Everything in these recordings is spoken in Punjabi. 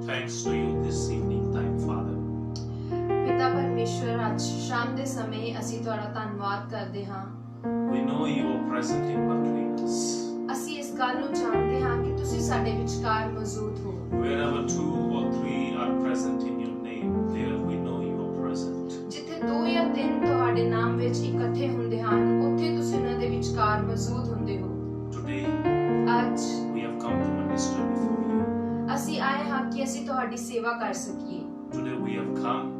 thanks to you this evening time, Father. ਪਿਤਾ ਪਰਮੇਸ਼ਵਰ, ਅੱਜ ਸ਼ਾਮ ਦੇ ਸਮੇਂ ਅਸੀਂ ਤੁਹਾਡਾ ਧੰਨਵਾਦ ਕਰਦੇ ਹਾਂ। We know you are present in between us. ਅਸੀਂ ਇਸ ਗੱਲ ਨੂੰ ਜਾਣਦੇ ਹਾਂ ਕਿ ਤੁਸੀਂ ਸਾਡੇ ਵਿਚਕਾਰ ਮੌਜੂਦ ਹੋ। Wherever 2 or 3 are present in your name, there we know you are present. ਜਿੱਥੇ 2 ਜਾਂ 3 ਤੁਹਾਡੇ ਨਾਮ ਵਿੱਚ ਇਕੱਠੇ ਹੁੰਦੇ ਹਨ, ਉੱਥੇ ਤੁਸੀਂ ਉਹਨਾਂ ਦੇ ਵਿਚਕਾਰ ਮੌਜੂਦ ਹੁੰਦੇ ਹੋ। Today, ਅੱਜ we have come to minister before you. ਅਸੀਂ ਆਏ ਹਾਂ ਕਿ ਅਸੀਂ ਤੁਹਾਡੀ ਸੇਵਾ ਕਰ ਸਕੀਏ। Today we have come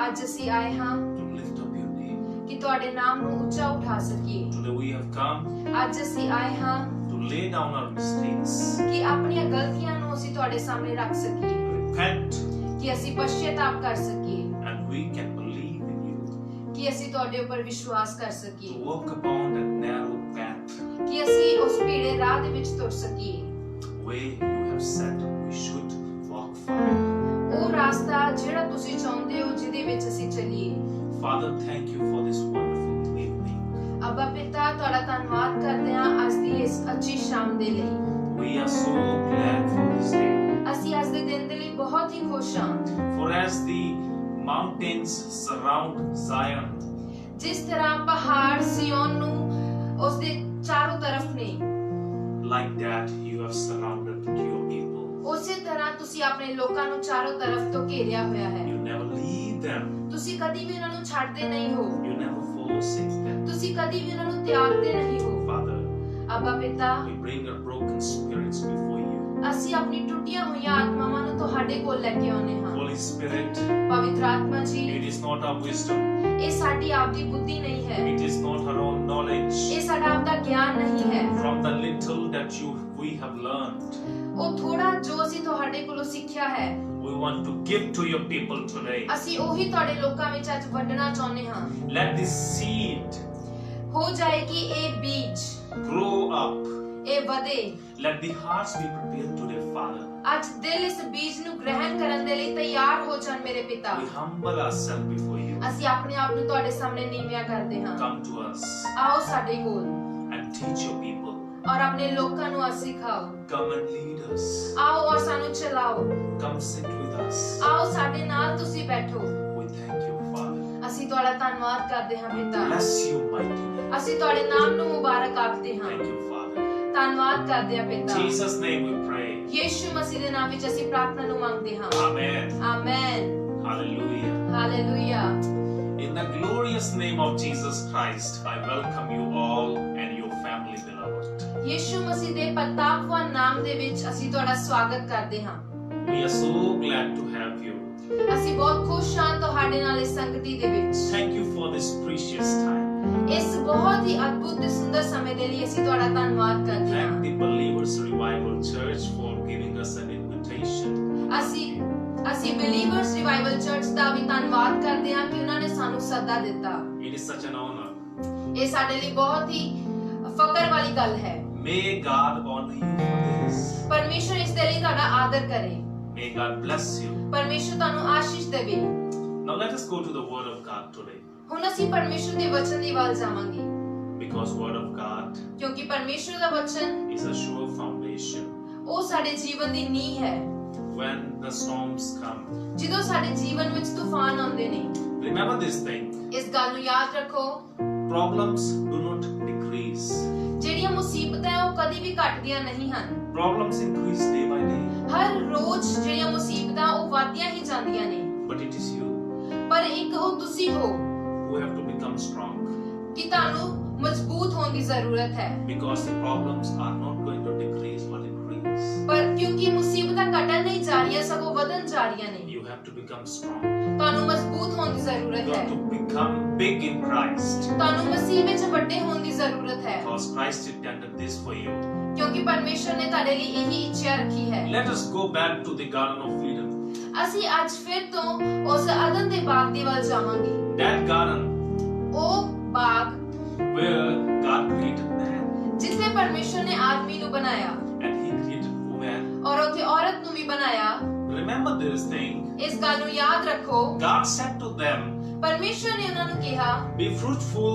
ਅੱਜ ਅਸੀਂ ਆਏ ਹਾਂ to lift up your name. ਕਿ ਤੁਹਾਡੇ ਨਾਮ ਨੂੰ ਉੱਚਾ ਉਠਾ ਸਕੀਏ। Today we have come ਅੱਜ ਅਸੀਂ ਆਏ ਹਾਂ to lay down our mistakes, ਕਿ ਆਪਣੀਆਂ ਗਲਤੀਆਂ ਨੂੰ ਅਸੀਂ ਤੁਹਾਡੇ ਸਾਹਮਣੇ ਰੱਖ ਸਕੀਏ, repent, ਕਿ ਅਸੀਂ ਪਛਤਾਵਾ ਕਰ ਸਕੀਏ, and we can believe in you, ਕਿ ਅਸੀਂ ਤੁਹਾਡੇ ਉੱਪਰ ਵਿਸ਼ਵਾਸ ਕਰ to ਸਕੀਏ, walk upon that narrow path ਕਿ ਅਸੀਂ ਉਸ ਭੀੜੇ ਰਾਹ ਦੇ ਵਿੱਚ ਤੁਰ ਸਕੀਏ, where you have said we should walk, Father. ਉਹ ਰਾਸਤਾ ਜਿਹੜਾ ਤੁਸੀਂ ਚਾਹੁੰਦੇ ਹੋ ਜਿਹਦੇ ਵਿੱਚ ਅਸੀਂ ਚੱਲੀਏ। Father, thank you for this wonderful evening. ਅੱਬਾ ਪਿਤਾ, ਤੁਹਾਡਾ ਧੰਨਵਾਦ ਕਰਦੇ ਹਾਂ ਅੱਜ ਦੀ ਇਸ ਅੱਛੀ ਸ਼ਾਮ ਦੇ ਲਈ। We are so glad for this day. ਅਸੀਂ ਅੱਜ ਦੇ ਦਿਨ ਦੇ ਲਈ ਬਹੁਤ ਹੀ ਖੁਸ਼ ਹਾਂ। For as the mountains surround Zion, ਜਿਸ ਤਰ੍ਹਾਂ ਪਹਾੜ ਸਿਯੋਨ ਨੂੰ ਉਸ ਦੇ ਚਾਰੋਂ ਤਰਫ ਨੇ, like that you have surrounded your people. ਉਸੇ ਤਰ੍ਹਾਂ ਤੁਸੀਂ ਆਪਣੇ ਲੋਕਾਂ ਨੂੰ ਚਾਰੋਂ ਤਰਫ ਤੋਂ ਘੇਰਿਆ ਹੋਇਆ ਹੈ। You never leave them. ਤੁਸੀਂ ਕਦੀ ਵੀ ਉਹਨਾਂ ਨੂੰ ਛੱਡਦੇ ਨਹੀਂ ਹੋ। You never forsake them. ਤੁਸੀਂ ਕਦੀ ਵੀ ਉਹਨਾਂ ਨੂੰ ਤਿਆਗਦੇ ਨਹੀਂ ਹੋ। Father, ਅੱਬਾ ਪਿਤਾ, we bring our broken spirits before you. ਅਸੀਂ ਆਪਣੀ ਟੁੱਟੀਆਂ ਹੋਈਆਂ ਆਤਮਾਵਾਂ ਨੂੰ ਤੁਹਾਡੇ ਕੋਲ ਲੈ ਕੇ ਆਉਂਦੇ ਹਾਂ। Holy Spirit, ਪਵਿੱਤਰ ਆਤਮਾ ਜੀ, it is not our wisdom. ਇਹ ਸਾਡੀ ਆਪਦੀ ਬੁੱਧੀ ਨਹੀਂ ਹੈ, It is not our own knowledge. ਇਹ ਸਾਡਾ ਆਪਦਾ ਗਿਆਨ ਨਹੀਂ ਹੈ। From the little that we have learned, ਉਹ ਥੋੜਾ ਜੋ ਅਸੀਂ ਤੁਹਾਡੇ ਕੋਲੋਂ ਸਿੱਖਿਆ ਹੈ, we want to give to your people today. ਅਸੀਂ ਉਹੀ ਤੁਹਾਡੇ ਲੋਕਾਂ ਵਿੱਚ ਅੱਜ ਵੰਡਣਾ ਚਾਹੁੰਦੇ ਹਾਂ। Let this seed ਹੋ ਜਾਏ ਕਿ ਇਹ ਬੀਜ grow up. ਇਹ ਵਧੇ। Let the hearts be prepared today, Father. ਅੱਜ ਦਿਲ ਇਸ ਬੀਜ ਨੂੰ ਗ੍ਰਹਿਣ ਕਰਨ ਦੇ ਲਈ ਤਿਆਰ ਹੋ ਜਾਣ ਮੇਰੇ ਪਿਤਾ। We humble ourselves before you. ਅਸੀਂ ਆਪਣੇ ਆਪ ਨੂੰ ਤੁਹਾਡੇ ਸਾਹਮਣੇ ਨੀਵਿਆਂ ਕਰਦੇ ਹਾਂ। Come to us ਆਓ ਸਾਡੇ ਕੋਲ and teach your people. ਔਰ ਆਪਣੇ ਲੋਕਾਂ ਨੂੰ ਅਸੀਂ ਸਿਖਾਓ। Come and lead us. ਆਓ ਔਰ ਸਾਨੂੰ ਚਲਾਓ। Come sit with us. ਆਓ ਸਾਡੇ ਨਾਲ ਤੁਸੀਂ ਬੈਠੋ। We thank you, Father. ਅਸੀਂ ਤੁਹਾਡਾ ਧੰਨਵਾਦ ਕਰਦੇ ਹਾਂ ਪਿਤਾ। Bless you, mighty name. ਅਸੀਂ ਤੁਹਾਡੇ ਨਾਮ ਨੂੰ ਮੁਬਾਰਕ ਆਖਦੇ ਹਾਂ। Thank you, Father. ਧੰਨਵਾਦ ਕਰਦੇ ਹਾਂ In ਪਿਤਾ। Jesus' name we pray. ਯਿਸੂ ਮਸੀਹ ਦੇ ਨਾਮ ਵਿੱਚ ਅਸੀਂ ਪ੍ਰਾਰਥਨਾ ਨੂੰ ਮੰਗਦੇ ਹਾਂ। Amen. Amen. Hallelujah. Hallelujah. In the glorious name of Jesus Christ, I welcome you all and your family, beloved. ਯਿਸੂ ਮਸੀਹ ਦੇ ਪ੍ਰਤਾਪਵਾਨ ਨਾਮ ਦੇ ਵਿੱਚ ਅਸੀਂ ਤੁਹਾਡਾ ਸਵਾਗਤ ਕਰਦੇ ਹਾਂ। We are so glad to have you. ਅਸੀਂ ਬਹੁਤ ਖੁਸ਼ ਹਾਂ ਤੁਹਾਡੇ ਨਾਲ ਇਸ ਸੰਗਤੀ ਦੇ ਵਿੱਚ। Thank you for this precious time. ਇਸ ਬਹੁਤ ਹੀ ਅਦਭੁਤ ਤੇ ਸੁੰਦਰ ਸਮੇਂ ਦੇ ਲਈ ਅਸੀਂ ਤੁਹਾਡਾ ਧੰਨਵਾਦ ਕਰਦੇ ਹਾਂ। Thank the Believers Revival Church for giving us an invitation. ਅਸੀਂ ਬਿਲੀਵਰਸ ਰਿਵਾਈਵਲ ਚਰਚ ਦਾ ਵੀ ਧੰਨਵਾਦ ਕਰਦੇ ਹਾਂ ਕਿ ਉਹਨਾਂ ਨੇ ਸਾਨੂੰ ਸੱਦਾ ਦਿੱਤਾ। It is such an honor. ਇਹ ਸਾਡੇ ਲਈ ਬਹੁਤ ਹੀ ਫਖਰ ਵਾਲੀ ਗੱਲ ਹੈ। May God honor you for this. ਪਰਮੇਸ਼ਰ ਇਸ ਦੇ ਲਈ ਤੁਹਾਡਾ ਆਦਰ ਕਰੇ। May God bless you. ਪਰਮੇਸ਼ਰ ਤੁਹਾਨੂੰ ਆਸ਼ੀਸ਼ ਦੇਵੇ। Now let us go to the Word of God today. ਹੁਣ ਅਸੀਂ ਪਰਮੇਸ਼ਰ ਦੇ ਵਚਨ ਦੀ ਵੱਲ ਜਾਵਾਂਗੇ। Because Word of God ਕਿਉਂਕਿ ਪਰਮੇਸ਼ਰ ਦਾ ਵਚਨ is a sure foundation. ਉਹ ਸਾਡੇ ਜੀਵਨ ਦੀ ਨੀਂਹ ਹੈ। When the storms come, ਜਦੋਂ ਸਾਡੇ ਜੀਵਨ ਵਿੱਚ ਤੂਫਾਨ ਆਉਂਦੇ ਨੇ, remember this thing. ਇਸ ਗੱਲ ਨੂੰ ਯਾਦ ਰੱਖੋ, Problems do not decrease. ਜਿਹੜੀਆਂ ਮੁਸੀਬਤਾਂ ਉਹ ਕਦੀ ਵੀ ਘਟਦੀਆਂ ਨਹੀਂ ਹਨ। Problems increase day by day. ਹਰ ਰੋਜ਼ ਜਿਹੜੀਆਂ ਮੁਸੀਬਤਾਂ ਉਹ ਵਧਦੀਆਂ ਹੀ ਜਾਂਦੀਆਂ ਨੇ। But it is you ਪਰ ਇੱਕ ਉਹ ਤੁਸੀਂ ਹੋ who have to become strong. ਕਿ ਤੁਹਾਨੂੰ ਮਜ਼ਬੂਤ ਹੋਣ ਦੀ ਜ਼ਰੂਰਤ ਹੈ। Because the problems are not going to decrease but increase. ਪਰ ਕਿਉਂਕਿ ਮੁਸੀਬਤਾਂ ਘਟਣ ਨਹੀਂ ਜਾ ਰਹੀਆਂ, ਸਗੋਂ ਵਧਣ ਜਾ ਰਹੀਆਂ ਨੇ। You have to become strong. ਤੁਹਾਨੂੰ ਮਜ਼ਬੂਤ ਹੋਣ ਦੀ You ਜ਼ਰੂਰਤ ਹੈ। have to become big in Christ. ਤੁਹਾਨੂੰ ਮਸੀਹ ਵਿੱਚ ਵੱਡੇ ਹੋਣ ਦੀ ਜ਼ਰੂਰਤ ਹੈ। Because Christ intended this for you. ਕਿਉਂਕਿ ਪਰਮੇਸ਼ਰ ਨੇ ਤੁਹਾਡੇ ਲਈ ਇਹੀ ਇੱਛਾ ਰੱਖੀ ਹੈ। Let us go back to the Garden of Eden. ਅਸੀਂ ਅੱਜ ਫਿਰ ਤੋਂ ਉਸ ਅਦਨ ਦੇ ਬਾਗ ਦੇ ਵੱਲ ਜਾਵਾਂਗੇ। That garden ਉਹ ਬਾਗ where God created man ਜਿੱਥੇ ਪਰਮੇਸ਼ਰ ਨੇ ਆਦਮੀ ਨੂੰ ਬਣਾਇਆ and He created woman. ਔਰ ਉੱਥੇ ਔਰਤ ਨੂੰ ਵੀ ਬਣਾਇਆ। Remember this thing. ਇਸ ਗੱਲ ਨੂੰ ਯਾਦ ਰੱਖੋ, God said to them, ਪਰਮੇਸ਼ਰ ਨੇ ਉਹਨਾਂ ਨੂੰ ਕਿਹਾ be fruitful,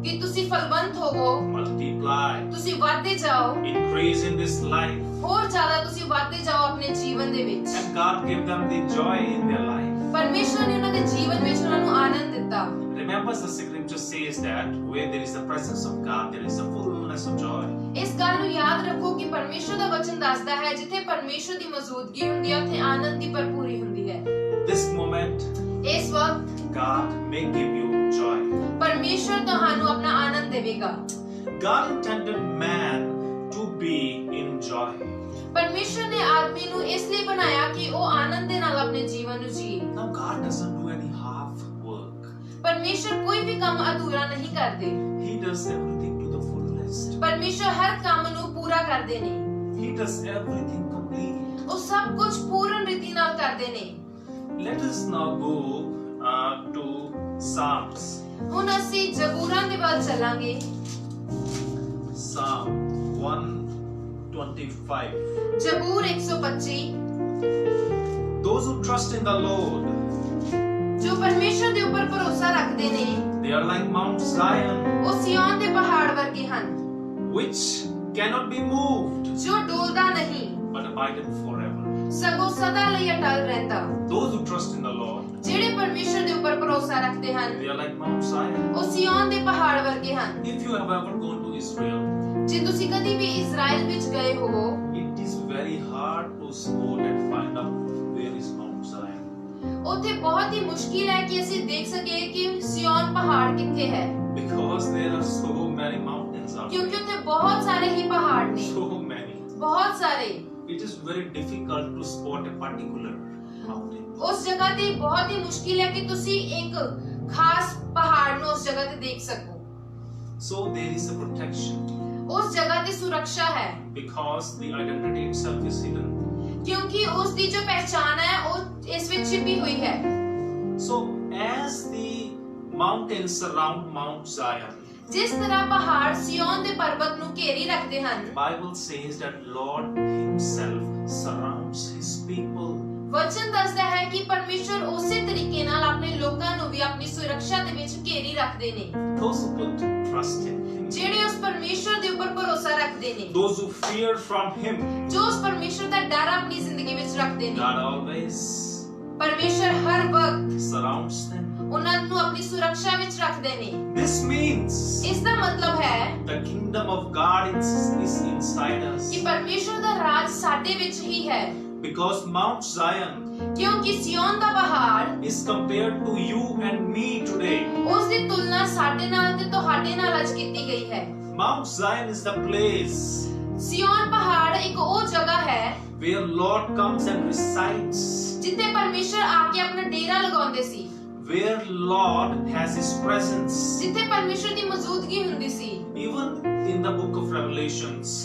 ਕਿ ਤੁਸੀਂ ਫਲਵੰਤ ਹੋਵੋ, multiply, ਤੁਸੀਂ ਵਧਦੇ ਜਾਓ, increase in this life, ਹੋਰ ਜ਼ਿਆਦਾ ਤੁਸੀਂ ਵੱਧਦੇ ਜਾਓ ਆਪਣੇ ਜੀਵਨ ਦੇ ਵਿੱਚ। And God gave them the joy in their life. ਪਰਮੇਸ਼ਵਰ ਨੇ ਉਹਨਾਂ ਦੇ ਜੀਵਨ ਵਿੱਚ ਉਹਨਾਂ ਨੂੰ ਆਨੰਦ ਦਿੱਤਾ। Remember, the scripture says that where there is the presence of God, there is the fullness of joy. ਇਸ ਗੱਲ ਨੂੰ ਯਾਦ ਰੱਖੋ ਕਿ ਪਰਮੇਸ਼ਵਰ ਦਾ ਵਚਨ ਦੱਸਦਾ ਹੈ ਜਿੱਥੇ ਪਰਮੇਸ਼ਵਰ ਦੀ ਮੌਜੂਦਗੀ ਹੁੰਦੀ ਹੈ ਉੱਥੇ ਆਨੰਦ ਦੀ ਭਰਪੂਰੀ ਹੁੰਦੀ ਹੈ। This moment, ਇਸ ਵਕਤ God may give you joy. ਪਰਮੇਸ਼ਵਰ ਤੁਹਾਨੂੰ ਆਪਣਾ ਆਨੰਦ ਦੇਵੇਗਾ। God intended man to be in joy. ਪਰਮੇਸ਼ਵਰ ਨੇ ਆਦਮੀ ਨੂੰ ਇਸ ਲਈ ਬਣਾਇਆ ਕਿ ਉਹ ਆਨੰਦ ਦੇ ਨਾਲ ਆਪਣੇ ਜੀਵਨ ਨੂੰ ਜੀਏ। Now God doesn't do any half work. ਪਰਮੇਸ਼ਵਰ ਕੋਈ ਵੀ ਕੰਮ ਅਧੂਰਾ ਨਹੀਂ ਕਰਦੇ। He does everything to the fullest. ਪਰਮੇਸ਼ਵਰ ਹਰ ਕੰਮ ਨੂੰ ਪੂਰਾ ਕਰਦੇ ਨੇ। He does everything complete. ਉਹ ਸਭ ਕੁਝ ਪੂਰਨ ਰੀਤੀ ਨਾਲ ਕਰਦੇ ਨੇ। Let us now go to Psalms. ਹੁਣ ਅਸੀਂ ਜ਼ਬੂਰਾਂ ਦੇ ਵੱਲ ਚੱਲਾਂਗੇ। Psalm 125. ਜ਼ਬੂਰ 125। Those who trust in the Lord, ਜੋ ਪਰਮੇਸ਼ਵਰ ਦੇ ਉੱਪਰ ਭਰੋਸਾ ਰੱਖਦੇ ਨੇ, they are like Mount Zion, ਉਹ ਸਿਯੋਨ ਦੇ ਪਹਾੜ ਵਰਗੇ ਹਨ, which cannot be moved, ਜੋ ਡੋਲਦਾ ਨਹੀਂ, but abideth forever. ਸਗੋਂ ਸਦਾ ਲਈ ਅਟਲ ਰਹਿੰਦਾ। Those who trust in the Lord, ਜਿਹੜੇ ਪਰਮੇਸ਼ਵਰ ਦੇ ਉੱਪਰ ਭਰੋਸਾ ਰੱਖਦੇ ਹਨ, they are like Mount Zion. ਉਹ ਸਿਯੋਨ ਦੇ ਪਹਾੜ ਵਰਗੇ ਹਨ। If you have ever gone to Israel, ਜੇ ਤੁਸੀਂ ਕਦੀ ਵੀ ਇਜ਼ਰਾਈਲ ਵਿੱਚ ਗਏ ਹੋ, it is very hard to spot and find out where is Mount Zion. ਉੱਥੇ ਬਹੁਤ ਹੀ ਮੁਸ਼ਕਿਲ ਹੈ ਕਿ ਅਸੀਂ ਦੇਖ ਸਕੀਏ ਕਿ ਸਿਯੋਨ ਪਹਾੜ ਕਿੱਥੇ ਹੈ, Because there are so many mountains out ਕਿਉਂਕਿ there. ਉੱਥੇ ਬਹੁਤ ਸਾਰੇ ਹੀ ਪਹਾੜ ਨੇ, So many. ਬਹੁਤ ਸਾਰੇ। It is very difficult to spot a particular mountain. ਉਸ ਜਗ੍ਹਾ ਤੇ ਬਹੁਤ ਹੀ ਮੁਸ਼ਕਿਲ ਹੈ ਕਿ ਤੁਸੀਂ ਇੱਕ ਖਾਸ ਪਹਾੜ ਨੂੰ ਉਸ ਜਗ੍ਹਾ ਤੇ ਦੇਖ ਸਕੋ। So there is a protection. ਉਸ ਜਗ੍ਹਾ ਤੇ ਸੁਰੱਖਿਆ ਹੈ Because the identity itself is hidden. ਕਿਉਂਕਿ ਉਸ ਦੀ ਜੋ ਪਹਿਚਾਨ ਹੈ ਉਹ ਇਸ ਵਿੱਚ ਛਿਪੀ ਹੋਈ ਹੈ। So as the mountains surround Mount Zion, ਜਿਸ ਤਰ੍ਹਾਂ ਪਹਾੜ ਸਿਯੋਨ ਦੇ ਪਰਬਤ ਨੂੰ ਘੇਰੀ ਰੱਖਦੇ ਹਨ, Bible says that Lord Himself surrounds His people. ਵਚਨ ਦੱਸਦਾ ਹੈ ਕਿ ਪਰਮੇਸ਼ਵਰ ਉਸੇ ਤਰੀਕੇ ਨਾਲ ਆਪਣੇ ਲੋਕਾਂ ਨੂੰ ਵੀ ਆਪਣੀ ਸੁਰੱਖਿਆ ਦੇ ਵਿੱਚ ਘੇਰੀ ਰੱਖਦੇ ਨੇ। Those who put trust in Him. ਜਿਹੜੇ ਉਸ ਪਰਮੇਸ਼ਵਰ ਦੇ ਉੱਪਰ ਭਰੋਸਾ ਰੱਖਦੇ ਨੇ, Those who fear from Him. ਜੋ ਉਸ ਪਰਮੇਸ਼ਵਰ ਦਾ ਡਰ ਆਪਣੀ ਜ਼ਿੰਦਗੀ ਵਿੱਚ ਰੱਖਦੇ ਨੇ, God always ਪਰਮੇਸ਼ਵਰ ਹਰ ਵਕਤ surrounds them. ਉਹਨਾਂ ਨੂੰ ਆਪਣੀ ਸੁਰੱਖਿਆ ਵਿੱਚ ਰੱਖਦੇ ਨੇ। This means ਇਸ ਦਾ ਮਤਲਬ ਹੈ the kingdom of God is inside us. ਕਿ ਪਰਮੇਸ਼ਵਰ ਦਾ ਰਾਜ ਸਾਡੇ ਵਿੱਚ ਹੀ ਹੈ। Because Mount Zion ਕਿਉਂਕਿ ਸਿਯੋਨ ਦਾ ਪਹਾੜ is compared to you and me today. ਉਸ ਦੀ ਤੁਲਨਾ ਸਾਡੇ ਨਾਲ ਤੇ ਤੁਹਾਡੇ ਨਾਲ ਅੱਜ ਕੀਤੀ ਗਈ ਹੈ। Mount Zion is the place ਸਿਯੋਨ ਪਹਾੜ ਇੱਕ ਉਹ ਜਗ੍ਹਾ ਹੈ where Lord comes and resides. ਜਿੱਥੇ ਪਰਮੇਸ਼ਰ ਆ ਕੇ ਆਪਣਾ ਡੇਰਾ ਲਗਾਉਂਦੇ ਸੀ, Where Lord has His presence. ਜਿੱਥੇ ਪਰਮੇਸ਼ਰ ਦੀ ਮੌਜੂਦਗੀ ਹੁੰਦੀ ਸੀ। Even in the book of Revelations,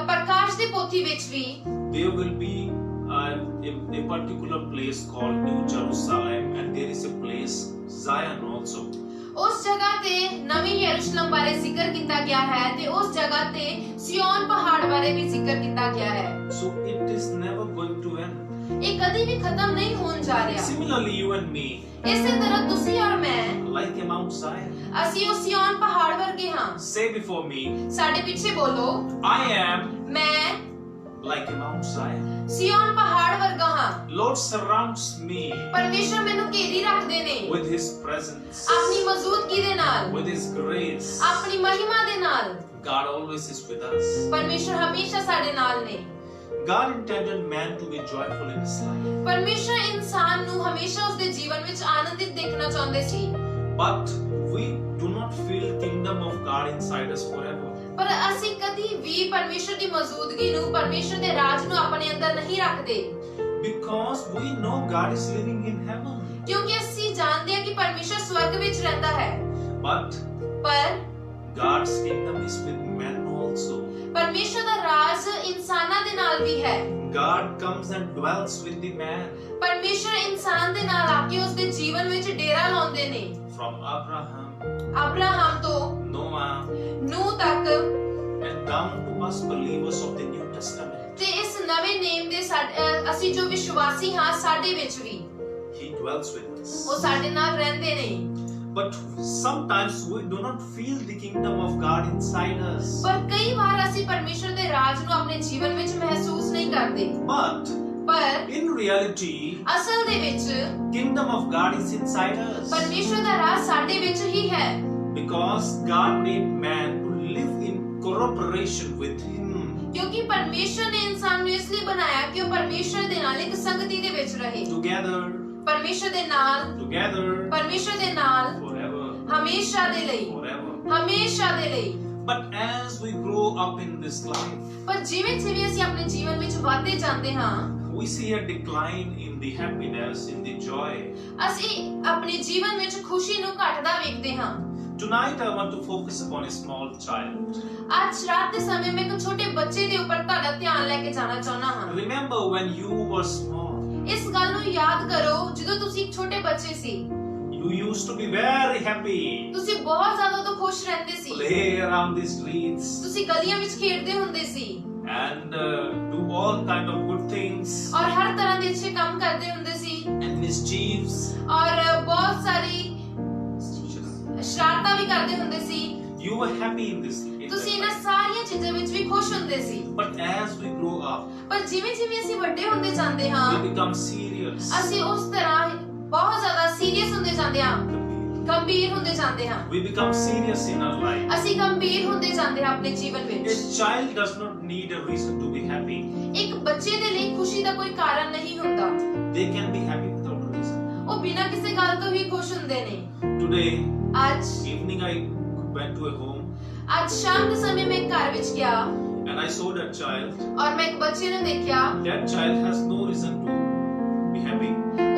ਪ੍ਰਕਾਸ਼ ਦੀ ਪੋਥੀ ਵਿੱਚ ਵੀ there will be a particular place called New Jerusalem, and there is a place Zion also. ਉਸ ਜਗ੍ਹਾ ਤੇ ਨਵੀਂ ਯਰੂਸ਼ਲਮ ਬਾਰੇ ਜ਼ਿਕਰ ਕੀਤਾ ਗਿਆ ਹੈ ਤੇ ਉਸ ਜਗ੍ਹਾ ਤੇ ਸਿਯੋਨ ਪਹਾੜ ਬਾਰੇ ਵੀ ਜ਼ਿਕਰ ਕੀਤਾ ਗਿਆ ਹੈ। So it is never going to end. ਇਹ ਕਦੀ ਵੀ ਖਤਮ ਨਹੀਂ ਹੋਣ ਜਾ ਰਿਹਾ। Similarly, you and me, ਇਸੇ ਤਰ੍ਹਾਂ ਤੁਸੀਂ ਔਰ ਮੈਂ, like a Mount Zion. ਅਸੀਂ ਉਸ ਸਿਯੋਨ ਪਹਾੜ ਵਰਗੇ ਹਾਂ। Say before me, ਸਾਡੇ ਪਿੱਛੇ ਬੋਲੋ, I am ਮੈਂ like a Mount Zion. ਸਿਯੋਨ ਪਹਾੜ ਵਰਗਾ ਹਾਂ। Lord surrounds me ਪਰਮੇਸ਼ਰ ਮੈਨੂੰ ਘੇਰੀ ਰੱਖਦੇ ਨੇ with His presence, ਆਪਣੀ ਮੌਜੂਦਗੀ ਦੇ ਨਾਲ, with His grace. ਆਪਣੀ ਮਹਿਮਾ ਦੇ ਨਾਲ। God always is with us. ਪਰਮੇਸ਼ਰ ਹਮੇਸ਼ਾ ਸਾਡੇ ਨਾਲ ਨੇ। God intended man to be joyful in his life. ਪਰਮੇਸ਼ਰ ਇਨਸਾਨ ਨੂੰ ਹਮੇਸ਼ਾ ਉਸਦੇ ਜੀਵਨ ਵਿੱਚ ਆਨੰਦਿਤ ਦੇਖਣਾ ਚਾਹੁੰਦੇ ਸੀ। But we do not feel kingdom of God inside us forever. ਪਰ ਅਸੀਂ ਕਦੀ ਵੀ ਪਰਮੇਸ਼ਰ ਦੀ ਮੌਜੂਦਗੀ ਨੂੰ, ਪਰਮੇਸ਼ਰ ਦੇ ਰਾਜ ਨੂੰ ਆਪਣੇ ਅੰਦਰ ਨਹੀਂ ਰੱਖਦੇ। Because we know God is living in heaven. ਕਿਉਂਕਿ ਅਸੀਂ ਜਾਣਦੇ ਹਾਂ ਕਿ ਪਰਮੇਸ਼ਰ ਸਵਰਗ ਵਿੱਚ ਰਹਿੰਦਾ ਹੈ। But ਪਰ God's kingdom is with men also. ਪਰਮੇਸ਼ਰ ਦਾ ਰਾਜ ਇਨਸਾਨਾਂ ਦੇ ਨਾਲ ਵੀ ਹੈ। God comes and dwells with the man. ਪਰਮੇਸ਼ਰ ਇਨਸਾਨ ਦੇ ਨਾਲ ਆ ਕੇ ਉਸਦੇ ਜੀਵਨ ਵਿੱਚ ਡੇਰਾ ਲਾਉਂਦੇ ਨੇ। From Abraham, ਅਬਰਾਹਮ ਤੋਂ Noah, ਨੂਹ ਤੱਕ and down to us believers of the New Testament. ਤੇ ਇਸ ਨਵੇਂ ਨੇਮ ਦੇ ਅਸੀਂ ਜੋ ਵਿਸ਼ਵਾਸੀ ਹਾਂ ਸਾਡੇ ਵਿੱਚ ਵੀ He dwells with us. ਉਹ ਸਾਡੇ ਨਾਲ ਰਹਿੰਦੇ ਨੇ। But sometimes we do not feel the kingdom of God inside us. ਪਰ ਕਈ ਵਾਰ ਅਸੀਂ ਪਰਮੇਸ਼ਰ ਦੇ ਰਾਜ ਨੂੰ ਆਪਣੇ ਜੀਵਨ ਵਿੱਚ ਮਹਿਸੂਸ ਨਹੀਂ ਕਰਦੇ। But ਪਰ in reality, ਅਸਲ ਦੇ ਵਿੱਚ kingdom of God is inside us. ਪਰਮੇਸ਼ਰ ਦਾ ਰਾਜ ਸਾਡੇ ਵਿੱਚ ਹੀ ਹੈ। Because God made man to live in cooperation with Him. ਕਿਉਂਕਿ ਪਰਮੇਸ਼ਰ ਨੇ ਇਨਸਾਨ ਨੂੰ ਇਸ ਲਈ ਬਣਾਇਆ ਕਿ ਉਹ ਪਰਮੇਸ਼ਰ ਦੇ ਨਾਲ ਇੱਕ ਸੰਗਤੀ ਦੇ ਵਿੱਚ ਰਹੇ। Together, ਪਰਮੇਸ਼ਰ ਦੇ ਨਾਲ, together, ਪਰਮੇਸ਼ਰ ਦੇ ਨਾਲ, forever, ਹਮੇਸ਼ਾ ਦੇ ਲਈ, forever. ਹਮੇਸ਼ਾ ਦੇ ਲਈ। But as we grow up in this life, ਪਰ ਜਿਵੇਂ ਜਿਵੇਂ ਅਸੀਂ ਆਪਣੇ ਜੀਵਨ ਵਿੱਚ ਵਧਦੇ ਜਾਂਦੇ ਹਾਂ, we see a decline in the happiness, in the joy. ਅਸੀਂ ਆਪਣੇ ਜੀਵਨ ਵਿੱਚ ਖੁਸ਼ੀ ਨੂੰ ਘਟਦਾ ਵੇਖਦੇ ਹਾਂ। Tonight I want to focus upon a small child. ਅੱਜ ਰਾਤ ਦੇ ਸਮੇਂ ਮੈਂ ਇੱਕ ਛੋਟੇ ਬੱਚੇ ਦੇ ਉੱਪਰ ਤੁਹਾਡਾ ਧਿਆਨ ਲੈ ਕੇ ਜਾਣਾ ਚਾਹੁੰਦਾ ਹਾਂ। Remember when you were small, ਇਸ ਗੱਲ ਨੂੰ ਯਾਦ ਕਰੋ ਜਦੋਂ ਤੁਸੀਂ ਇੱਕ ਛੋਟੇ ਬੱਚੇ ਸੀ। you used to be very happy, ਤੁਸੀਂ ਬਹੁਤ ਜ਼ਿਆਦਾ ਤੋਂ ਖੁਸ਼ ਰਹਿੰਦੇ ਸੀ। play around the streets, ਤੁਸੀਂ ਗਲੀਆਂ ਵਿੱਚ ਖੇਡਦੇ ਹੁੰਦੇ ਸੀ and do all kind of good things, ਔਰ ਹਰ ਤਰ੍ਹਾਂ ਦੇ ਅੱਛੇ ਕੰਮ ਕਰਦੇ ਹੁੰਦੇ ਸੀ and mischiefs. ਔਰ ਬਹੁਤ ਸਾਰੀ ਸ਼ਰਾਰਤਾਂ ਵੀ ਕਰਦੇ ਹੁੰਦੇ ਸੀ। You were happy in this. in ਤੁਸੀਂ that ਇਹਨਾਂ life. ਸਾਰੀਆਂ ਚੀਜ਼ਾਂ ਵਿੱਚ ਵੀ ਖੁਸ਼ ਹੁੰਦੇ ਸੀ। But as we grow up, ਪਰ ਜਿਵੇਂ ਜਿਵੇਂ ਅਸੀਂ ਵੱਡੇ ਹੁੰਦੇ ਜਾਂਦੇ ਹਾਂ, we become serious. ਅਸੀਂ ਉਸ ਤਰ੍ਹਾਂ ਬਹੁਤ ਜ਼ਿਆਦਾ ਸੀਰੀਅਸ ਹੁੰਦੇ ਜਾਂਦੇ ਹਾਂ, ਗੰਭੀਰ ਹੁੰਦੇ ਜਾਂਦੇ ਹਾਂ। We become serious in our life. ਅਸੀਂ ਗੰਭੀਰ ਹੁੰਦੇ ਜਾਂਦੇ ਹਾਂ ਆਪਣੇ ਜੀਵਨ A ਵਿੱਚ। child does not need a reason to be happy. ਇੱਕ ਬੱਚੇ ਦੇ ਲਈ ਖੁਸ਼ੀ ਦਾ ਕੋਈ ਕਾਰਨ ਨਹੀਂ ਹੁੰਦਾ। They can be happy without a reason. ਉਹ ਬਿਨਾਂ ਕਿਸੇ ਗੱਲ ਤੋਂ ਹੀ ਖੁਸ਼ ਹੁੰਦੇ ਨੇ। Today, ਅੱਜ evening, I went to a home ਅੱਜ ਸ਼ਾਮ ਦੇ ਸਮੇਂ ਮੈਂ ਇੱਕ ਘਰ ਵਿੱਚ ਗਿਆ and I saw that child. ਔਰ ਮੈਂ ਇੱਕ ਬੱਚੇ ਨੂੰ ਦੇਖਿਆ। That child has no reason to be happy,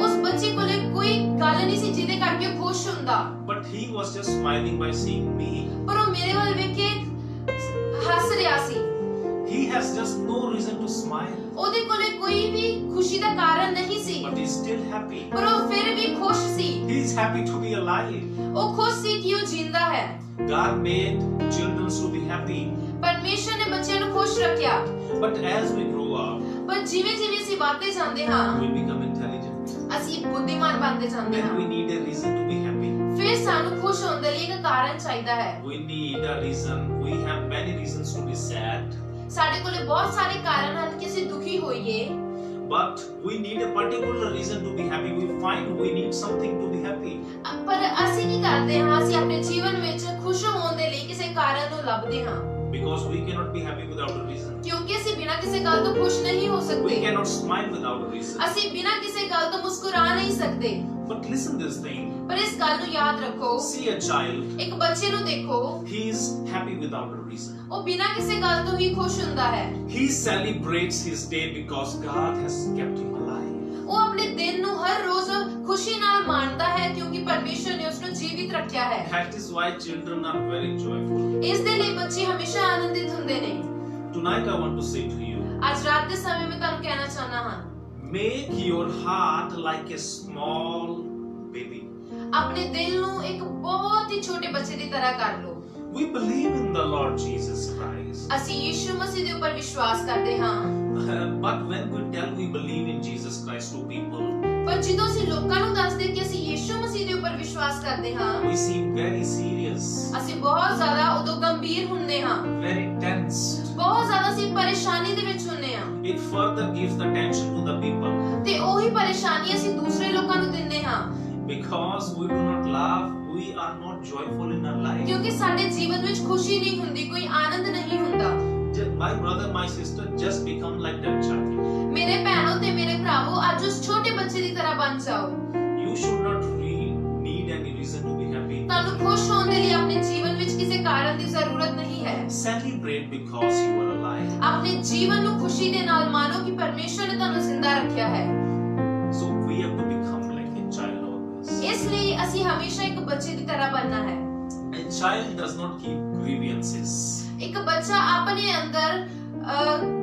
ਉਸ ਬੱਚੇ ਕੋਲੇ ਕੋਈ ਗੱਲ ਨਹੀਂ ਸੀ ਜਿਹਦੇ ਕਰਕੇ ਉਹ ਖੁਸ਼ ਹੁੰਦਾ, but he was just smiling by seeing me. ਪਰ ਉਹ ਮੇਰੇ ਵੱਲ ਵੇਖ ਕੇ ਹੱਸ ਰਿਹਾ ਸੀ। He has just no reason to smile, ਉਹਦੇ ਕੋਲੇ ਕੋਈ ਵੀ ਖੁਸ਼ੀ ਦਾ ਕਾਰਨ ਨਹੀਂ ਸੀ, but he's still happy. ਪਰ ਉਹ ਫਿਰ ਵੀ ਖੁਸ਼ ਸੀ। He's happy to be alive. ਉਹ ਖੁਸ਼ ਸੀ ਕਿ ਉਹ ਜਿੰਦਾ ਹੈ। God made children to be happy, ਪਰਮੇਸ਼ਰ ਨੇ ਬੱਚਿਆਂ ਨੂੰ ਖੁਸ਼ ਰੱਖਿਆ। but as we grow up, ਪਰ ਜਿਵੇਂ ਜਿਵੇਂ ਅਸੀਂ ਵਧਦੇ ਜਾਂਦੇ ਹਾਂ, we become intelligent. ਅਸੀਂ ਬੁੱਧੀਮਾਨ ਬਣਦੇ ਜਾਂਦੇ Then ਹਾਂ। we need a reason to be happy. ਫਿਰ ਸਾਨੂੰ ਖੁਸ਼ ਹੋਣ ਦੇ ਲਈ ਇੱਕ ਕਾਰਨ ਚਾਹੀਦਾ ਹੈ। We need a reason. We have many reasons to be sad, ਸਾਡੇ ਕੋਲੇ ਬਹੁਤ ਸਾਰੇ ਕਾਰਨ ਹਨ ਕਿ ਅਸੀਂ ਦੁਖੀ ਹੋਈਏ, but we need a particular reason to be happy. We find we need something to be happy. ਪਰ ਅਸੀਂ ਕੀ ਕਰਦੇ ਹਾਂ? ਅਸੀਂ ਆਪਣੇ ਜੀਵਨ ਵਿੱਚ ਖੁਸ਼ ਹੋਣ ਦੇ ਲਈ ਕਿਸੇ ਕਾਰਨ ਨੂੰ ਲੱਭਦੇ ਹਾਂ, Because we cannot be happy without a reason. ਕਿਉਂਕਿ ਅਸੀਂ ਬਿਨਾਂ ਕਿਸੇ ਗੱਲ ਤੋਂ ਖੁਸ਼ ਨਹੀਂ ਹੋ We ਸਕਦੇ। cannot smile without a reason. ਅਸੀਂ ਬਿਨਾਂ ਕਿਸੇ ਗੱਲ ਤੋਂ ਮੁਸਕਰਾ ਨਹੀਂ ਸਕਦੇ। But listen this thing. ਪਰ ਇਸ ਗੱਲ ਨੂੰ ਯਾਦ ਰੱਖੋ, See a child. ਇੱਕ ਬੱਚੇ ਨੂੰ ਦੇਖੋ, He is happy without a reason. ਉਹ ਬਿਨਾਂ ਕਿਸੇ ਗੱਲ ਤੋਂ ਹੀ ਖੁਸ਼ ਹੁੰਦਾ ਹੈ। He celebrates his day because God has kept him alive. ਉਹ ਆਪਣੇ ਦਿਨ ਨੂੰ ਹਰ ਰੋਜ਼ ਖੁਸ਼ੀ ਨਾਲ ਮਾਣਦਾ ਹੈ ਕਿਉਂਕਿ ਪਰਮੇਸ਼ਰ ਨੇ ਉਸ ਨੂੰ ਜੀਵਿਤ ਰੱਖਿਆ ਹੈ। That is why children are very joyful. ਇਸ ਦੇ ਲਈ ਬੱਚੇ ਹਮੇਸ਼ਾ ਆਨੰਦਿਤ ਹੁੰਦੇ ਨੇ। Tonight I want to say to you, ਅੱਜ ਰਾਤ ਦੇ ਸਮੇਂ ਮੈਂ ਤੁਹਾਨੂੰ ਕਹਿਣਾ ਚਾਹੁੰਦਾ ਹਾਂ, make your heart like a small baby. ਆਪਣੇ ਦਿਲ ਨੂੰ ਇੱਕ ਬਹੁਤ ਹੀ ਛੋਟੇ ਬੱਚੇ ਦੀ ਤਰ੍ਹਾਂ ਕਰ ਲਓ। We believe in the Lord Jesus Christ. ਅਸੀਂ ਯਿਸੂ ਮਸੀਹ ਦੇ ਉੱਪਰ ਵਿਸ਼ਵਾਸ ਕਰਦੇ ਹਾਂ, But when we tell we believe in Jesus Christ to people, ਪਰ ਜਦੋਂ ਅਸੀਂ ਲੋਕਾਂ ਨੂੰ ਦੱਸਦੇ ਕਿ ਅਸੀਂ ਯਿਸੂ ਮਸੀਹ ਦੇ ਉੱਪਰ ਵਿਸ਼ਵਾਸ ਕਰਦੇ ਹਾਂ, we seem very serious, ਅਸੀਂ ਬਹੁਤ ਜ਼ਿਆਦਾ ਉਦੋਂ ਗੰਭੀਰ ਹੁੰਦੇ ਹਾਂ, very tense. ਬਹੁਤ ਜ਼ਿਆਦਾ ਅਸੀਂ ਪਰੇਸ਼ਾਨੀ ਦੇ ਵਿੱਚ ਹੁੰਦੇ ਹਾਂ, It further gives the tension to the people ਤੇ ਉਹੀ ਪਰੇਸ਼ਾਨੀ ਅਸੀਂ ਦੂਸਰੇ ਲੋਕਾਂ ਨੂੰ ਦਿੰਦੇ ਹਾਂ because we do not laugh, we are not joyful in our life. ਕਿਉਂਕਿ ਸਾਡੇ ਜੀਵਨ ਵਿੱਚ ਖੁਸ਼ੀ ਨਹੀਂ ਹੁੰਦੀ, ਕੋਈ ਆਨੰਦ ਨਹੀਂ ਹੁੰਦਾ। My brother, my sister, just become like that child. ਮੇਰੇ ਭੈਣੋ ਤੇ ਮੇਰੇ ਭਰਾਵੋ, ਅੱਜ ਉਸ ਛੋਟੇ ਬੱਚੇ ਦੀ ਤਰ੍ਹਾਂ ਬਣ ਜਾਓ। You should not need any reason to be happy. ਤੁਹਾਨੂੰ ਖੁਸ਼ ਹੋਣ ਦੇ ਲਈ ਆਪਣੇ ਜੀਵਨ ਵਿੱਚ ਕਿਸੇ ਕਾਰਨ ਦੀ ਜ਼ਰੂਰਤ ਨਹੀਂ ਹੈ। Celebrate because you are alive. ਆਪਣੇ ਜੀਵਨ ਨੂੰ ਖੁਸ਼ੀ ਦੇ ਨਾਲ ਮਾਣੋ ਕਿ ਪਰਮੇਸ਼ਰ ਨੇ ਤੁਹਾਨੂੰ ਜ਼ਿੰਦਾ ਰੱਖਿਆ ਹੈ। So we have to become like a child always. ਇਸ ਲਈ ਅਸੀਂ ਹਮੇਸ਼ਾ ਇੱਕ ਬੱਚੇ ਦੀ ਤਰ੍ਹਾਂ ਬਣਨਾ ਹੈ। A child does not keep grievances. ਇੱਕ ਬੱਚਾ ਆਪਣੇ ਅੰਦਰ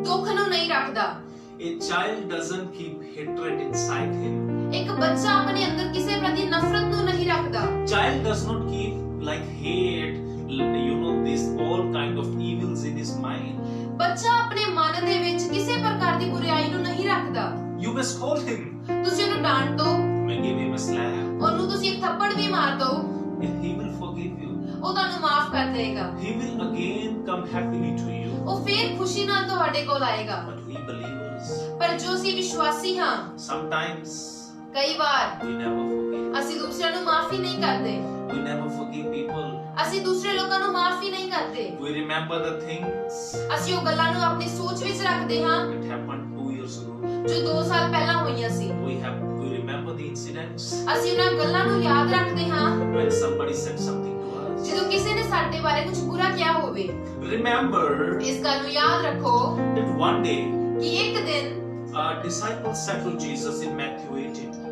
ਦੁੱਖ ਨੂੰ ਨਹੀਂ ਰੱਖਦਾ। A child doesn't keep hatred inside him. ਇੱਕ ਬੱਚਾ ਆਪਣੇ ਅੰਦਰ ਕਿਸੇ ਪ੍ਰਤੀ ਨਫ਼ਰਤ ਨੂੰ ਨਹੀਂ ਰੱਖਦਾ। Child does not keep like hate, this all kind of evils in his mind. ਬੱਚਾ ਆਪਣੇ ਮਨ ਦੇ ਵਿੱਚ ਕਿਸੇ ਪ੍ਰਕਾਰ ਦੀ ਬੁਰਾਈ ਨੂੰ ਨਹੀਂ ਰੱਖਦਾ। You may scold him. ਤੁਸੀਂ ਉਹਨੂੰ ਡਾਂਟ ਦਿਓ, You may give him a slap. ਉਹਨੂੰ ਤੁਸੀਂ ਇੱਕ ਥੱਪੜ ਵੀ ਮਾਰ ਦਿਓ, and He will forgive you. ਉਹ ਤੁਹਾਨੂੰ ਮਾਫ ਕਰ ਦੇਗਾ। He will again come happily to you. ਉਹ ਫਿਰ ਖੁਸ਼ੀ ਨਾਲ ਤੁਹਾਡੇ ਕੋਲ ਆਏਗਾ। But we believers, ਪਰ ਜੋ ਅਸੀਂ ਵਿਸ਼ਵਾਸੀ ਹਾਂ, sometimes ਕਈ ਵਾਰ we never forgive. ਅਸੀਂ ਦੂਸਰਿਆਂ ਨੂੰ ਮਾਫ ਹੀ ਨਹੀਂ ਕਰਦੇ। We never forgive people. ਅਸੀਂ ਦੂਸਰੇ ਲੋਕਾਂ ਨੂੰ ਮਾਫ ਹੀ ਨਹੀਂ ਕਰਦੇ। We remember the things ਅਸੀਂ ਉਹ ਗੱਲਾਂ ਨੂੰ ਆਪਣੀ ਸੋਚ ਵਿੱਚ ਰੱਖਦੇ ਹਾਂ that happened 2 years ago. ਜੋ 2 ਸਾਲ ਪਹਿਲਾਂ ਹੋਈਆਂ ਸੀ। We remember the incidents ਅਸੀਂ ਉਹਨਾਂ ਗੱਲਾਂ ਨੂੰ ਯਾਦ ਰੱਖਦੇ ਹਾਂ when somebody said something to us. ਜਦੋਂ ਕਿਸੇ ਨੇ ਸਾਡੇ ਬਾਰੇ ਕੁਝ ਬੁਰਾ ਕਿਹਾ ਹੋਵੇ। Remember ਇਸ ਗੱਲ ਨੂੰ ਯਾਦ ਰੱਖੋ that one day ਕਿ ਇੱਕ ਦਿਨ disciples said to Jesus in Matthew 18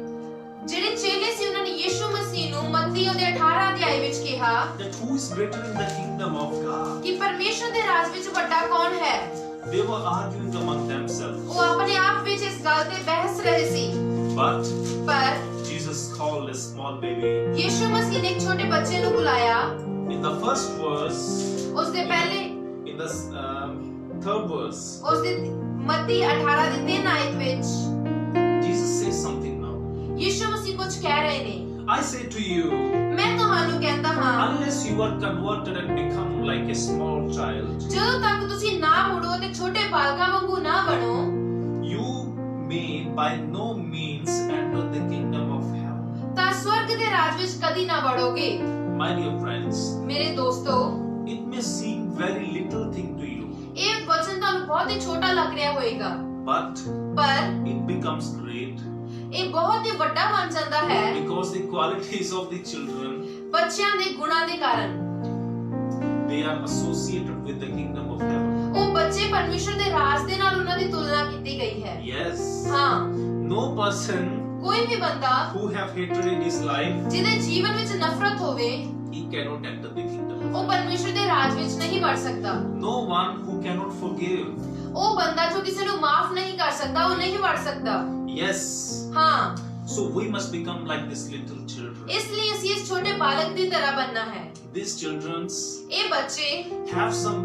ਜਿਹੜੇ ਚੇਲੇ ਸੀ ਉਹਨਾਂ ਨੇ ਯਿਸੂ ਮਸੀਹ ਨੂੰ ਮੱਤੀ ਉਹਦੇ 18 ਅਧਿਆਇ ਵਿੱਚ ਕਿਹਾ that who is greater in the kingdom of God. ਕਿ ਪਰਮੇਸ਼ਰ ਦੇ ਰਾਜ ਵਿੱਚ ਵੱਡਾ ਕੌਣ ਹੈ। They were arguing among themselves. ਉਹ ਆਪਣੇ ਆਪ ਵਿੱਚ ਇਸ ਗੱਲ ਤੇ ਬਹਿਸ ਰਹੇ ਸੀ। But ਪਰ Jesus called a small baby. ਯਿਸੂ ਮਸੀਹ ਨੇ ਇੱਕ ਛੋਟੇ ਬੱਚੇ ਨੂੰ ਬੁਲਾਇਆ। In the first verse, ਉਸ ਦੇ ਪਹਿਲੇ in the third verse, ਉਸ ਦੇ ਮੱਤੀ 18 ਦੀ 3 ਆਇਤ ਵਿੱਚ Jesus says something now. ਯਿਸੂ ਮਸੀਹ ਕੁਝ ਕਹਿ ਰਹੇ ਨੇ। I say to you, ਮੈਂ ਤੁਹਾਨੂੰ ਕਹਿੰਦਾ ਹਾਂ unless you are converted and become like a small child, ਜਦੋਂ ਤੱਕ ਤੁਸੀਂ ਨਾ ਮੁੜੋ ਤੇ ਛੋਟੇ ਬਾਲਕਾਂ ਵਾਂਗੂ ਨਾ ਬਣੋ, you may by no means enter the kingdom of heaven. ਤਾਂ ਸਵਰਗ ਦੇ ਰਾਜ ਵਿੱਚ ਕਦੀ ਨਾ ਵੜੋਗੇ। My dear friends, ਮੇਰੇ ਦੋਸਤੋ, it may seem very little thing to you, ਇਹ ਵਚਨ ਤੁਹਾਨੂੰ ਬਹੁਤ ਹੀ ਛੋਟਾ ਲੱਗ ਰਿਹਾ ਹੋਵੇਗਾ, but ਪਰ it becomes great ਇਹ ਬਹੁਤ ਹੀ ਵੱਡਾ ਬਣ ਜਾਂਦਾ ਹੈ because the qualities of the children, ਬੱਚਿਆਂ ਦੇ ਗੁਣਾਂ ਦੇ ਕਾਰਨ। they are associated with the kingdom of heaven. ਉਹ ਬੱਚੇ ਪਰਮੇਸ਼ਰ ਦੇ ਰਾਜ ਦੇ ਨਾਲ ਉਹਨਾਂ ਦੀ ਤੁਲਨਾ ਕੀਤੀ ਗਈ ਹੈ। Yes. ਹਾਂ, No person ਕੋਈ ਵੀ ਬੰਦਾ who have hatred in his life, ਜਿਹਦੇ ਜੀਵਨ ਵਿੱਚ ਨਫ਼ਰਤ ਹੋਵੇ, he cannot enter the kingdom of ਉਹ ਪਰਮੇਸ਼ਰ ਦੇ ਰਾਜ ਵਿੱਚ ਨਹੀਂ ਵੜ ਸਕਦਾ। no one who cannot forgive. ਉਹ ਬੰਦਾ ਜੋ ਕਿਸੇ ਨੂੰ ਮਾਫ ਨਹੀਂ ਕਰ ਸਕਦਾ, ਉਹ ਨਹੀਂ ਵੜ ਸਕਦਾ। Yes. ਹਾਂ, So we must become like these little children. ਇਸ ਲਈ ਅਸੀਂ ਇਸ ਛੋਟੇ ਬਾਲਕ ਦੀ ਤਰ੍ਹਾਂ ਬਣਨਾ ਹੈ। These children ਇਹ ਬੱਚੇ, have some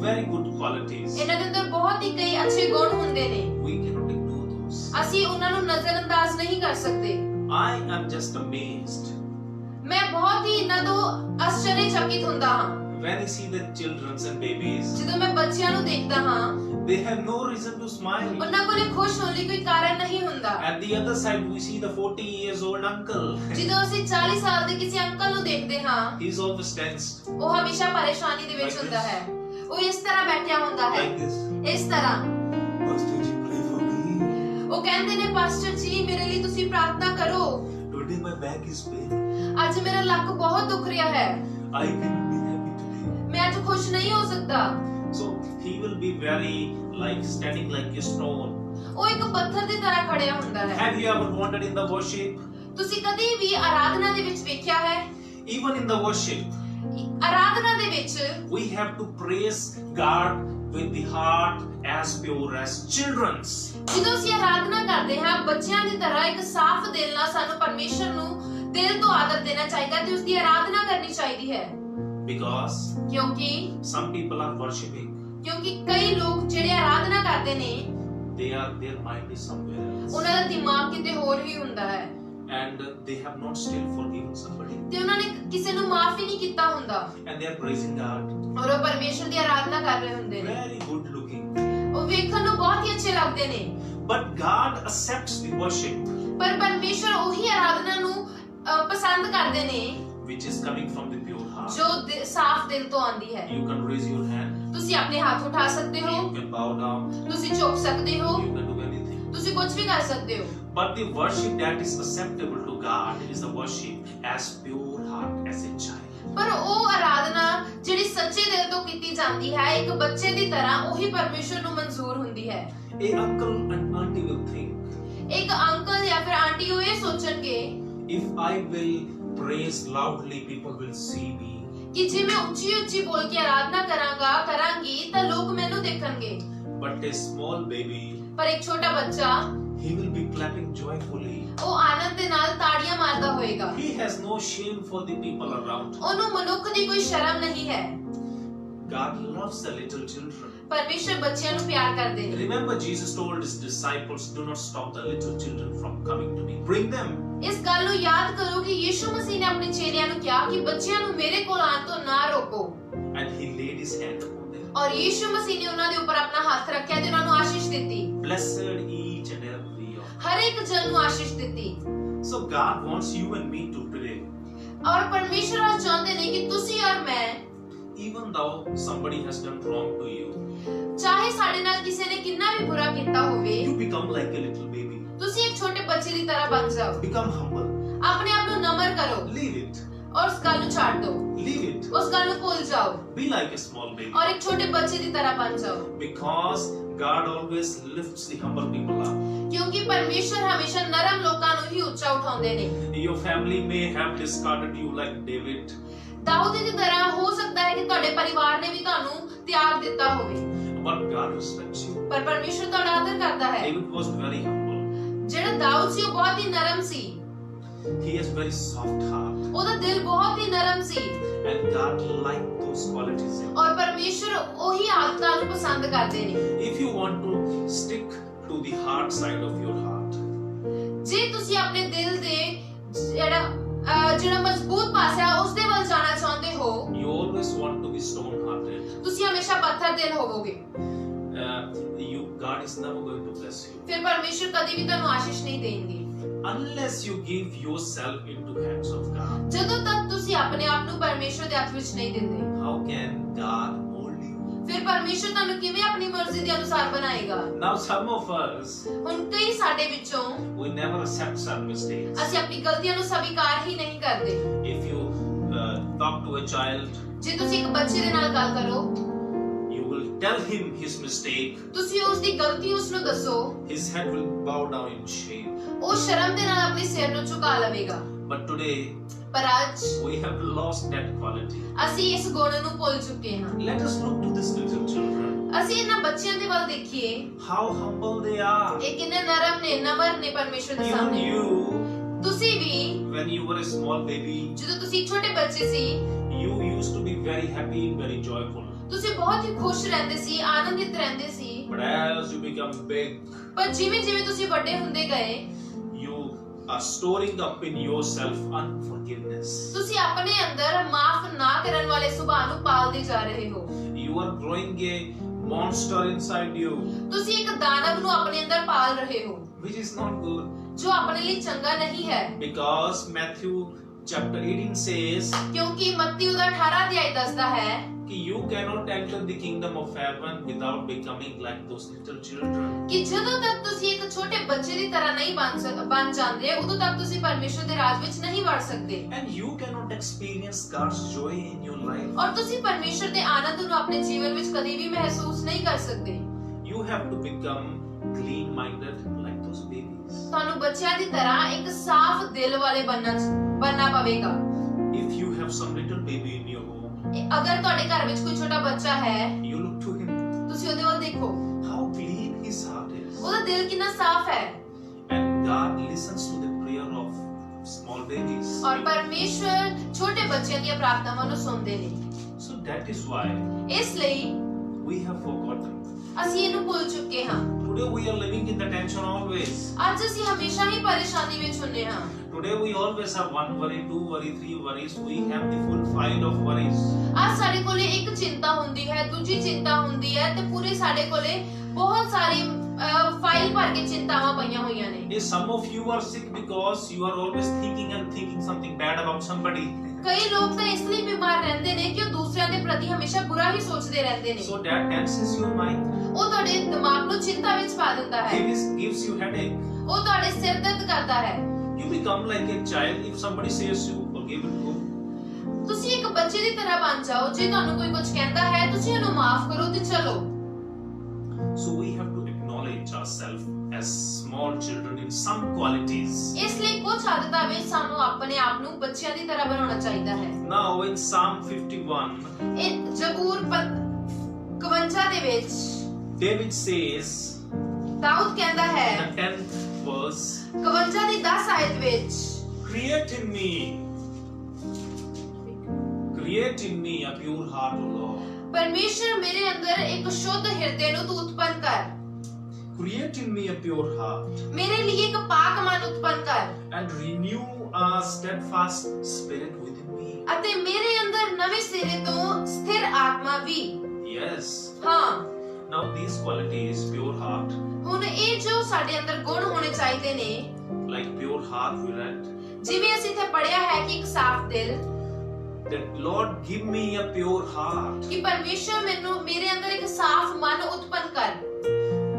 very good qualities. ਇਹਨਾਂ ਦੇ ਅੰਦਰ ਬਹੁਤ ਹੀ ਕਈ ਅੱਛੇ ਗੁਣ ਹੁੰਦੇ ਨੇ। We cannot ignore those. ਅਸੀਂ ਉਹਨਾਂ ਨੂੰ ਨਜ਼ਰਅੰਦਾਜ਼ ਨਹੀਂ ਕਰ ਸਕਦੇ। I am just amazed ਮੈਂ ਬਹੁਤ ਹੀ ਇਹਨਾਂ ਤੋਂ ਆਸ਼ਚਰਯਚਕਿਤ ਹੁੰਦਾ ਹਾਂ when I see the children and babies. ਜਦੋਂ ਮੈਂ ਬੱਚਿਆਂ ਨੂੰ ਦੇਖਦਾ ਹਾਂ। They have no reason to smile. ਉਹਨਾਂ ਕੋਲ ਖੁਸ਼ ਹੋਣ ਲਈ ਕੋਈ ਕਾਰਨ ਨਹੀਂ ਹੁੰਦਾ। At the other side, we see the 40 years old uncle. ਜਦੋਂ ਅਸੀਂ 40 ਸਾਲ ਦੇ ਕਿਸੇ ਅੰਕਲ ਨੂੰ ਦੇਖਦੇ ਹਾਂ, He's always tensed. ਉਹ ਹਮੇਸ਼ਾ ਪਰੇਸ਼ਾਨੀ ਦੇ ਵਿੱਚ ਹੁੰਦਾ ਹੈ। ਉਹ ਇਸ ਤਰ੍ਹਾਂ ਬੈਠਿਆ ਹੁੰਦਾ ਹੈ, Like this. ਇਸ ਤਰ੍ਹਾਂ। Pastor ji, pray for me. ਉਹ ਕਹਿੰਦੇ ਨੇ, ਪਾਸਟਰ ਜੀ ਮੇਰੇ ਲਈ ਤੁਸੀਂ ਪ੍ਰਾਰਥਨਾ ਕਰੋ। Today my back is pain. ਅੱਜ ਮੇਰਾ ਲੱਕ ਬਹੁਤ ਦੁਖ ਰਿਹਾ ਹੈ। I cannot be happy today. ਮੈਂ ਅੱਜ ਖੁਸ਼ ਨਹੀਂ ਹੋ ਸਕਦਾ। So he will be very like standing like a stone. ਉਹ ਇੱਕ ਪੱਥਰ ਦੀ ਤਰ੍ਹਾਂ ਖੜਿਆ ਹੁੰਦਾ ਹੈ। Have you ever wandered in the worship? ਤੁਸੀਂ ਕਦੀ ਵੀ ਆਰਾਧਨਾ ਦੇ ਵਿੱਚ ਵੇਖਿਆ ਹੈ? Even in the worship, ਆਰਾਧਨਾ ਦੇ ਵਿੱਚ we have to praise God with the heart as pure as children's. ਜਦੋਂ ਅਸੀਂ ਆਰਾਧਨਾ ਕਰਦੇ ਹਾਂ, ਬੱਚਿਆਂ ਦੀ ਤਰ੍ਹਾਂ ਇੱਕ ਸਾਫ਼ ਦਿਲ ਨਾਲ ਸਾਨੂੰ ਪਰਮੇਸ਼ਰ ਨੂੰ ਦਿਲ ਤੋਂ ਆਦਰ ਦੇਣਾ ਚਾਹੀਦਾ ਤੇ ਉਸ ਦੀ ਆਰਾਧਨਾ ਕਰਨੀ ਚਾਹੀਦੀ ਹੈ। Because ਕਿਉਂਕਿ some people are worshiping, ਕਈ ਲੋਕ ਜਿਹੜੇ ਆਰਾਧਨਾ ਕਰਦੇ ਨੇ, their mind is somewhere else, ਉਹਨਾਂ ਦਾ ਦਿਮਾਗ ਕਿਤੇ ਹੋਰ ਹੀ ਹੁੰਦਾ ਹੈ and they have not still forgiven somebody, ਤੇ ਉਹਨਾਂ ਨੇ ਕਿਸੇ ਨੂੰ ਮਾਫ ਹੀ ਨਹੀਂ ਕੀਤਾ ਹੁੰਦਾ and they are praising God. ਔਰ ਉਹ ਪਰਮੇਸ਼ਰ ਦੀ ਆਰਾਧਨਾ ਕਰ ਰਹੇ ਹੁੰਦੇ ਨੇ। Very good looking, ਉਹ ਵੇਖਣ ਨੂੰ ਬਹੁਤ ਹੀ ਅੱਛੇ ਲੱਗਦੇ ਨੇ, but God accepts the worship ਪਰ ਪਰਮੇਸ਼ਰ ਉਹੀ ਆਰਾਧਨਾ ਨੂੰ ਪਸੰਦ ਕਰਦੇ ਨੇ which is coming from the pure heart. ਜੋ ਸਾਫ਼ ਦਿਲ ਤੋਂ ਆਉਂਦੀ ਹੈ। You can raise your hand, ਤੁਸੀਂ ਆਪਣੇ ਹੱਥ ਉਠਾ ਸਕਦੇ ਹੋ, you can bow down, ਤੁਸੀਂ ਝੁਕ ਸਕਦੇ ਹੋ, you can do anything. ਤੁਸੀਂ ਕੁਝ ਵੀ ਕਰ ਸਕਦੇ ਹੋ। But the worship that is acceptable to God is the worship as pure heart as a child. ਪਰ ਉਹ ਆਰਾਧਨਾ ਜਿਹੜੀ ਸੱਚੇ ਦਿਲ ਤੋਂ ਕੀਤੀ ਜਾਂਦੀ ਹੈ, ਇੱਕ ਬੱਚੇ ਦੀ ਤਰ੍ਹਾਂ, ਉਹੀ ਪਰਮੇਸ਼ਰ ਨੂੰ ਮਨਜ਼ੂਰ ਹੁੰਦੀ ਹੈ। A uncle and auntie will think, ਇੱਕ ਅੰਕਲ ਜਾਂ ਫਿਰ ਆਂਟੀ ਉਹ ਇਹ ਸੋਚਣਗੇ if I will praise loudly, people will see me. ਕਿ ਜੇ ਮੈਂ ਉੱਚੀ ਉੱਚੀ ਬੋਲ ਕੇ ਆਰਾਧਨਾ ਕਰਾਂਗੀ ਤਾਂ ਲੋਕ ਮੈਨੂੰ ਦੇਖਣਗੇ। But a small baby, ਪਰ ਇੱਕ ਛੋਟਾ ਬੱਚਾ, he will be clapping joyfully. ਉਹ ਆਨੰਦ ਦੇ ਨਾਲ ਤਾੜੀਆਂ ਮਾਰਦਾ ਹੋਏਗਾ। He has no shame for the people around. ਉਹਨੂੰ ਮਨੁੱਖ ਦੀ ਕੋਈ ਸ਼ਰਮ ਨਹੀਂ ਹੈ। God loves the little children. ਪਰਮੇਸ਼ਰ ਬੱਚਿਆਂ ਨੂੰ ਪਿਆਰ ਕਰਦੇ ਨੇ। Remember, Jesus told his disciples, "Do not stop the little children from coming to me. Bring them." ਇਸ ਗੱਲ ਨੂੰ ਯਾਦ ਕਰੋ ਕਿ ਯੀਸ਼ੂ ਮਸੀਹ ਨੇ ਆਪਣੇ ਚੇਲਿਆਂ ਨੂੰ ਕਿਹਾ ਕਿ ਬੱਚਿਆਂ ਨੂੰ ਮੇਰੇ ਕੋਲ ਆਉਣ ਤੋਂ ਨਾ ਰੋਕੋ। And he laid his hand upon them. ਔਰ ਯੀਸ਼ੂ ਮਸੀਹ ਨੇ ਉਹਨਾਂ ਦੇ ਉੱਪਰ ਆਪਣਾ ਹੱਥ ਰੱਖਿਆ ਤੇ ਉਹਨਾਂ ਨੂੰ ਆਸ਼ੀਸ਼ ਦਿੱਤੀ। Blessed each and every of them. ਹਰ ਇੱਕ ਜਨ ਨੂੰ ਆਸ਼ੀਸ਼ ਦਿੱਤੀ। So God wants you and me to today. ਔਰ ਪਰਮੇਸ਼ਰ ਅੱਜ ਚਾਹੁੰਦੇ ਨੇ ਕਿ ਤੁਸੀਂ ਔਰ ਮੈਂ, Even though somebody has done wrong to you, ਚਾਹੇ ਸਾਡੇ ਨਾਲ ਕਿਸੇ ਨੇ ਕਿੰਨਾ ਵੀ ਬੁਰਾ ਕੀਤਾ ਹੋਵੇ, you become like a little baby. ਤੁਸੀਂ ਇੱਕ ਛੋਟੇ ਬੱਚੇ ਦੀ ਤਰ੍ਹਾਂ ਬਣ ਜਾਓ। Become humble. ਆਪਣੇ ਆਪ ਨੂੰ ਨਮਰ ਕਰੋ Leave it. ਔਰ ਉਸ ਗੱਲ ਨੂੰ ਛੱਡ ਦਿਓ। Leave it. ਉਸ ਗੱਲ ਨੂੰ ਭੁੱਲ ਜਾਓ Be like a small baby. ਔਰ ਇੱਕ ਛੋਟੇ ਬੱਚੇ ਦੀ ਤਰ੍ਹਾਂ ਬਣ ਜਾਓ। Because God always lifts the humble people up. ਕਿਉਂਕਿ ਪਰਮੇਸ਼ਰ ਹਮੇਸ਼ਾ ਨਰਮ ਲੋਕਾਂ ਨੂੰ ਹੀ ਉੱਚਾ ਉਠਾਉਂਦੇ ਨੇ। Your family may have discarded you like David. Dawood ਦੀ ਤਰ੍ਹਾਂ ਹੋ ਸਕਦਾ ਹੈ ਕਿ ਤੁਹਾਡੇ ਪਰਿਵਾਰ ਨੇ ਵੀ ਤੁਹਾਨੂੰ ਤਿਆਗ ਦਿੱਤਾ ਹੋਵੇ, But God respects you. ਪਰ ਪਰਮੇਸ਼ਰ ਤੁਹਾਡਾ ਆਦਰ ਕਰਦਾ ਹੈ। David was very humble. ਜਿਹੜਾ ਦਾਊਦ ਸੀ ਉਹ ਬਹੁਤ ਹੀ ਨਰਮ ਸੀ। He has very soft heart. ਉਹਦਾ ਦਿਲ ਬਹੁਤ ਹੀ ਨਰਮ ਸੀ And God liked those qualities in him. ਔਰ ਪਰਮੇਸ਼ਰ ਉਹੀ ਆਦਤਾਂ ਨੂੰ ਪਸੰਦ ਕਰਦੇ ਨੇ। If you want to stick to the hard side of your heart, ਜੇ ਤੁਸੀਂ ਆਪਣੇ ਦਿਲ ਦੇ ਜਿਹੜਾ ਮਜ਼ਬੂਤ ਪਾਸਾ ਹੈ ਉਸ ਦੇ ਵੱਲ ਜਾਣਾ ਚਾਹੁੰਦੇ ਹੋ, you always want to be stone-hearted. ਤੁਸੀਂ ਹਮੇਸ਼ਾ ਪੱਥਰ ਦਿਲ ਹੋਵੋਗੇ। God is never going to bless you ਫਿਰ ਪਰਮੇਸ਼ਰ ਕਦੀ ਵੀ ਤੁਹਾਨੂੰ ਆਸ਼ੀਸ਼ ਨਹੀਂ ਦੇਣਗੇ unless you give yourself into hands of God. ਜਦੋਂ ਤੱਕ ਤੁਸੀਂ ਆਪਣੇ ਆਪ ਨੂੰ ਪਰਮੇਸ਼ਰ ਦੇ ਹੱਥ ਵਿੱਚ ਨਹੀਂ ਦਿੰਦੇ। How can God mold you? ਫਿਰ ਪਰਮੇਸ਼ਰ ਤੁਹਾਨੂੰ ਕਿਵੇਂ ਆਪਣੀ ਮਰਜ਼ੀ ਦੇ ਅਨੁਸਾਰ ਬਣਾਏਗਾ? Now some of us, ਹੁਣ ਕਈ ਸਾਡੇ ਵਿੱਚੋਂ we never accept our mistakes. ਅਸੀਂ ਆਪਣੀ ਗਲਤੀਆਂ ਨੂੰ ਸਵੀਕਾਰ ਹੀ ਨਹੀਂ ਕਰਦੇ। If you talk to a child, ਜੇ ਤੁਸੀਂ ਇੱਕ ਬੱਚੇ ਦੇ ਨਾਲ ਗੱਲ ਕਰੋ, you will tell him his mistake. ਤੁਸੀਂ ਉਸ ਦੀ ਗਲਤੀ ਉਸ ਨੂੰ ਦੱਸੋ, His head will bow down in shame. ਉਹ ਸ਼ਰਮ ਦੇ ਨਾਲ ਆਪਣੇ ਸਿਰ ਨੂੰ ਝੁਕਾ ਲਵੇਗਾ। But today, ਪਰ ਅੱਜ we have lost that quality. ਅਸੀਂ ਇਸ ਗੁਣ ਨੂੰ ਭੁੱਲ ਚੁੱਕੇ ਹਾਂ। Let us look to these little children. ਅਸੀਂ ਇਹਨਾਂ ਬੱਚਿਆਂ ਦੇ ਵੱਲ ਦੇਖੀਏ, How humble they are. ਇਹ ਕਿੰਨੇ ਨਰਮ ਨੇ, ਨਮਰ ਨੇ ਪਰਮੇਸ਼ਰ ਦੇ Even ਸਾਹਮਣੇ। you, ਤੁਸੀਂ ਵੀ when you were a small baby, ਜਦੋਂ ਤੁਸੀਂ ਇੱਕ ਛੋਟੇ ਬੱਚੇ ਸੀ, you used to be very happy, very joyful. ਤੁਸੀਂ ਬਹੁਤ ਹੀ ਖੁਸ਼ ਰਹਿੰਦੇ ਸੀ, ਆਨੰਦਿਤ ਰਹਿੰਦੇ ਸੀ। But as you become big, ਪਰ ਜਿਵੇਂ ਜਿਵੇਂ ਤੁਸੀਂ ਵੱਡੇ ਹੁੰਦੇ ਗਏ, you are storing up in yourself unforgiveness. ਤੁਸੀਂ ਆਪਣੇ ਅੰਦਰ ਮਾਫ ਨਾ ਕਰਨ ਵਾਲੇ ਸੁਭਾਅ ਨੂੰ ਪਾਲਦੇ ਜਾ ਰਹੇ ਹੋ। You are growing a monster inside you, ਤੁਸੀਂ ਇੱਕ ਦਾਨਵ ਨੂੰ ਆਪਣੇ ਅੰਦਰ ਪਾਲ ਰਹੇ ਹੋ, which is not good. ਜੋ ਆਪਣੇ ਲਈ ਚੰਗਾ ਨਹੀਂ ਹੈ। Because Matthew chapter 18 says ਕਿਉਂਕਿ ਮੱਤੀ ਉਹਦਾ 18 ਅਧਿਆਇ ਦੱਸਦਾ ਹੈ कि you cannot enter the kingdom of heaven without becoming like those little children. ਕਿ ਜਦੋਂ ਤੱਕ ਤੁਸੀਂ ਇੱਕ ਛੋਟੇ ਬੱਚੇ ਦੀ ਤਰ੍ਹਾਂ ਨਹੀਂ ਬਣ ਜਾਂਦੇ, ਉਦੋਂ ਤੱਕ ਤੁਸੀਂ ਪਰਮੇਸ਼ਰ ਦੇ ਰਾਜ ਵਿੱਚ ਨਹੀਂ ਵੜ ਸਕਦੇ। And you cannot experience God's joy in your life. ਔਰ ਤੁਸੀਂ ਪਰਮੇਸ਼ਰ ਦੇ ਆਨੰਦ ਨੂੰ ਆਪਣੇ ਜੀਵਨ ਵਿੱਚ ਕਦੀ ਵੀ ਮਹਿਸੂਸ ਨਹੀਂ ਕਰ ਸਕਦੇ। You have to become clean-minded like those babies. ਤੁਹਾਨੂੰ ਬੱਚਿਆਂ ਦੀ ਤਰ੍ਹਾਂ ਇੱਕ ਸਾਫ਼ ਦਿਲ ਵਾਲੇ ਬਣਨਾ ਪਵੇਗਾ। If you have some little baby in your home, ਅਗਰ ਤੁਹਾਡੇ ਘਰ ਵਿੱਚ ਕੋਈ ਛੋਟਾ ਬੱਚਾ ਹੈ, you look to him. ਤੁਸੀਂ ਉਹਦੇ ਵੱਲ ਦੇਖੋ, How clean his heart is. ਉਹਦਾ ਦਿਲ ਕਿੰਨਾ ਸਾਫ਼ ਹੈ। And God listens to the prayer of small babies. ਔਰ ਪਰਮੇਸ਼ਰ ਛੋਟੇ ਬੱਚਿਆਂ ਦੀਆਂ ਪ੍ਰਾਰਥਨਾਵਾਂ ਨੂੰ ਸੁਣਦੇ ਨੇ। So that is why ਇਸ ਲਈ we have forgotten. ਅਸੀਂ ਇਹਨੂੰ ਭੁੱਲ ਚੁੱਕੇ ਹਾਂ। Today we are living in the tension always. ਅੱਜ ਅਸੀਂ ਹਮੇਸ਼ਾ ਹੀ ਪਰੇਸ਼ਾਨੀ ਵਿੱਚ ਹੁੰਦੇ ਹਾਂ। Today we always have one worry, two worry, three worries. We have the full file of worries. ਅੱਜ ਸਾਡੇ ਕੋਲੇ ਇੱਕ ਚਿੰਤਾ ਹੁੰਦੀ ਹੈ, ਦੂਜੀ ਚਿੰਤਾ ਹੁੰਦੀ ਹੈ ਤੇ ਪੂਰੇ ਸਾਡੇ ਕੋਲੇ ਬਹੁਤ ਸਾਰੀ ਫਾਈਲ ਭਰ ਕੇ ਚਿੰਤਾਵਾਂ ਪਈਆਂ ਹੋਈਆਂ ਨੇ। If some of you are sick because you are always thinking something bad about somebody. ਕਈ ਲੋਕ ਤਾਂ ਇਸ ਲਈ ਬਿਮਾਰ ਰਹਿੰਦੇ ਨੇ ਕਿ ਉਹ ਦੂਸਰਿਆਂ ਦੇ ਪ੍ਰਤੀ ਹਮੇਸ਼ਾ ਬੁਰਾ ਹੀ ਸੋਚਦੇ ਰਹਿੰਦੇ ਨੇ। So that tenses your mind. ਉਹ ਤੁਹਾਡੇ ਦਿਮਾਗ ਨੂੰ ਚਿੰਤਾ ਵਿੱਚ ਪਾ ਦਿੰਦਾ ਹੈ। Gives you headache. ਉਹ ਤੁਹਾਡੇ ਸਿਰ ਦਰਦ ਕਰਦਾ ਹੈ। You become like a child if somebody says you forgive it, go. ਤੁਸੀਂ ਇੱਕ ਬੱਚੇ ਦੀ ਤਰ੍ਹਾਂ ਬਣ ਜਾਓ। ਜੇ ਤੁਹਾਨੂੰ ਕੋਈ ਕੁਝ ਕਹਿੰਦਾ ਹੈ, ਤੁਸੀਂ ਉਹਨੂੰ ਮਾਫ ਕਰੋ ਤੇ ਚਲੋ। So we have to acknowledge ourselves as small children in some qualities. ਇਸ ਲਈ ਕੁਝ ਆਦਤਾਂ ਵਿੱਚ ਸਾਨੂੰ ਆਪਣੇ ਆਪ ਨੂੰ ਬੱਚਿਆਂ ਦੀ ਤਰ੍ਹਾਂ ਬਣਾਉਣਾ ਚਾਹੀਦਾ ਹੈ। Now in Psalm 51, ਇਹ ਜ਼ਬੂਰ 52 ਦੇ ਵਿੱਚ David says, ਦਾਊਦ ਕਹਿੰਦਾ ਹੈ, the 10th verse, 52 ਦੀ 10 ਆਇਤ ਵਿੱਚ, create in me a pure heart, O Lord. ਪਰਮੇਸ਼ਰ ਮੇਰੇ ਅੰਦਰ ਇੱਕ ਸ਼ੁੱਧ ਹਿਰਦੇ ਨੂੰ ਤੂੰ ਉਤਪੰਨ ਕਰ। Create in me a pure heart ਮੇਰੇ ਲਈ ਇੱਕ ਪਾਕ ਮਨ ਉਤਪੰਨ ਕਰ and renew a steadfast spirit within me. ਅਤੇ ਮੇਰੇ ਅੰਦਰ ਨਵੇਂ ਸਿਰੇ ਤੋਂ ਸਥਿਰ ਆਤਮਾ ਵੀ। Yes. ਹਾਂ, Now these qualities, pure heart, ਹੁਣ ਇਹ ਜੋ ਸਾਡੇ ਅੰਦਰ ਗੁਣ ਹੋਣੇ ਚਾਹੀਦੇ ਨੇ, like pure heart we read, ਜਿਵੇਂ ਅਸੀਂ ਇੱਥੇ ਪੜਿਆ ਹੈ ਕਿ ਇੱਕ ਸਾਫ਼ ਦਿਲ, that Lord give me a pure heart. ਕਿ ਪਰਮੇਸ਼ਰ ਮੈਨੂੰ ਮੇਰੇ ਅੰਦਰ ਇੱਕ ਸਾਫ਼ ਮਨ ਉਤਪੰਨ ਕਰ।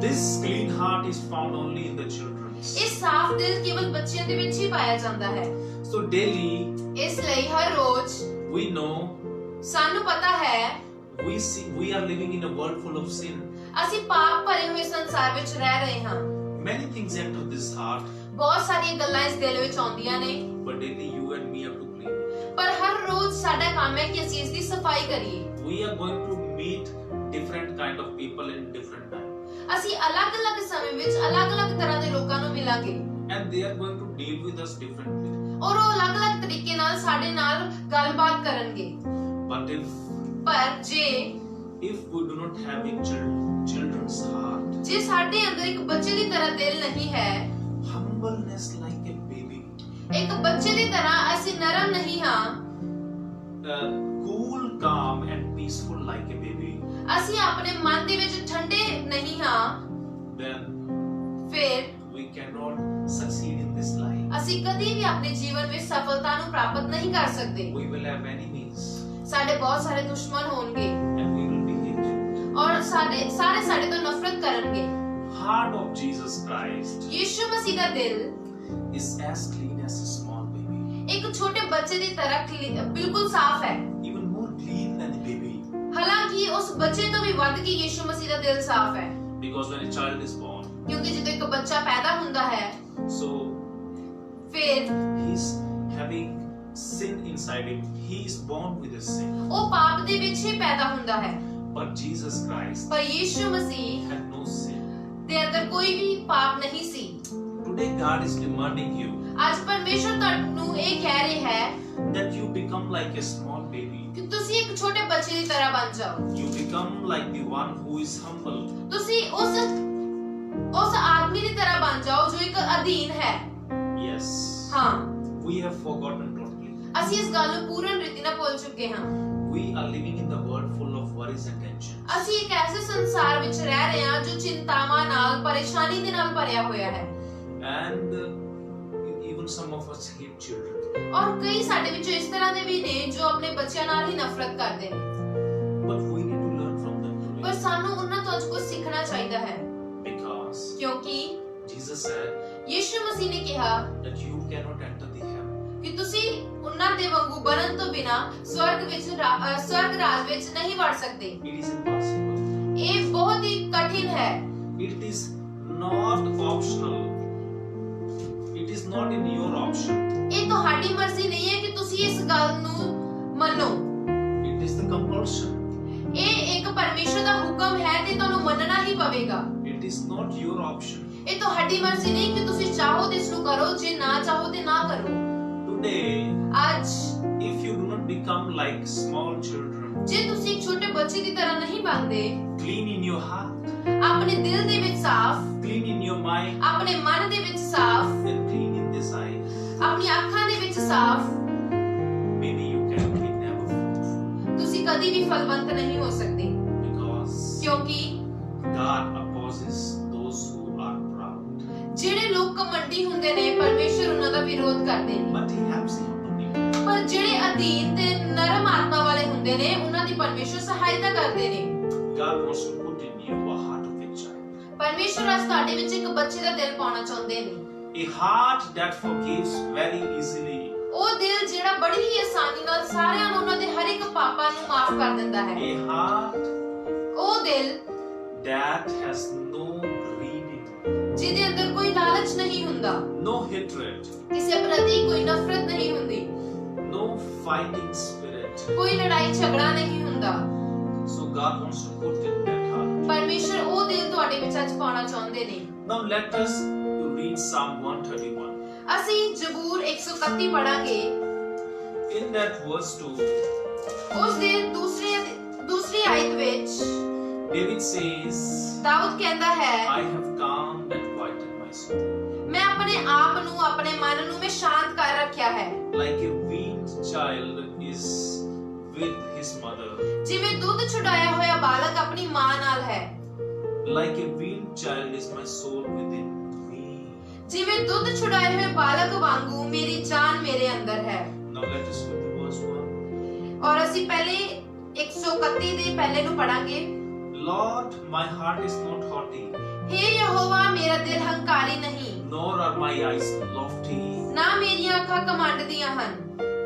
This clean heart is found only in the children. ਇਹ ਸਾਫ਼ ਦਿਲ ਕੇਵਲ ਬੱਚਿਆਂ ਦੇ ਵਿੱਚ ਹੀ ਪਾਇਆ ਜਾਂਦਾ ਹੈ। So daily ਇਸ ਲਈ ਹਰ ਰੋਜ਼ we know, ਸਾਨੂੰ ਪਤਾ ਹੈ we are living in a world full of sin. ਅਸੀਂ ਪਾਪ ਭਰੇ ਹੋਏ ਸੰਸਾਰ ਵਿੱਚ ਰਹਿ ਰਹੇ ਹਾਂ। Many things enter this heart, ਬਹੁਤ ਸਾਰੀਆਂ ਗੱਲਾਂ ਇਸ ਦਿਲ ਵਿੱਚ ਆਉਂਦੀਆਂ ਨੇ, but daily you and me have to clean it. ਪਰ ਹਰ ਰੋਜ਼ ਸਾਡਾ ਕੰਮ ਹੈ ਕਿ ਅਸੀਂ ਇਸ ਦੀ ਸਫਾਈ ਕਰੀਏ। We are going to meet different kind of people in different time, ਅਸੀਂ ਅਲੱਗ-ਅਲੱਗ ਸਮੇਂ ਵਿੱਚ ਅਲੱਗ-ਅਲੱਗ ਤਰ੍ਹਾਂ ਦੇ ਲੋਕਾਂ ਨੂੰ ਮਿਲਾਂਗੇ, and they are going to deal with us differently. ਔਰ ਉਹ ਅਲੱਗ-ਅਲੱਗ ਤਰੀਕੇ ਨਾਲ ਸਾਡੇ ਨਾਲ ਗੱਲਬਾਤ ਕਰਨਗੇ। But ਪਰ ਜੇ if we do not have a children's heart, ਜੇ ਸਾਡੇ ਅੰਦਰ ਇੱਕ ਬੱਚੇ ਦੀ ਤਰ੍ਹਾਂ ਦਿਲ ਨਹੀਂ ਹੈ, humbleness like a baby, ਇੱਕ ਬੱਚੇ ਦੀ ਤਰ੍ਹਾਂ ਅਸੀਂ ਨਰਮ ਨਹੀਂ ਹਾਂ, cool, calm and peaceful like a baby, ਅਸੀਂ ਆਪਣੇ ਮਨ ਦੇ ਵਿੱਚ ਠੰਡੇ ਨਹੀਂ ਹਾਂ, then ਫਿਰ we cannot succeed in this life. ਅਸੀਂ ਕਦੀ ਵੀ ਆਪਣੇ ਜੀਵਨ ਵਿੱਚ ਸਫਲਤਾ ਨੂੰ ਪ੍ਰਾਪਤ ਨਹੀਂ ਕਰ ਸਕਦੇ। We will have enemies ਸਾਡੇ ਬਹੁਤ ਸਾਰੇ ਦੁਸ਼ਮਣ ਹੋਣਗੇ and we will be hated. ਔਰ ਸਾਡੇ ਤੋਂ ਨਫ਼ਰਤ ਕਰਨਗੇ। Heart of Jesus Christ ਯਿਸੂ ਮਸੀਹ ਦਾ ਦਿਲ is as clean as a small baby, ਇੱਕ ਛੋਟੇ ਬੱਚੇ ਦੀ ਤਰ੍ਹਾਂ ਬਿਲਕੁਲ ਸਾਫ਼ ਹੈ। even more clean than a baby, ਹਾਲਾਂਕਿ ਉਸ ਬੱਚੇ ਤੋਂ ਵੀ ਵੱਧ ਕੇ ਯਿਸੂ ਮਸੀਹ ਦਾ ਦਿਲ ਸਾਫ਼ ਹੈ, because when a child is born, ਕਿਉਂਕਿ ਜਦੋਂ ਇੱਕ ਬੱਚਾ ਪੈਦਾ ਹੁੰਦਾ ਹੈ, so ਫਿਰ he's having sin inside him. He is born with a sin. ਉਹ ਪਾਪ ਦੇ ਵਿੱਚ ਹੀ ਪੈਦਾ ਹੁੰਦਾ ਹੈ। But Jesus Christ ਪਰ ਯਿਸੂ ਮਸੀਹ had no sin. ਦੇ ਅੰਦਰ ਕੋਈ ਵੀ ਪਾਪ ਨਹੀਂ ਸੀ। Today God is demanding you ਅੱਜ ਪਰਮੇਸ਼ਰ ਤੁਹਾਨੂੰ ਇਹ ਕਹਿ ਰਿਹਾ ਹੈ that you become like a small baby. ਕਿ ਤੁਸੀਂ ਇੱਕ ਛੋਟੇ ਬੱਚੇ ਦੀ ਤਰ੍ਹਾਂ ਬਣ ਜਾਓ। You become like the one who is humble. ਤੁਸੀਂ ਉਸ ਆਦਮੀ ਦੀ ਤਰ੍ਹਾਂ ਬਣ ਜਾਓ ਜੋ ਇੱਕ ਅਧੀਨ ਹੈ। Yes. ਹਾਂ, We have forgotten totally. ਅਸੀਂ ਇਸ ਗੱਲ ਨੂੰ ਪੂਰਨ ਰੀਤੀ ਨਾਲ ਭੁੱਲ ਚੁੱਕੇ ਹਾਂ। We are living in the world full of worries and tensions. ਅਸੀਂ ਇੱਕ ਐਸੇ ਸੰਸਾਰ ਵਿੱਚ ਰਹਿ ਰਹੇ ਹਾਂ ਜੋ ਚਿੰਤਾਵਾਂ ਨਾਲ, ਪਰੇਸ਼ਾਨੀ ਦੇ ਨਾਲ ਭਰਿਆ ਹੋਇਆ ਹੈ। And even some of us hate children. ਔਰ ਕਈ ਸਾਡੇ ਵਿੱਚੋਂ ਇਸ ਤਰ੍ਹਾਂ ਦੇ ਵੀ ਨੇ ਜੋ ਆਪਣੇ ਬੱਚਿਆਂ ਨਾਲ ਹੀ ਨਫ਼ਰਤ ਕਰਦੇ ਨੇ। But we need to learn from them ਪਰ today. ਸਾਨੂੰ ਉਹਨਾਂ ਤੋਂ ਅੱਜ ਕੁਝ ਸਿੱਖਣਾ ਚਾਹੀਦਾ ਹੈ, Because ਕਿਉਂਕਿ Jesus said ਯਿਸੂ ਮਸੀਹ ਨੇ ਕਿਹਾ that you cannot enter the heaven ਕਿ ਤੁਸੀਂ ਉਹਨਾਂ ਦੇ ਵਾਂਗੂ ਬਣਨ ਤੋਂ ਬਿਨਾ ਸਵਰਗ ਰਾਜ ਵਿੱਚ ਨਹੀਂ ਵੜ ਸਕਦੇ। It is impossible. ਇਹ ਬਹੁਤ ਹੀ ਕਠਿਨ ਹੈ। It is not optional. It is not in your option. ਇਹ ਤੁਹਾਡੀ ਮਰਜ਼ੀ ਨਹੀਂ ਹੈ ਕਿ ਤੁਸੀਂ ਇਸ ਗੱਲ ਨੂੰ ਮੰਨੋ। It is the compulsion. ਇਹ ਇੱਕ ਪਰਮੇਸ਼ਰ ਦਾ ਹੁਕਮ ਹੈ ਤੇ ਤੁਹਾਨੂੰ ਮੰਨਣਾ ਹੀ ਪਵੇਗਾ। It is not your option. ਇਹ ਤੁਹਾਡੀ ਮਰਜ਼ੀ ਨਹੀਂ ਕਿ ਤੁਸੀਂ ਚਾਹੋ ਤੇ ਇਸ ਨੂੰ ਕਰੋ, ਜੇ ਨਾ ਚਾਹੋ ਤੇ ਨਾ ਕਰੋ। Today, ਅੱਜ if you do not become like small children, ਜੇ ਤੁਸੀਂ ਇੱਕ ਛੋਟੇ ਬੱਚੇ ਦੀ ਤਰ੍ਹਾਂ ਨਹੀਂ ਬਣਦੇ, clean in your heart, ਆਪਣੇ ਦਿਲ ਦੇ ਵਿੱਚ ਸਾਫ਼, clean in your mind, ਆਪਣੇ ਮਨ ਦੇ ਵਿੱਚ ਸਾਫ਼, and clean in this eyes, ਆਪਣੀ ਅੱਖਾਂ ਦੇ ਵਿੱਚ ਸਾਫ਼, maybe you can be never fruitful. ਤੁਸੀਂ ਕਦੀ ਵੀ ਫਲਵੰਤ ਨਹੀਂ ਹੋ ਸਕਦੇ, Because ਕਿਉਂਕਿ God opposes those who are proud. ਜਿਹੜੇ ਲੋਕ ਘਮੰਡੀ ਹੁੰਦੇ ਨੇ ਪਰਮੇਸ਼ਰ ਉਹਨਾਂ ਦਾ ਵਿਰੋਧ ਕਰਦੇ ਨੇ, But He helps the humble people. ਪਰ ਜਿਹੜੇ ਅਧੀਨ ਤੇ ਨਰਮ ਆਤਮਾ ਵਾਲੇ ਹੁੰਦੇ ਨੇ ਉਹਨਾਂ ਦੀ ਪਰਮੇਸ਼ਰ ਸਹਾਇਤਾ ਕਰਦੇ ਨੇ। God wants to put in you a heart of a child. ਪਰਮੇਸ਼ਰ ਅੱਜ ਤੁਹਾਡੇ ਵਿੱਚ ਇੱਕ ਬੱਚੇ ਦਾ ਦਿਲ ਪਾਉਣਾ ਚਾਹੁੰਦੇ ਨੇ। A heart that forgives very easily. ਉਹ ਦਿਲ ਜਿਹੜਾ ਬੜੀ ਹੀ ਆਸਾਨੀ ਨਾਲ ਸਾਰਿਆਂ ਨੂੰ ਉਹਨਾਂ ਦੇ ਹਰ ਇੱਕ ਪਾਪਾਂ ਨੂੰ ਮਾਫ ਕਰ ਦਿੰਦਾ ਹੈ। A heart ਉਹ ਦਿਲ that has no greed, ਜਿਹਦੇ ਅੰਦਰ ਕੋਈ ਲਾਲਚ ਨਹੀਂ ਹੁੰਦਾ, no hatred, ਕਿਸੇ ਪ੍ਰਤੀ ਕੋਈ ਨਫ਼ਰਤ ਨਹੀਂ ਹੁੰਦੀ, no fighting spirit. ਕੋਈ ਲੜਾਈ ਝਗੜਾ ਨਹੀਂ ਹੁੰਦਾ। So God wants to put in that heart. ਪਰਮੇਸ਼ਰ ਉਹ ਦਿਲ ਤੁਹਾਡੇ ਵਿੱਚ ਅੱਜ ਪਾਉਣਾ ਚਾਹੁੰਦੇ ਨੇ। Now let us read Psalm 131. ਅਸੀਂ ਜ਼ਬੂਰ 131 ਪੜਾਂਗੇ। In that verse 2, ਉਸ ਦੇ ਦੂਸਰੇ ਦੂਸਰੀ ਆਇਤ ਵਿੱਚ David says, ਦਾਊਦ ਕਹਿੰਦਾ ਹੈ, I have calmed and quieted my soul. ਮੈਂ ਆਪਣੇ ਆਪ ਨੂੰ, ਆਪਣੇ ਮਨ ਨੂੰ ਮੈਂ ਸ਼ਾਂਤ ਕਰ ਰੱਖਿਆ ਹੈ। Like a weaned child is with his mother. ਜਿਵੇਂ ਦੁੱਧ ਛੁਡਾਇਆ ਹੋਇਆ ਬਾਲਕ ਆਪਣੀ ਮਾਂ ਨਾਲ ਹੈ। Like a weaned child is my soul within me. ਜਿਵੇਂ ਦੁੱਧ ਛੁਡਾਏ ਹੋਏ ਬਾਲਕ ਵਾਂਗੂ ਮੇਰੀ ਜਾਨ ਮੇਰੇ ਅੰਦਰ ਹੈ। Now let us read the verse 1. ਔਰ ਅਸੀਂ ਪਹਿਲੇ 131 ਦੇ ਪਹਿਲੇ ਨੂੰ ਪੜਾਂਗੇ। Lord, my heart is not haughty, हे ਯਹੋਵਾ, ਮੇਰਾ ਦਿਲ ਹੰਕਾਰੀ ਨਹੀਂ, nor are my eyes lofty, ਨਾ ਮੇਰੀਆਂ ਅੱਖਾਂ ਘਮੰਡ ਦੀਆਂ ਹਨ,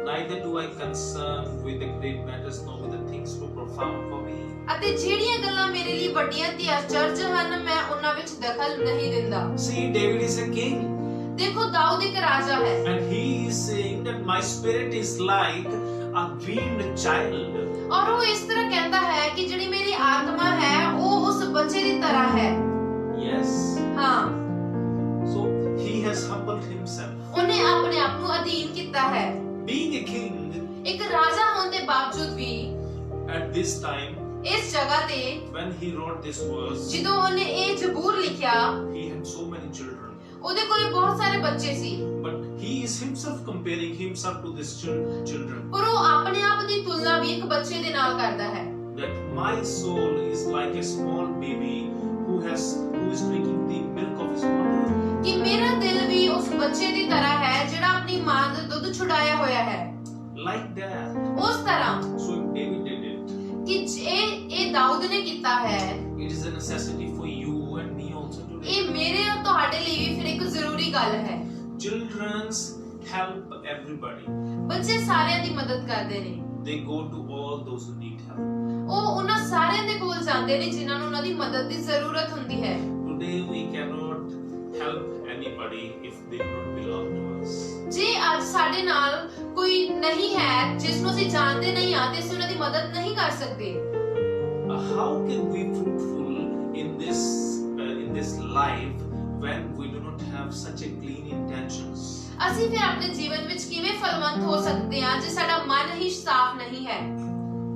neither do I concern with the great matters, nor with the things too profound for me. ਅਤੇ ਜਿਹੜੀਆਂ ਗੱਲਾਂ ਮੇਰੇ ਲਈ ਵੱਡੀਆਂ ਤੇ ਅਚਰਜ ਹਨ ਮੈਂ ਉਹਨਾਂ ਵਿੱਚ ਦਖਲ ਨਹੀਂ ਦਿੰਦਾ। See, David is a king, ਦੇਖੋ ਦਾਊਦ ਇੱਕ ਰਾਜਾ ਹੈ and he is saying that my spirit is like a weaned child. ਔਰ ਉਹ ਇਸ ਤਰ੍ਹਾਂ ਕਹਿੰਦਾ ਹੈ ਕਿ ਜਿਹੜੀ ਮੇਰੀ ਆਤਮਾ ਹੈ ਉਹ ਉਸ ਬੱਚੇ ਦੀ ਤਰ੍ਹਾਂ ਹੈ। Yes. ਹਾਂ, So he has humbled himself. ਉਹਨੇ ਆਪਣੇ ਆਪ ਨੂੰ ਅਧੀਨ ਕੀਤਾ ਹੈ। Being a king ਇੱਕ ਰਾਜਾ ਹੋਣ ਦੇ ਬਾਵਜੂਦ ਵੀ at this time, ਇਸ ਜਗ੍ਹਾ ਤੇ when he wrote this verse, ਜਦੋਂ ਉਹਨੇ ਇਹ ਜ਼ਬੂਰ ਲਿਖਿਆ he had so many children. ਉਹਦੇ ਕੋਲ ਬਹੁਤ ਸਾਰੇ ਬੱਚੇ ਸੀ, But he is himself comparing himself to these children. ਪਰ ਉਹ ਆਪਣੇ ਆਪ ਦੀ ਤੁਲਨਾ ਵੀ ਇੱਕ ਬੱਚੇ ਦੇ ਨਾਲ ਕਰਦਾ ਹੈ। That my soul is like a small baby who is drinking the milk of his mother. ਕਿ ਮੇਰਾ ਦਿਲ ਵੀ ਉਸ ਬੱਚੇ ਦੀ ਤਰ੍ਹਾਂ ਹੈ ਜਿਹੜਾ ਆਪਣੀ ਮਾਂ ਦਾ ਦੁੱਧ ਛੁਡਾਇਆ ਹੋਇਆ ਹੈ। Like that. ਉਸ ਤਰ੍ਹਾਂ So if David did it, ਕਿ ਇਹ ਦਾਊਦ ਨੇ ਕੀਤਾ ਹੈ, it is a necessity for you and me also today. ਇਹ ਮੇਰੇ ਔਰ ਤੁਹਾਡੇ ਲਈ ਵੀ ਫਿਰ ਇੱਕ ਜ਼ਰੂਰੀ ਗੱਲ ਹੈ। Children's help everybody. ਬੱਚੇ ਸਾਰਿਆਂ ਦੀ ਮਦਦ ਕਰਦੇ ਨੇ। They go to all those who need help. ਉਹ ਉਹਨਾਂ ਸਾਰਿਆਂ ਦੇ ਕੋਲ ਜਾਂਦੇ ਨੇ ਜਿਨ੍ਹਾਂ ਨੂੰ ਉਹਨਾਂ ਦੀ ਮਦਦ ਦੀ ਜ਼ਰੂਰਤ ਹੁੰਦੀ ਹੈ। Today we cannot help anybody if they do not belong to us. ਜੇ ਅੱਜ ਸਾਡੇ ਨਾਲ ਕੋਈ ਨਹੀਂ ਹੈ ਜਿਸ ਨੂੰ ਅਸੀਂ ਜਾਣਦੇ ਨਹੀਂ ਆ ਤੇ ਅਸੀਂ ਉਹਨਾਂ ਦੀ ਮਦਦ ਨਹੀਂ ਕਰ ਸਕਦੇ। How can we fruitful in this life when we do not have such a clean intentions? ਅਸੀਂ ਫਿਰ ਆਪਣੇ ਜੀਵਨ ਵਿੱਚ ਕਿਵੇਂ ਫਲਵੰਤ ਹੋ ਸਕਦੇ ਹਾਂ ਜੇ ਸਾਡਾ ਮਨ ਹੀ ਸਾਫ਼ ਨਹੀਂ ਹੈ।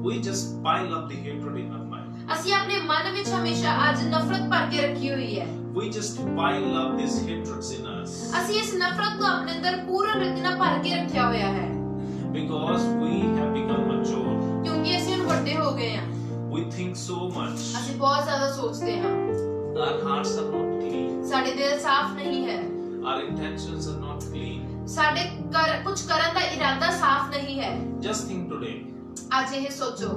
We just pile up the hatred in our mind. ਅਸੀਂ ਆਪਣੇ ਮਨ ਵਿੱਚ ਹਮੇਸ਼ਾ ਅੱਜ ਨਫ਼ਰਤ ਭਰ ਕੇ ਰੱਖੀ ਹੋਈ ਹੈ। We just pile up these hatreds in us ਅਸੀਂ ਇਸ ਨਫ਼ਰਤ ਨੂੰ ਆਪਣੇ ਅੰਦਰ ਪੂਰਨ ਰੀਤੀ ਨਾਲ ਭਰ ਕੇ ਰੱਖਿਆ ਹੋਇਆ ਹੈ because we have become mature. ਕਿਉਂਕਿ ਅਸੀਂ ਹੁਣ ਵੱਡੇ ਹੋ ਗਏ ਹਾਂ। We think so much. ਅਸੀਂ ਬਹੁਤ ਜ਼ਿਆਦਾ ਸੋਚਦੇ ਹਾਂ। Our hearts are not clean. ਸਾਡੇ ਦਿਲ ਸਾਫ਼ ਨਹੀਂ ਹੈ। Our intentions are not clean. ਸਾਡੇ ਕੁਝ ਕਰਨ ਦਾ ਇਰਾਦਾ ਸਾਫ਼ ਨਹੀਂ ਹੈ। Just think today. ਅੱਜ ਇਹ ਸੋਚੋ,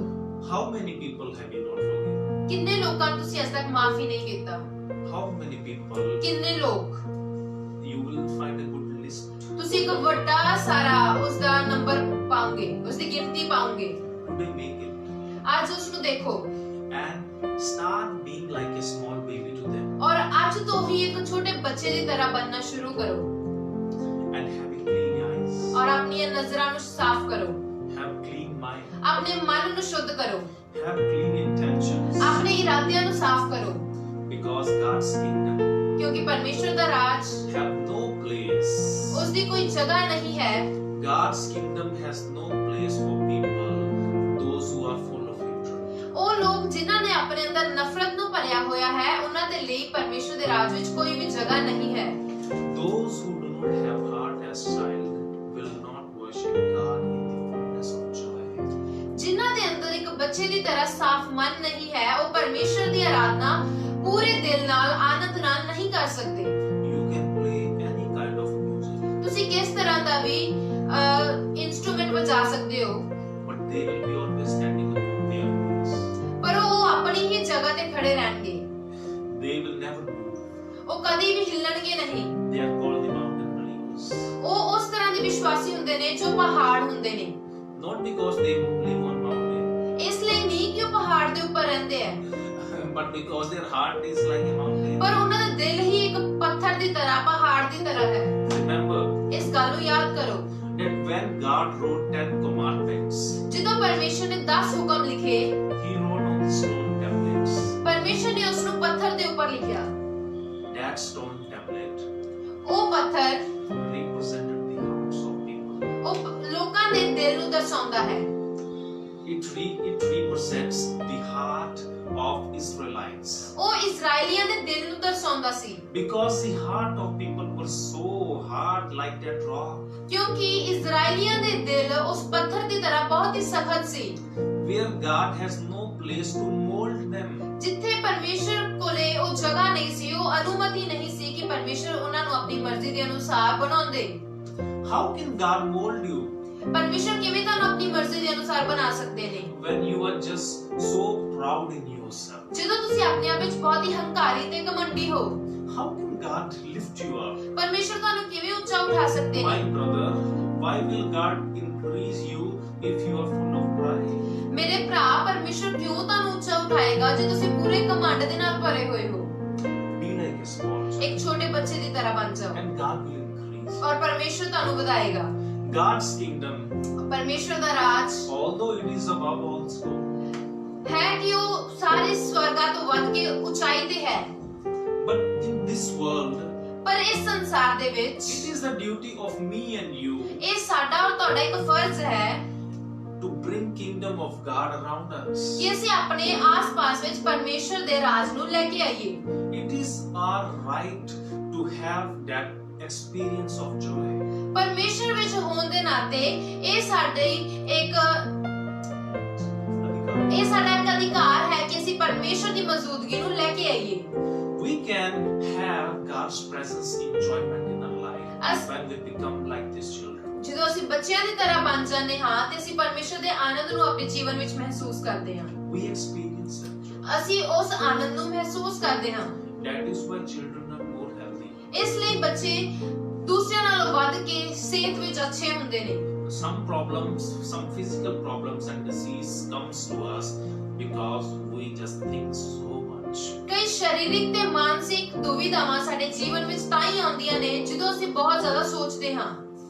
How many people have you not forgiven? ਕਿੰਨੇ ਲੋਕਾਂ ਨੂੰ ਤੁਸੀਂ ਅੱਜ ਤੱਕ ਮਾਫੀ ਨਹੀਂ ਕੀਤਾ? How many people? ਕਿੰਨੇ ਲੋਕ? You will find a good list. ਤੁਸੀਂ ਇੱਕ ਵੱਡਾ ਸਾਰਾ ਉਸ ਦਾ ਨੰਬਰ ਪਾਉਂਗੇ, ਉਸ ਦੀ ਗਿਣਤੀ ਪਾਉਂਗੇ। Today make it. ਅੱਜ ਉਸ ਨੂੰ ਦੇਖੋ And start being like a small baby to them. ਔਰ ਅੱਜ ਤੋਂ ਹੀ ਇੱਕ ਛੋਟੇ ਬੱਚੇ ਦੀ ਤਰ੍ਹਾਂ ਬਣਨਾ ਸ਼ੁਰੂ ਕਰੋ। And having clean eyes. ਔਰ ਆਪਣੀਆਂ ਨਜ਼ਰਾਂ ਨੂੰ ਸਾਫ਼ ਕਰੋ। Have clean mind. ਆਪਣੇ ਮਨ ਨੂੰ ਸ਼ੁੱਧ ਕਰੋ। Have clean intentions. ਆਪਣੇ ਇਰਾਦਿਆਂ ਨੂੰ ਸਾਫ਼ ਕਰੋ। Because God's kingdom ਕਿਉਂਕਿ ਪਰਮੇਸ਼ਰ ਦਾ ਰਾਜ have no place. ਉਸ ਦੀ ਕੋਈ ਜਗ੍ਹਾ ਨਹੀਂ ਹੈ। God's kingdom has no place for people, those who are full of hatred. ਉਹ ਲੋਕ ਜਿਨ੍ਹਾਂ ਨੇ ਆਪਣੇ ਅੰਦਰ ਨਫ਼ਰਤ ਨੂੰ ਭਰਿਆ ਹੋਇਆ ਹੈ ਉਹਨਾਂ ਦੇ ਲਈ ਪਰਮੇਸ਼ਰ ਦੇ ਰਾਜ ਵਿੱਚ ਕੋਈ ਵੀ ਜਗ੍ਹਾ ਨਹੀਂ ਹੈ। Those who do not have heart as child will not worship God in the fullness of joy. ਜਿਨ੍ਹਾਂ ਦੇ ਅੰਦਰ ਇੱਕ ਬੱਚੇ ਦੀ ਤਰ੍ਹਾਂ ਸਾਫ਼ ਮਨ ਨਹੀਂ ਹੈ ਉਹ ਪਰਮੇਸ਼ਰ ਦੀ ਆਰਾਧਨਾ ਪੂਰੇ ਦਿਲ ਨਾਲ ਆਨੰਦ ਨਾਲ ਨਹੀਂ ਕਰ ਸਕਦੇ। You can play any kind of music, ਤੁਸੀਂ ਕਿਸ ਤਰ੍ਹਾਂ ਦਾ ਵੀ ਇਨਸਟਰੂਮੈਂਟ ਵਜਾ ਸਕਦੇ ਹੋ, but they will be always standing upon their place. ਪਰ ਉਹ ਆਪਣੀ ਹੀ ਜਗ੍ਹਾ ਤੇ ਖੜੇ ਰਹਿਣਗੇ। They will never move. ਉਹ ਕਦੀ ਵੀ ਹਿੱਲਣਗੇ ਨਹੀਂ। They are called the mountain believers. ਉਹ ਉਸ ਤਰ੍ਹਾਂ ਦੇ ਵਿਸ਼ਵਾਸੀ ਹੁੰਦੇ ਨੇ ਜੋ ਪਹਾੜ ਹੁੰਦੇ ਨੇ। Not because they live on mountain, ਇਸ ਲਈ ਨਹੀਂ ਕਿ ਉਹ ਪਹਾੜ ਦੇ ਉੱਪਰ ਰਹਿੰਦੇ ਆ, but because their heart is like a mountain. ਪਰ ਉਹਨਾਂ ਦਾ ਦਿਲ ਹੀ ਇੱਕ ਪੱਥਰ ਦੀ ਤਰ੍ਹਾਂ, ਪਹਾੜ ਦੀ ਤਰ੍ਹਾਂ ਹੈ। Remember ਇਸ ਗੱਲ ਨੂੰ ਯਾਦ ਕਰੋ that when God wrote 10 commandments, ਜਦੋਂ ਪਰਮੇਸ਼ਰ ਨੇ 10 ਹੁਕਮ ਲਿਖੇ, He wrote on the stone tablets. ਪਰਮੇਸ਼ਰ ਨੇ ਉਸ ਨੂੰ ਪੱਥਰ ਦੇ ਉੱਪਰ ਲਿਖਿਆ। That stone tablet ਉਹ ਪੱਥਰ represented the hearts of people. ਉਹ ਲੋਕਾਂ ਦੇ ਦਿਲ ਨੂੰ ਦਰਸਾਉਂਦਾ ਹੈ। it represents the heart of Israelites. ਉਹ ਇਜ਼ਰਾਈਲੀਆਂ ਦੇ ਦਿਲ ਨੂੰ ਦਰਸਾਉਂਦਾ ਸੀ, Because the heart of people were so hard like that rock, ਕਿਉਂਕਿ ਇਜ਼ਰਾਈਲੀਆਂ ਦੇ ਦਿਲ ਉਸ ਪੱਥਰ ਦੀ ਤਰ੍ਹਾਂ ਬਹੁਤ ਹੀ ਸਖਤ ਸੀ, where God has no place to mold them. ਜਿੱਥੇ ਪਰਮੇਸ਼ਰ ਕੋਲੇ ਉਹ ਜਗ੍ਹਾ ਨਹੀਂ ਸੀ, ਉਹ ਅਨੁਮਤੀ ਨਹੀਂ ਸੀ ਕਿ ਪਰਮੇਸ਼ਰ ਉਹਨਾਂ ਨੂੰ ਆਪਣੀ ਮਰਜ਼ੀ ਦੇ ਅਨੁਸਾਰ ਬਣਾਉਂਦੇ। How can God mold you ਪਰਮੇਸ਼ਰ ਕਿਵੇਂ ਤੁਹਾਨੂੰ ਆਪਣੀ ਮਰਜ਼ੀ ਦੇ ਅਨੁਸਾਰ ਬਣਾ ਸਕਦੇ ਨੇ? when you are just so proud in yourself? ਜਦੋਂ ਤੁਸੀਂ ਆਪਣੇ ਆਪ ਵਿੱਚ ਬਹੁਤ ਹੀ ਹੰਕਾਰੀ ਤੇ ਘਮੰਡੀ ਹੋ। How can God lift you up? ਪਰਮੇਸ਼ਰ ਤੁਹਾਨੂੰ ਕਿਵੇਂ ਉੱਚਾ ਉਠਾ ਸਕਦੇ My ਨੇ? brother, why will God increase you if you are full of pride? ਮੇਰੇ ਭਰਾ, ਪਰਮੇਸ਼ਰ ਕਿਉਂ ਤੁਹਾਨੂੰ ਉੱਚਾ ਉਠਾਏਗਾ ਜੇ ਤੁਸੀਂ ਪੂਰੇ ਘਮੰਡ ਦੇ ਨਾਲ ਭਰੇ ਹੋਏ ਹੋ? Be like a small child, ਇੱਕ ਛੋਟੇ ਬੱਚੇ ਦੀ ਤਰ੍ਹਾਂ ਬਣ ਜਾਓ and God will increase. ਔਰ ਪਰਮੇਸ਼ਰ ਤੁਹਾਨੂੰ ਵਧਾਏਗਾ। God's kingdom, ਪਰਮੇਸ਼ਰ ਦਾ ਰਾਜ although it is above also, ਹੈ ਕਿ ਉਹ ਸਾਰੇ ਸਵਰਗਾਂ ਤੋਂ ਵੱਧ ਕੇ ਉਚਾਈ ਤੇ ਹੈ, but in this world, ਪਰ ਇਸ ਸੰਸਾਰ ਦੇ ਵਿੱਚ it is the duty of me and you ਇਹ ਸਾਡਾ ਔਰ ਤੁਹਾਡਾ ਇੱਕ ਫਰਜ਼ ਹੈ to bring kingdom of God around us. ਕਿ ਅਸੀਂ ਆਪਣੇ ਆਸ-ਪਾਸ ਵਿੱਚ ਪਰਮੇਸ਼ਰ ਦੇ ਰਾਜ ਨੂੰ ਲੈ ਕੇ ਆਈਏ। It is our right to have that experience of joy. ਪਰਮੇਸ਼ਰ ਵਿੱਚ ਹੋਣ ਦੇ ਨਾਤੇ ਇਹ ਸਾਡਾ ਇੱਕ ਅਧਿਕਾਰ ਹੈ ਕਿ ਅਸੀਂ ਪਰਮੇਸ਼ਰ ਦੀ ਮੌਜੂਦਗੀ ਨੂੰ ਲੈ ਕੇ ਆਈਏ। We can have God's presence enjoyment in our life As- when we become like these children. ਜਦੋਂ ਅਸੀਂ ਬੱਚਿਆਂ ਦੀ ਤਰ੍ਹਾਂ ਬਣ ਜਾਂਦੇ ਹਾਂ ਤੇ ਅਸੀਂ ਪਰਮੇਸ਼ਰ ਦੇ ਆਨੰਦ ਨੂੰ ਆਪਣੇ ਜੀਵਨ ਵਿੱਚ ਮਹਿਸੂਸ ਕਰਦੇ ਹਾਂ। We experience that joy. ਅਸੀਂ ਉਸ ਆਨੰਦ ਨੂੰ ਮਹਿਸੂਸ ਕਰਦੇ ਹਾਂ। That is why children are more healthy. ਇਸ ਲਈ ਬੱਚੇ ਦੂਸਰਿਆਂ ਨਾਲੋਂ ਵੱਧ ਕੇ ਸਿਹਤ ਵਿੱਚ ਅੱਛੇ ਹੁੰਦੇ ਨੇ। Some problems, some physical problems and disease comes to us because we just think so much. ਕਈ ਸਰੀਰਕ ਤੇ ਮਾਨਸਿਕ ਦੁਵਿਧਾਵਾਂ ਸਾਡੇ ਜੀਵਨ ਵਿੱਚ ਤਾਂ ਹੀ ਆਉਂਦੀਆਂ ਨੇ ਜਦੋਂ ਅਸੀਂ ਬਹੁਤ ਜ਼ਿਆਦਾ ਸੋਚਦੇ ਹਾਂ।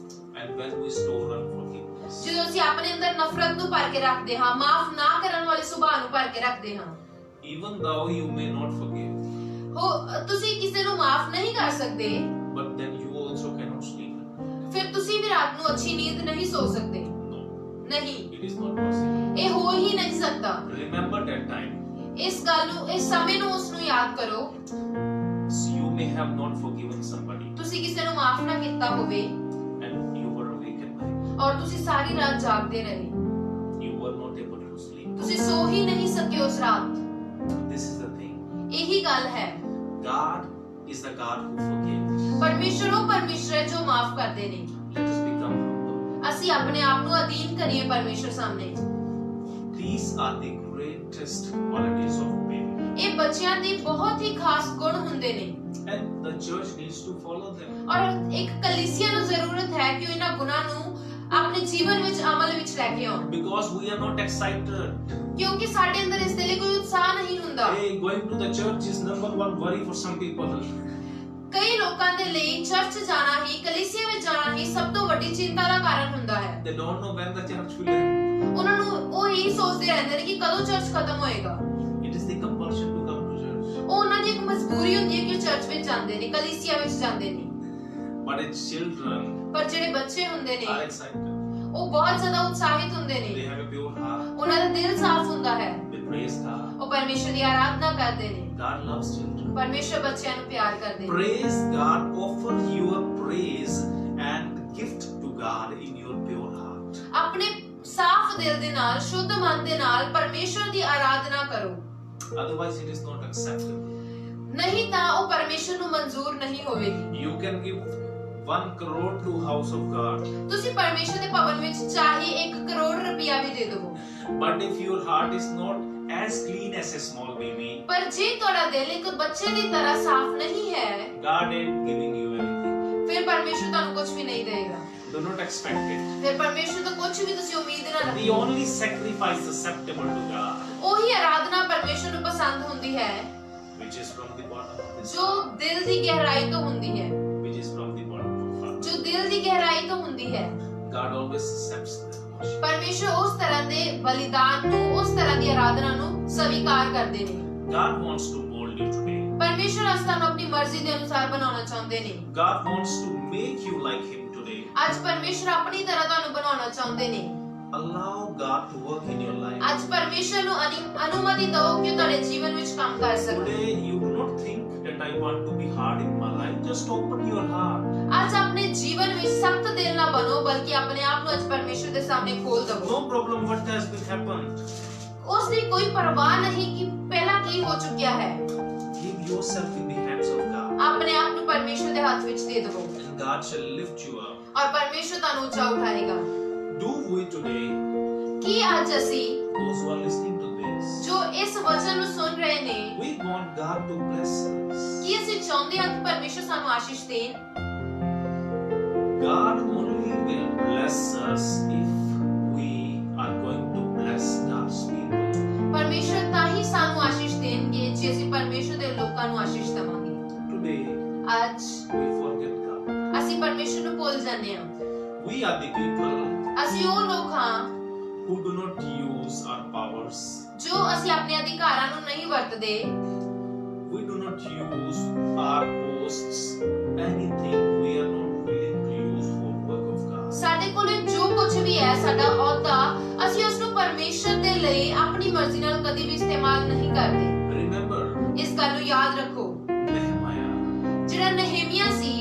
And when we store unforgiveness, ਜਦੋਂ ਅਸੀਂ ਆਪਣੇ ਅੰਦਰ ਨਫ਼ਰਤ ਨੂੰ ਭਰ ਕੇ ਰੱਖਦੇ ਹਾਂ, ਮਾਫ ਨਾ ਕਰਨ ਵਾਲੇ ਸੁਭਾਅ ਨੂੰ ਭਰ ਕੇ ਰੱਖਦੇ ਹਾਂ। even though you may not forgive, ਤੁਸੀਂ ਕਿਸੇ ਨੂੰ ਮਾਫ ਨਹੀਂ ਕਰ ਸਕਦੇ, but then you also cannot sleep. ਫਿਰ ਤੁਸੀਂ ਵੀ ਰਾਤ ਨੂੰ ਅੱਛੀ ਨੀਂਦ ਨਹੀਂ ਸੋ ਸਕਦੇ। No, ਨਹੀਂ, it is not possible. ਇਹ ਹੋ ਹੀ ਨਹੀਂ ਸਕਦਾ। Remember that time. ਇਸ ਗੱਲ ਨੂੰ, ਇਸ ਸਮੇਂ ਨੂੰ ਉਸ ਨੂੰ ਯਾਦ ਕਰੋ। So you may have not forgiven somebody ਤੁਸੀਂ ਕਿਸੇ ਨੂੰ ਮਾਫ ਨਾ ਕੀਤਾ ਹੋਵੇ and you were awake at night. ਔਰ ਤੁਸੀਂ ਸਾਰੀ ਰਾਤ ਜਾਗਦੇ ਰਹੇ, You were not able to sleep. ਤੁਸੀਂ ਸੋ ਹੀ ਨਹੀਂ ਸਕੇ ਉਸ ਰਾਤ। This is the thing. ਇਹੀ ਗੱਲ ਹੈ। God is the God who forgives. ਪਰਮੇਸ਼ਰ ਉਹ ਪਰਮੇਸ਼ਰ ਹੈ ਜੋ ਮਾਫ ਕਰਦੇ ਨੇ। Let us become humble. ਅਸੀਂ ਆਪਣੇ ਆਪ ਨੂੰ ਅਧੀਨ ਕਰੀਏ ਪਰਮੇਸ਼ਰ ਸਾਹਮਣੇ। These are the greatest qualities of baby. ਇਹ ਬੱਚਿਆਂ ਦੀ ਬਹੁਤ ਹੀ ਖਾਸ ਗੁਣ ਹੁੰਦੇ ਨੇ And the church needs to follow them. ਔਰ ਇੱਕ ਕਲੀਸਿਆ ਨੂੰ ਜ਼ਰੂਰਤ ਹੈ ਕਿ ਉਹ ਇਹਨਾਂ ਗੁਣਾਂ ਨੂੰ ਆਪਣੇ ਜੀਵਨ ਵਿੱਚ ਅਮਲ ਵਿੱਚ ਲੈ ਕੇ ਆਉਣ, Because we are not excited. ਕਿਉਂਕਿ ਸਾਡੇ ਅੰਦਰ ਇਸ ਦੇ ਲਈ ਕੋਈ ਉਤਸ਼ਾਹ ਨਹੀਂ ਹੁੰਦਾ। Hey, going to the church is number one worry for some people. ਕਈ ਲੋਕਾਂ ਦੇ ਲਈ ਚਰਚ ਜਾਣਾ ਹੀ, ਕਲੀਸਿਆ ਵਿੱਚ ਜਾਣਾ ਹੀ ਸਭ ਤੋਂ ਵੱਡੀ ਚਿੰਤਾ ਦਾ ਕਾਰਨ ਹੁੰਦਾ ਹੈ। They don't know when the church will end. ਉਹਨਾਂ ਨੂੰ ਉਹ ਇਹੀ ਸੋਚਦੇ ਰਹਿੰਦੇ ਨੇ ਕਿ ਕਦੋਂ ਚਰਚ ਖਤਮ ਹੋਏਗਾ। It is the compulsion to come to church. ਉਹ ਉਹਨਾਂ ਦੀ ਇੱਕ ਮਜਬੂਰੀ ਹੁੰਦੀ ਹੈ ਕਿ ਉਹ ਚਰਚ ਵਿੱਚ ਜਾਂਦੇ ਨੇ, ਕਲੀਸਿਆ ਵਿੱਚ ਜਾਂਦੇ ਨੇ। But its children ਪਰ ਜਿਹੜੇ ਬੱਚੇ ਹੁੰਦੇ ਨੇ are excited. ਉਹ ਬਹੁਤ ਜ਼ਿਆਦਾ ਉਤਸ਼ਾਹਿਤ ਹੁੰਦੇ They ਨੇ, have a pure heart. ਉਹਨਾਂ ਦਾ ਦਿਲ ਸਾਫ਼ ਹੁੰਦਾ ਹੈ, They praise God. ਉਹ ਪਰਮੇਸ਼ਰ ਦੀ ਆਰਾਧਨਾ ਕਰਦੇ ਨੇ। God loves children. ਪਰਮੇਸ਼ਰ ਬੱਚਿਆਂ ਨੂੰ ਪਿਆਰ ਕਰਦੇ ਨੇ। Praise God. Offer your praise and gift to God in your pure heart. ਆਪਣੇ ਸਾਫ਼ ਦਿਲ ਦੇ ਨਾਲ, ਸ਼ੁੱਧ ਮਨ ਦੇ ਨਾਲ ਪਰਮੇਸ਼ਰ ਦੀ ਆਰਾਧਨਾ ਕਰੋ, Otherwise, it is not acceptable. ਨਹੀਂ ਤਾਂ ਉਹ ਪਰਮੇਸ਼ਰ ਨੂੰ ਮਨਜ਼ੂਰ ਨਹੀਂ ਹੋਵੇਗੀ। You can give 1 crore to house of God, ਤੁਸੀਂ ਪਰਮੇਸ਼ਰ ਦੇ ਭਵਨ ਵਿੱਚ ਚਾਹੇ 1 ਕਰੋੜ ਰੁਪਇਆ ਵੀ ਦੇ ਦਿਓ, but if your heart is not as clean as a small baby, ਪਰ ਜੇ ਤੁਹਾਡਾ ਦਿਲ ਇੱਕ ਬੱਚੇ ਦੀ ਤਰ੍ਹਾਂ ਸਾਫ਼ ਨਹੀਂ ਹੈ, God ain't giving you anything. ਫਿਰ ਪਰਮੇਸ਼ਰ ਤੁਹਾਨੂੰ ਕੁਝ ਵੀ ਨਹੀਂ ਦੇਗਾ। Do not expect it. ਫਿਰ ਪਰਮੇਸ਼ਰ ਤੋਂ ਕੁਝ ਵੀ ਤੁਸੀਂ ਉਮੀਦ ਨਾ The ਰੱਖੋ। only sacrifice acceptable to God, ਉਹੀ ਆਰਾਧਨਾ ਪਰਮੇਸ਼ਰ ਨੂੰ ਪਸੰਦ ਹੁੰਦੀ ਹੈ which is from the bottom of this ਜੋ heart, ਦਿਲ ਦੀ ਗਹਿਰਾਈ ਤੋਂ ਹੁੰਦੀ ਹੈ, which is from the bottom of heart. ਜੋ ਦਿਲ ਦੀ ਗਹਿਰਾਈ ਤੋਂ ਹੁੰਦੀ ਹੈ। God always accepts that worship. ਪਰਮੇਸ਼ਰ ਉਸ ਤਰ੍ਹਾਂ ਦੇ ਬਲੀਦਾਨ ਨੂੰ, ਉਸ ਤਰ੍ਹਾਂ ਦੀ ਆਰਾਧਨਾ ਨੂੰ ਸਵੀਕਾਰ ਕਰਦੇ ਨੇ। God wants to mold you today. ਪਰਮੇਸ਼ਰ ਅੱਜ ਤੁਹਾਨੂੰ ਆਪਣੀ ਮਰਜ਼ੀ ਦੇ ਅਨੁਸਾਰ ਬਣਾਉਣਾ ਚਾਹੁੰਦੇ ਨੇ। God wants to make you like Him today. ਅੱਜ ਪਰਮੇਸ਼ਰ ਆਪਣੀ ਤਰ੍ਹਾਂ ਤੁਹਾਨੂੰ ਬਣਾਉਣਾ ਚਾਹੁੰਦੇ ਨੇ। allow God to work in your life. ਅੱਜ ਪਰਮੇਸ਼ਰ ਨੂੰ ਅਨੁਮਤੀ ਦਿਓ ਕਿ ਉਹ ਤੁਹਾਡੇ ਜੀਵਨ ਵਿੱਚ ਕੰਮ ਕਰ ਸਕਣ। Today you do not think that I want to be hard in my life. Just open your heart. ਅੱਜ ਆਪਣੇ ਜੀਵਨ ਵਿੱਚ ਸਖਤ ਦਿਲ ਨਾ ਬਣੋ, ਬਲਕਿ ਆਪਣੇ ਆਪ ਨੂੰ ਅੱਜ ਪਰਮੇਸ਼ਰ ਦੇ ਸਾਹਮਣੇ ਖੋਲ ਦਿਓ। No problem what has been happened. ਉਸ ਦੀ ਕੋਈ ਪਰਵਾਹ ਨਹੀਂ ਕਿ ਪਹਿਲਾਂ ਕੀ ਹੋ ਚੁੱਕਿਆ ਹੈ। Give yourself in the hands of God. ਆਪਣੇ ਆਪ ਨੂੰ ਪਰਮੇਸ਼ਰ ਦੇ ਹੱਥ ਵਿੱਚ ਦੇ ਦਿਓ And God shall lift you up. ਔਰ ਪਰਮੇਸ਼ਰ ਤੁਹਾਨੂੰ ਉੱਚਾ ਉਠਾਏਗਾ। Do we today, ਕੀ ਅੱਜ ਅਸੀਂ those who are listening to this, ਜੋ ਇਸ ਵਚਨ ਨੂੰ ਸੁਣ ਰਹੇ ਨੇ, we want God to bless us. ਕੀ ਅਸੀਂ ਚਾਹੁੰਦੇ ਹਾਂ ਕਿ ਪਰਮੇਸ਼ਰ ਸਾਨੂੰ ਆਸ਼ੀਸ਼ ਦੇਣ? God only will bless us if we are going to bless God's people. ਪਰਮੇਸ਼ਰ ਤਾਂ ਹੀ ਸਾਨੂੰ ਆਸ਼ੀਸ਼ ਦੇਣਗੇ ਜੇ ਅਸੀਂ ਪਰਮੇਸ਼ਰ ਦੇ ਲੋਕਾਂ ਨੂੰ ਆਸ਼ੀਸ਼ ਦੇਵਾਂਗੇ। Today, ਅੱਜ we forget God. ਅਸੀਂ ਪਰਮੇਸ਼ਰ ਨੂੰ ਭੁੱਲ ਜਾਂਦੇ ਹਾਂ। We are the people ਅਸੀਂ ਉਹ ਲੋਕ ਹਾਂ who do not use our powers. ਜੋ ਅਸੀਂ ਆਪਣੇ ਅਧਿਕਾਰਾਂ ਨੂੰ ਨਹੀਂ ਵਰਤਦੇ। We do not use our posts, anything we are not willing to use for work of God. ਸਾਡੇ ਕੋਲ ਜੋ ਕੁਝ ਵੀ ਹੈ, ਸਾਡਾ ਅਹੁਦਾ, ਅਸੀਂ ਉਸ ਨੂੰ ਪਰਮੇਸ਼ਰ ਦੇ ਲਈ ਆਪਣੀ ਮਰਜ਼ੀ ਨਾਲ ਕਦੀ ਵੀ ਇਸਤੇਮਾਲ ਨਹੀਂ ਕਰਦੇ। Remember, ਇਸ ਗੱਲ ਨੂੰ ਯਾਦ ਰੱਖੋ, Nehemiah, ਜਿਹੜਾ ਨehemia ਸੀ,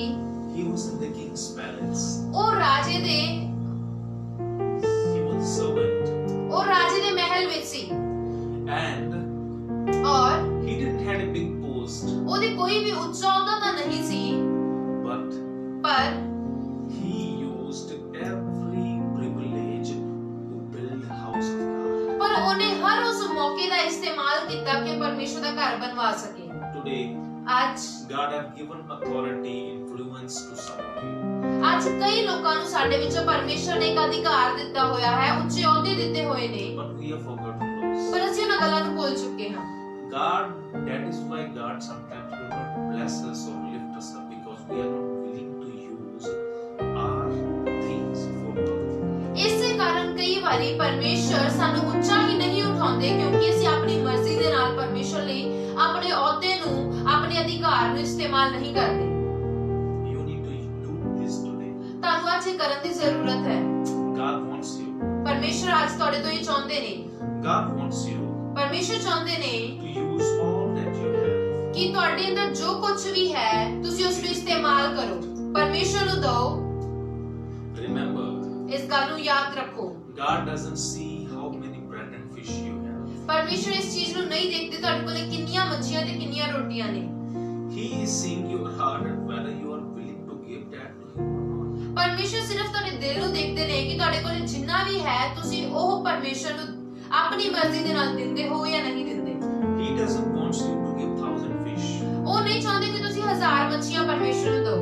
he was in the king's palace. ਉਹ ਰਾਜੇ ਦੇ He was a servant. ਉਹ ਰਾਜੇ ਦੇ ਮਹਿਲ ਵਿੱਚ ਸੀ And ਔਰ he didn't have a big post, ਉਹਦੀ ਕੋਈ ਵੀ ਉੱਚਾ ਅਹੁਦਾ ਤਾਂ ਨਹੀਂ ਸੀ, but ਪਰ he used every privilege to build the house of God. ਪਰ ਉਹਨੇ ਹਰ ਉਸ ਮੌਕੇ ਦਾ ਇਸਤੇਮਾਲ ਕੀਤਾ ਕਿ ਪਰਮੇਸ਼ਰ ਦਾ ਘਰ ਬਣਵਾ ਸਕੇ। Today, ਅੱਜ God have given authority, influence to some of you. ਅੱਜ ਕਈ ਲੋਕਾਂ ਨੂੰ ਸਾਡੇ ਵਿੱਚੋਂ ਪਰਮੇਸ਼ਰ ਨੇ ਇੱਕ ਅਧਿਕਾਰ ਦਿੱਤਾ ਹੋਇਆ ਹੈ, ਉੱਚੇ ਅਹੁਦੇ ਦਿੱਤੇ ਹੋਏ ਨੇ, But we have forgotten those. ਪਰ ਅਸੀਂ ਉਹਨਾਂ ਗੱਲਾਂ ਨੂੰ ਭੁੱਲ ਚੁੱਕੇ ਹਾਂ। God, that is why God sometimes will not bless us or lift us up, because we are not willing to use our things for God. ਇਸੇ ਕਾਰਨ ਕਈ ਵਾਰੀ ਪਰਮੇਸ਼ਰ ਸਾਨੂੰ ਉੱਚਾ ਹੀ ਨਹੀਂ ਉਠਾਉਂਦੇ, ਕਿਉਂਕਿ ਅਸੀਂ ਆਪਣੀ ਮਰਜ਼ੀ ਦੇ ਨਾਲ ਪਰਮੇਸ਼ਰ ਲਈ ਆਪਣੇ ਅਹੁਦੇ ਨੂੰ, ਆਪਣੇ ਅਧਿਕਾਰ ਨੂੰ ਇਸਤੇਮਾਲ ਨਹੀਂ ਕਰਦੇ। You need to do this today. ਤੁਹਾਨੂੰ ਅੱਜ ਇਹ ਕਰਨ ਦੀ ਜ਼ਰੂਰਤ ਹੈ। God wants you. ਪਰਮੇਸ਼ਰ ਅੱਜ ਤੁਹਾਡੇ ਤੋਂ ਇਹ ਚਾਹੁੰਦੇ ਨੇ। God wants you ਪਰਮੇਸ਼ਰ ਚਾਹੁੰਦੇ ਨੇ to use all that you have. ਕਿ ਤੁਹਾਡੇ ਅੰਦਰ ਜੋ ਕੁਝ ਵੀ ਹੈ ਤੁਸੀਂ ਉਸ ਨੂੰ ਇਸਤੇਮਾਲ ਕਰੋ, ਪਰਮੇਸ਼ਰ ਨੂੰ ਦਿਓ। Remember, ਇਸ ਗੱਲ ਨੂੰ ਯਾਦ ਰੱਖੋ, God doesn't see how many bread and fish you have. ਪਰਮੇਸ਼ਰ ਇਸ ਚੀਜ਼ ਨੂੰ ਨਹੀਂ ਦੇਖਦੇ ਤੁਹਾਡੇ ਕੋਲ ਕਿੰਨੀਆਂ ਮੱਛੀਆਂ ਤੇ ਕਿੰਨੀਆਂ ਰੋਟੀਆਂ ਨੇ। He is seeing your heart and whether you are willing to give that to Him or not. ਪਰਮੇਸ਼ਰ ਸਿਰਫ ਤੁਹਾਡੇ ਦਿਲ ਨੂੰ ਦੇਖਦੇ ਨੇ ਕਿ ਤੁਹਾਡੇ ਕੋਲ ਜਿੰਨਾ ਵੀ ਹੈ ਤੁਸੀਂ ਉਹ ਪਰਮੇਸ਼ਰ ਨੂੰ ਆਪਣੀ ਮਰਜ਼ੀ ਦੇ ਨਾਲ ਦਿੰਦੇ ਹੋ ਜਾਂ ਨਹੀਂ ਦਿੰਦੇ। He doesn't want you to give 1,000 fish. ਉਹ ਨਹੀਂ ਚਾਹੁੰਦੇ ਕਿ ਤੁਸੀਂ 1000 ਮੱਛੀਆਂ ਪਰਮੇਸ਼ਰ ਨੂੰ ਦਿਓ।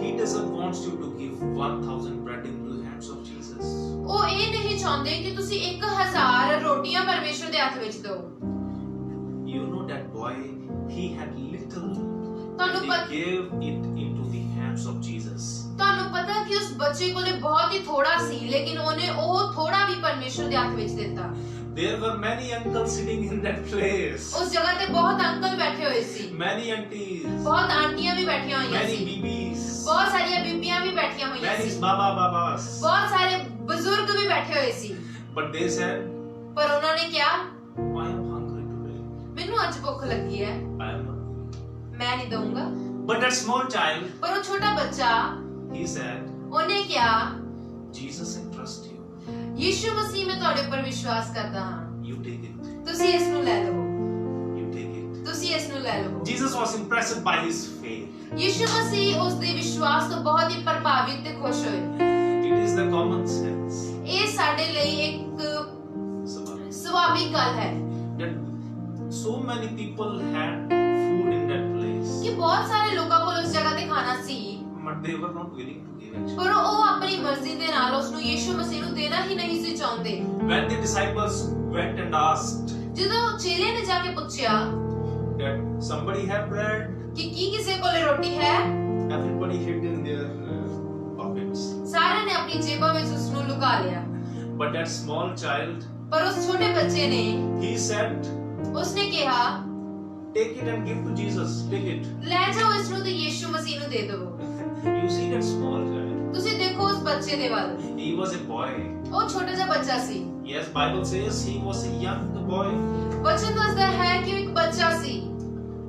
He doesn't want you to give 1,000 bread into the hands of Jesus. ਉਹ ਇਹ ਨਹੀਂ ਚਾਹੁੰਦੇ ਕਿ ਤੁਸੀਂ 1000 ਰੋਟੀਆਂ ਪਰਮੇਸ਼ਰ ਦੇ ਹੱਥ ਵਿੱਚ ਦਿਓ। You know that boy, he had little, ਤੁਹਾਨੂੰ and he gave it into the hands of Jesus. ਤੁਹਾਨੂੰ ਪਤਾ ਕਿ ਉਸ ਬੱਚੇ ਕੋਲੇ ਬਹੁਤ ਹੀ ਥੋੜਾ ਸੀ, ਲੇਕਿਨ ਉਹਨੇ ਉਹ ਥੋੜਾ ਵੀ ਪਰਮੇਸ਼ਰ ਦੇ ਹੱਥ ਵਿੱਚ ਦਿੱਤਾ। There were many uncles sitting in that place. ਉਸ ਜਗ੍ਹਾ ਤੇ ਬਹੁਤ ਅੰਕਲ ਬੈਠੇ ਹੋਏ ਸੀ, Many aunties. ਬਹੁਤ ਆਂਟੀਆਂ ਵੀ ਬੈਠੀਆਂ ਹੋਈਆਂ Many ਸੀ, bibis. ਬਹੁਤ ਸਾਰੀਆਂ ਬੀਬੀਆਂ ਵੀ ਬੈਠੀਆਂ ਹੋਈਆਂ Many ਸੀ, babas. ਬਹੁਤ ਸਾਰੇ ਬਜ਼ੁਰਗ ਵੀ ਬੈਠੇ ਹੋਏ ਸੀ। But they said, ਪਰ ਉਹਨਾਂ ਨੇ ਕਿਹਾ, I am hungry today. ਮੈਨੂੰ ਅੱਜ ਭੁੱਖ ਲੱਗੀ ਹੈ, I am hungry. ਮੈਂ ਨਹੀਂ ਦਊਂਗਾ। But that small child, ਪਰ ਉਹ ਛੋਟਾ ਬੱਚਾ, he said, ਉਹਨੇ ਕਿਹਾ, Jesus, I trust you. ਯਿਸੂ ਮਸੀਹ ਮੈਂ ਤੁਹਾਡੇ ਉੱਪਰ ਵਿਸ਼ਵਾਸ ਕਰਦਾ ਹਾਂ, You take it. ਤੁਸੀਂ ਇਸ ਨੂੰ ਲੈ ਲਵੋ, You take it. ਤੁਸੀਂ ਇਸ ਨੂੰ ਲੈ ਲਵੋ। Jesus was impressed by his faith. ਯਿਸੂ ਮਸੀਹ ਉਸ ਦੇ ਵਿਸ਼ਵਾਸ ਤੋਂ ਬਹੁਤ ਹੀ ਪ੍ਰਭਾਵਿਤ ਤੇ ਖੁਸ਼ ਹੋਏ। It is the common sense. ਇਹ ਸਾਡੇ ਲਈ ਇੱਕ ਸੁਭਾਵਿਕ ਗੱਲ ਹੈ That so many people had food in that place, ਕਿ ਬਹੁਤ ਸਾਰੇ ਲੋਕਾਂ ਕੋਲ ਉਸ ਜਗ੍ਹਾ ਤੇ ਖਾਣਾ ਸੀ, but they were not willing to give it. ਪਰ ਉਹ ਆਪਣੀ ਮਰਜ਼ੀ ਦੇ ਨਾਲ ਉਸ ਨੂੰ ਯਿਸੂ ਮਸੀਹ ਨੂੰ ਦੇਣਾ ਹੀ ਨਹੀਂ ਸੀ ਚਾਹੁੰਦੇ। When the disciples went and asked ਜਦੋਂ ਚੇਲੇ ਨੇ ਜਾ ਕੇ ਪੁੱਛਿਆ that somebody have bread, ਕਿ ਕੀ ਕਿਸੇ ਕੋਲ ਰੋਟੀ ਹੈ, everybody hid in their pockets. ਸਾਰਿਆਂ ਨੇ ਆਪਣੀ ਜੇਬਾਂ ਵਿੱਚ ਉਸ ਨੂੰ ਲੁਕਾ ਲਿਆ। But that small child, ਪਰ ਉਸ ਛੋਟੇ ਬੱਚੇ ਨੇ, he said, ਉਸਨੇ ਕਿਹਾ, take it and give to Jesus. Take it. ਲੈ ਜਾਓ ਇਸ ਨੂੰ ਤੇ ਯਿਸੂ ਮਸੀਹ ਨੂੰ ਦੇ ਦਿਓ। You see that small child. ਤੁਸੀਂ ਦੇਖੋ ਉਸ ਬੱਚੇ ਦੇ ਵੱਲ। He was a boy. ਉਹ ਛੋਟਾ ਜਿਹਾ ਬੱਚਾ ਸੀ। Yes, Bible says he was a young boy ਵਚਨ ਦੱਸਦਾ ਹੈ ਕਿ ਉਹ ਇੱਕ ਬੱਚਾ ਸੀ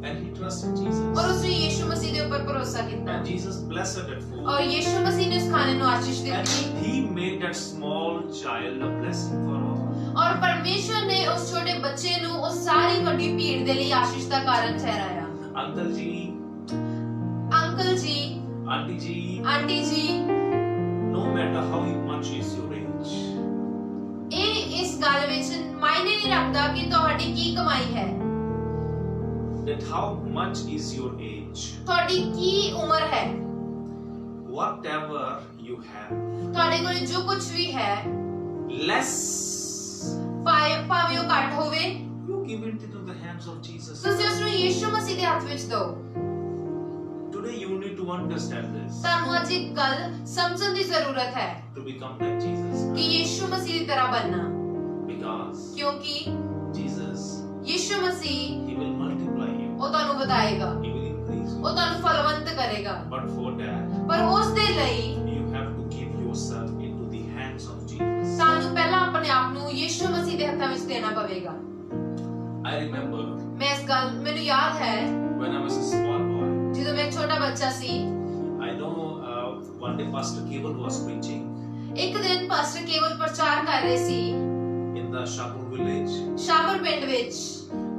and he trusted Jesus. ਔਰ ਉਸਨੇ ਯੀਸ਼ੂ ਮਸੀਹ ਦੇ ਉੱਪਰ ਭਰੋਸਾ ਕੀਤਾ And Jesus blessed that food. ਔਰ ਯੀਸ਼ੂ ਮਸੀਹ ਨੇ ਉਸ ਖਾਣੇ ਨੂੰ ਆਸ਼ੀਸ਼ And ਦਿੱਤੀ he made that small child a blessing for all. ਔਰ ਪਰਮੇਸ਼ਰ ਨੇ ਉਸ ਛੋਟੇ ਬੱਚੇ ਨੂੰ ਉਸ ਸਾਰੀ ਵੱਡੀ ਭੀੜ ਦੇ ਲਈ ਆਸ਼ੀਸ਼ ਦਾ ਕਾਰਨ ਠਹਿਰਾਇਆ। Uncle ji, ਅੰਕਲ ਜੀ, auntie ji, ਆਂਟੀ ਜੀ, no matter how much is your age, ਇਹ ਇਸ ਗੱਲ ਵਿੱਚ ਮਾਇਨੇ ਨਹੀਂ ਰੱਖਦਾ ਕਿ ਤੁਹਾਡੀ ਕੀ ਕਮਾਈ ਹੈ, that how much is your age, ਤੁਹਾਡੀ ਕੀ ਉਮਰ ਹੈ, whatever you have, ਤੁਹਾਡੇ ਕੋਲ ਜੋ ਕੁਝ ਵੀ ਹੈ, less ਭਾਵੇਂ ਉਹ ਘੱਟ ਹੋਵੇ, you give it into the hands of Jesus. ਤੁਸੀਂ ਉਸ ਨੂੰ ਯੀਸ਼ੂ ਮਸੀਹ ਦੇ ਹੱਥ ਵਿੱਚ ਦਿਓ। Today you need to understand this ਤੁਹਾਨੂੰ ਅੱਜ ਇੱਕ ਗੱਲ ਸਮਝਣ ਦੀ ਜ਼ਰੂਰਤ ਹੈ to become like Jesus ਕਿ ਯੀਸ਼ੂ ਮਸੀਹ ਦੀ ਤਰ੍ਹਾਂ ਬਣਨਾ, because ਕਿਉਂਕਿ Jesus, Yishu Masih he will multiply you, ਉਹ ਤੁਹਾਨੂੰ ਵਧਾਏਗਾ, he will increase you, ਉਹ ਤੁਹਾਨੂੰ ਫਲਵੰਤ ਕਰੇਗਾ, but for that ਪਰ ਉਸ ਦੇ ਲਈ you have to give yourself into the hands of Jesus. ਸਾਨੂੰ ਪਹਿਲਾਂ ਆਪਣੇ ਆਪ ਨੂੰ ਯੀਸ਼ੂ ਮਸੀਹ ਦੇ ਹੱਥਾਂ ਵਿੱਚ ਦੇਣਾ ਪਵੇਗਾ। I remember ਮੈਨੂੰ ਯਾਦ ਹੈ when I was a small boy, ਜਦੋਂ ਮੈਂ ਛੋਟਾ ਬੱਚਾ ਸੀ। I know one day Pastor Kebal was preaching ਇੱਕ ਦਿਨ ਪਾਸਟਰ ਕੇਵਲ ਪ੍ਰਚਾਰ ਕਰ ਰਹੇ ਸੀ in the Shapur village ਸ਼ਾਬਰ ਪਿੰਡ ਵਿੱਚ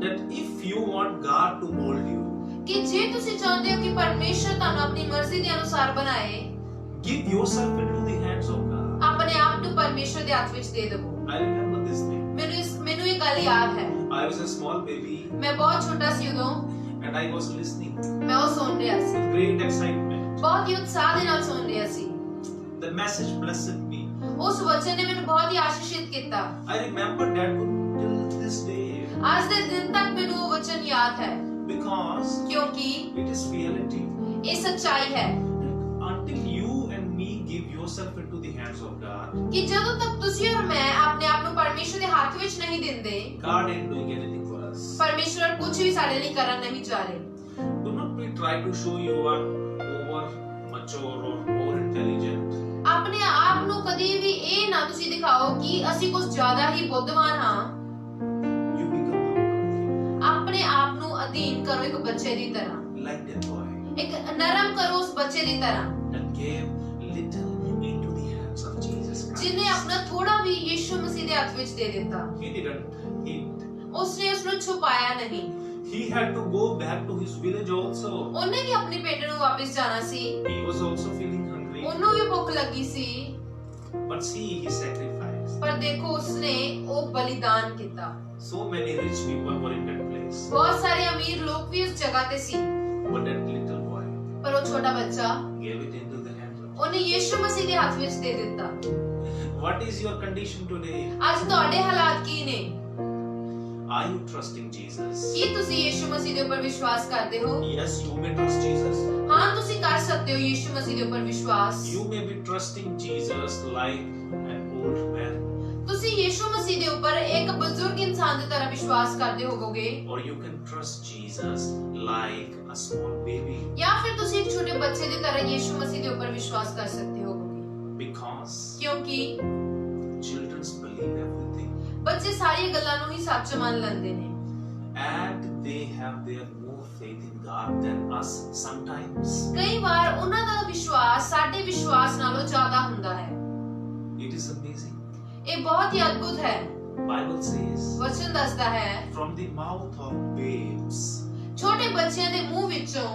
that if you want God to mold you, ਕਿ ਜੇ ਤੁਸੀਂ ਚਾਹੁੰਦੇ ਹੋ ਕਿ ਪਰਮੇਸ਼ਰ ਤੁਹਾਨੂੰ ਆਪਣੀ ਮਰਜ਼ੀ ਦੇ ਅਨੁਸਾਰ ਬਣਾਏ, give yourself into the hands of God. ਆਪਣੇ ਆਪ ਨੂੰ ਪਰਮੇਸ਼ਰ ਦੇ ਹੱਥ ਵਿੱਚ ਦੇ ਦਿਓ। I remember this thing. ਮੈਨੂੰ ਇਹ ਗੱਲ ਯਾਦ ਹੈ। I was a small baby ਮੈਂ ਬਹੁਤ ਛੋਟਾ ਸੀ ਉਦੋਂ, and I was listening ਮੈਂ ਉਹ ਸੁਣ ਰਿਹਾ ਸੀ, with great excitement. ਬਹੁਤ ਹੀ ਉਤਸ਼ਾਹ ਦੇ ਨਾਲ ਸੁਣ ਰਿਹਾ ਸੀ। The message blessed me. ਉਸ ਵਚਨ ਨੇ ਮੈਨੂੰ ਬਹੁਤ ਹੀ ਆਸ਼ੀਸ਼ਿਤ ਕੀਤਾ। I remember that till this day ਅੱਜ ਦੇ ਦਿਨ ਤੱਕ ਮੈਨੂੰ ਉਹ ਵਚਨ ਯਾਦ ਹੈ because ਕਿਉਂਕਿ it is reality. ਇਹ ਸੱਚਾਈ ਹੈ Until you and me give yourself into the hands of God, ਕਿ ਜਦੋਂ ਤੱਕ ਤੁਸੀਂ ਔਰ ਮੈਂ ਆਪਣੇ ਆਪ ਨੂੰ ਪਰਮੇਸ਼ਰ ਦੇ ਹੱਥ ਵਿੱਚ ਨਹੀਂ ਦਿੰਦੇ, God ain't doing anything for us. ਪਰਮੇਸ਼ਰ ਕੁਝ ਵੀ ਸਾਡੇ ਲਈ ਕਰਨ ਨਹੀਂ ਜਾ ਰਹੇ। Do not be try to show you are over mature or more intelligent. ਆਪਣੇ ਆਪ ਨੂੰ ਕਦੀ ਵੀ ਇਹ ਨਾ ਤੁਸੀਂ ਦਿਖਾਓ ਕਿ ਅਸੀਂ ਕੁਝ ਜ਼ਿਆਦਾ ਹੀ ਬੁੱਧਵਾਨ ਹਾਂ। You become humble ਆਪਣੇ ਆਪ ਨੂੰ ਅਧੀਨ ਕਰੋ ਇੱਕ ਬੱਚੇ ਦੀ ਤਰ੍ਹਾਂ, like that boy ਇੱਕ ਨਰਮ ਕਰੋ ਉਸ ਬੱਚੇ ਦੀ ਤਰ੍ਹਾਂ that gave little into the hands of Jesus Christ. ਜਿਨੇ ਆਪਣਾ ਥੋੜਾ ਵੀ ਯੀਸ਼ੂ ਮਸੀਹ ਦੇ ਹੱਥ ਵਿੱਚ ਦੇ ਦਿੱਤਾ। He didn't hid. ਉਸਨੇ ਉਸ ਨੂੰ ਛੁਪਾਇਆ ਨਹੀਂ। He had to go back to his village also. ਉਹਨੇ ਵੀ ਆਪਣੇ ਪਿੰਡ ਨੂੰ ਵਾਪਸ ਜਾਣਾ ਸੀ। He was also feeling hungry. ਉਹਨੂੰ ਵੀ ਭੁੱਖ ਲੱਗੀ ਸੀ। But see, he sacrificed. ਪਰ ਦੇਖੋ ਉਸਨੇ ਉਹ ਬਲੀਦਾਨ ਕੀਤਾ। So many rich people were in that place. ਬਹੁਤ ਸਾਰੇ ਅਮੀਰ ਲੋਕ ਵੀ ਉਸ ਜਗ੍ਹਾ ਤੇ ਸੀ। But that little boy ਪਰ ਉਹ ਛੋਟਾ ਬੱਚਾ gave it into the hands of ਉਹਨੇ ਯੀਸ਼ੂ ਮਸੀਹ ਦੇ ਹੱਥ ਵਿੱਚ ਦੇ ਦਿੱਤਾ। What is your condition today? ਅੱਜ ਤੁਹਾਡੇ ਹਾਲਾਤ ਕੀ ਨੇ? Are you trusting Jesus? ਕੀ ਤੁਸੀਂ ਯੀਸ਼ੂ ਮਸੀਹ ਦੇ ਉੱਪਰ ਵਿਸ਼ਵਾਸ ਕਰਦੇ ਹੋ? Yes, you may trust Jesus. ਹਾਂ, ਤੁਸੀਂ ਕਰ ਸਕਦੇ ਹੋ ਯੀਸ਼ੂ ਮਸੀਹ ਦੇ ਉੱਪਰ ਵਿਸ਼ਵਾਸ। You may be trusting Jesus like an old man. ਤੁਸੀਂ ਯੀਸ਼ੂ ਮਸੀਹ ਦੇ ਉੱਪਰ ਇੱਕ ਬਜ਼ੁਰਗ ਇਨਸਾਨ ਦੀ ਤਰ੍ਹਾਂ ਵਿਸ਼ਵਾਸ ਕਰਦੇ ਹੋਵੋਗੇ, Or you can trust Jesus like a small baby. ਜਾਂ ਫਿਰ ਤੁਸੀਂ ਇੱਕ ਛੋਟੇ ਬੱਚੇ ਦੀ ਤਰ੍ਹਾਂ ਯੀਸ਼ੂ ਮਸੀਹ ਦੇ ਉੱਪਰ ਵਿਸ਼ਵਾਸ ਕਰ ਸਕਦੇ ਹੋਵੋਗੇ। Because ਕਿਉਂਕਿ children believe everything. ਬੱਚੇ ਸਾਰੀਆਂ ਗੱਲਾਂ ਨੂੰ ਹੀ ਸੱਚ ਮੰਨ ਲੈਂਦੇ ਨੇ। And they have their more faith in God than us sometimes. ਕਈ ਵਾਰ ਉਹਨਾਂ ਦਾ ਵਿਸ਼ਵਾਸ ਸਾਡੇ ਵਿਸ਼ਵਾਸ ਨਾਲੋਂ ਜ਼ਿਆਦਾ ਹੁੰਦਾ ਹੈ। It is amazing. ਇਹ ਬਹੁਤ ਹੀ ਅਦਭੁਤ ਹੈ। Bible says, ਵਚਨ ਦੱਸਦਾ ਹੈ from the mouth of babes, ਛੋਟੇ ਬੱਚਿਆਂ ਦੇ ਮੂੰਹ ਵਿੱਚੋਂ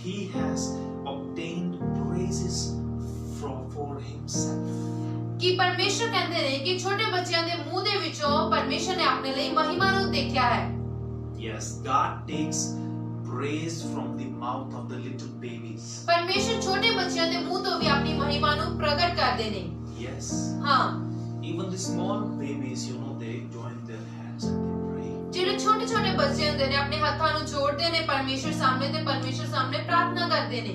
he has obtained praises for himself. ਕਿ ਪਰਮੇਸ਼ਰ ਕਹਿੰਦੇ ਨੇ ਕਿ ਛੋਟੇ ਬੱਚਿਆਂ ਦੇ ਮੂੰਹ ਦੇ ਵਿੱਚੋਂ ਪਰਮੇਸ਼ਰ ਨੇ ਆਪਣੇ ਲਈ ਮਹਿਮਾ ਨੂੰ ਦੇਖਿਆ ਹੈ। Yes, God takes praise from the mouth of the little babies. ਪਰਮੇਸ਼ਰ ਛੋਟੇ ਬੱਚਿਆਂ ਦੇ ਮੂੰਹ ਤੋਂ ਵੀ ਆਪਣੀ ਮਹਿਮਾ ਨੂੰ ਪ੍ਰਗਟ ਕਰਦੇ ਨੇ। Yes. ਹਾਂ, Even the small babies, you know, they join their hands and they pray. ਜਿਹੜੇ ਛੋਟੇ ਛੋਟੇ ਬੱਚੇ ਹੁੰਦੇ ਨੇ ਆਪਣੇ ਹੱਥਾਂ ਨੂੰ ਜੋੜਦੇ ਨੇ ਪਰਮੇਸ਼ਰ ਸਾਹਮਣੇ ਤੇ ਪਰਮੇਸ਼ਰ ਸਾਹਮਣੇ ਪ੍ਰਾਰਥਨਾ ਕਰਦੇ ਨੇ।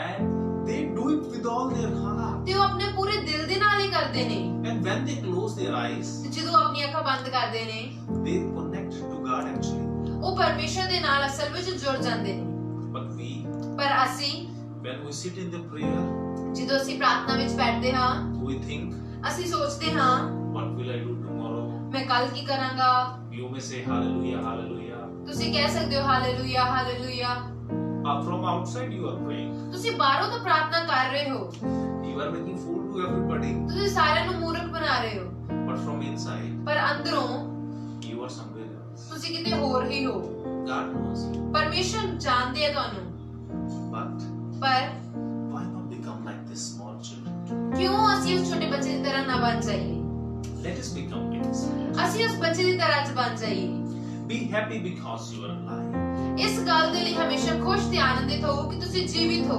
And they do it with all their heart. ਤੇ ਉਹ ਆਪਣੇ ਪੂਰੇ ਦਿਲ ਦੇ ਨਾਲ ਹੀ ਕਰਦੇ ਨੇ। And when they close their eyes, ਤੇ ਜਦੋਂ ਆਪਣੀਆਂ ਅੱਖਾਂ ਬੰਦ ਕਰਦੇ ਨੇ, they connect to God actually. ਉਹ ਪਰਮੇਸ਼ਰ ਦੇ ਨਾਲ ਅਸਲ ਵਿੱਚ ਜੁੜ ਜਾਂਦੇ ਨੇ। But we, ਪਰ ਅਸੀਂ When we sit in the prayer, ਜਦੋਂ ਅਸੀਂ ਪ੍ਰਾਰਥਨਾ ਵਿੱਚ ਬੈਠਦੇ ਹਾਂ we think, ਅਸੀਂ ਸੋਚਦੇ ਹਾਂ what will I do tomorrow? ਮੈਂ ਕੱਲ ਕੀ ਕਰਾਂਗਾ। You may say hallelujah, hallelujah. ਤੁਸੀਂ ਕਹਿ ਸਕਦੇ ਹੋ hallelujah hallelujah. From outside you are praying. ਤੁਸੀਂ ਬਾਹਰੋਂ ਤਾਂ ਪ੍ਰਾਰਥਨਾ ਕਰ ਰਹੇ ਹੋ, You are making fool to everybody. ਤੁਸੀਂ ਸਾਰਿਆਂ ਨੂੰ ਮੂਰਖ ਬਣਾ ਰਹੇ ਹੋ, But from inside, ਪਰ ਅੰਦਰੋਂ you are somewhere else. ਤੁਸੀਂ ਕਿਤੇ ਹੋਰ ਹੀ ਹੋ। God knows you. ਪਰਮੇਸ਼ਰ ਜਾਣਦੇ ਆ ਤੁਹਾਨੂੰ, But ਪਰ why not become like this small children? ਕਿਉਂ ਅਸੀਂ ਉਸ ਛੋਟੇ ਬੱਚੇ ਦੀ ਤਰ੍ਹਾਂ ਨਾ ਬਣ ਜਾਈਏ। Let us become like this. ਅਸੀਂ ਉਸ ਬੱਚੇ ਦੀ ਤਰ੍ਹਾਂ ਚ ਬਣ ਜਾਈਏ। Be happy because you are alive. ਇਸ ਗੱਲ ਦੇ ਲਈ ਹਮੇਸ਼ਾ ਖੁਸ਼ ਤੇ ਆਨੰਦਿਤ ਹੋ ਕਿ ਤੁਸੀਂ ਜੀਵਿਤ ਹੋ।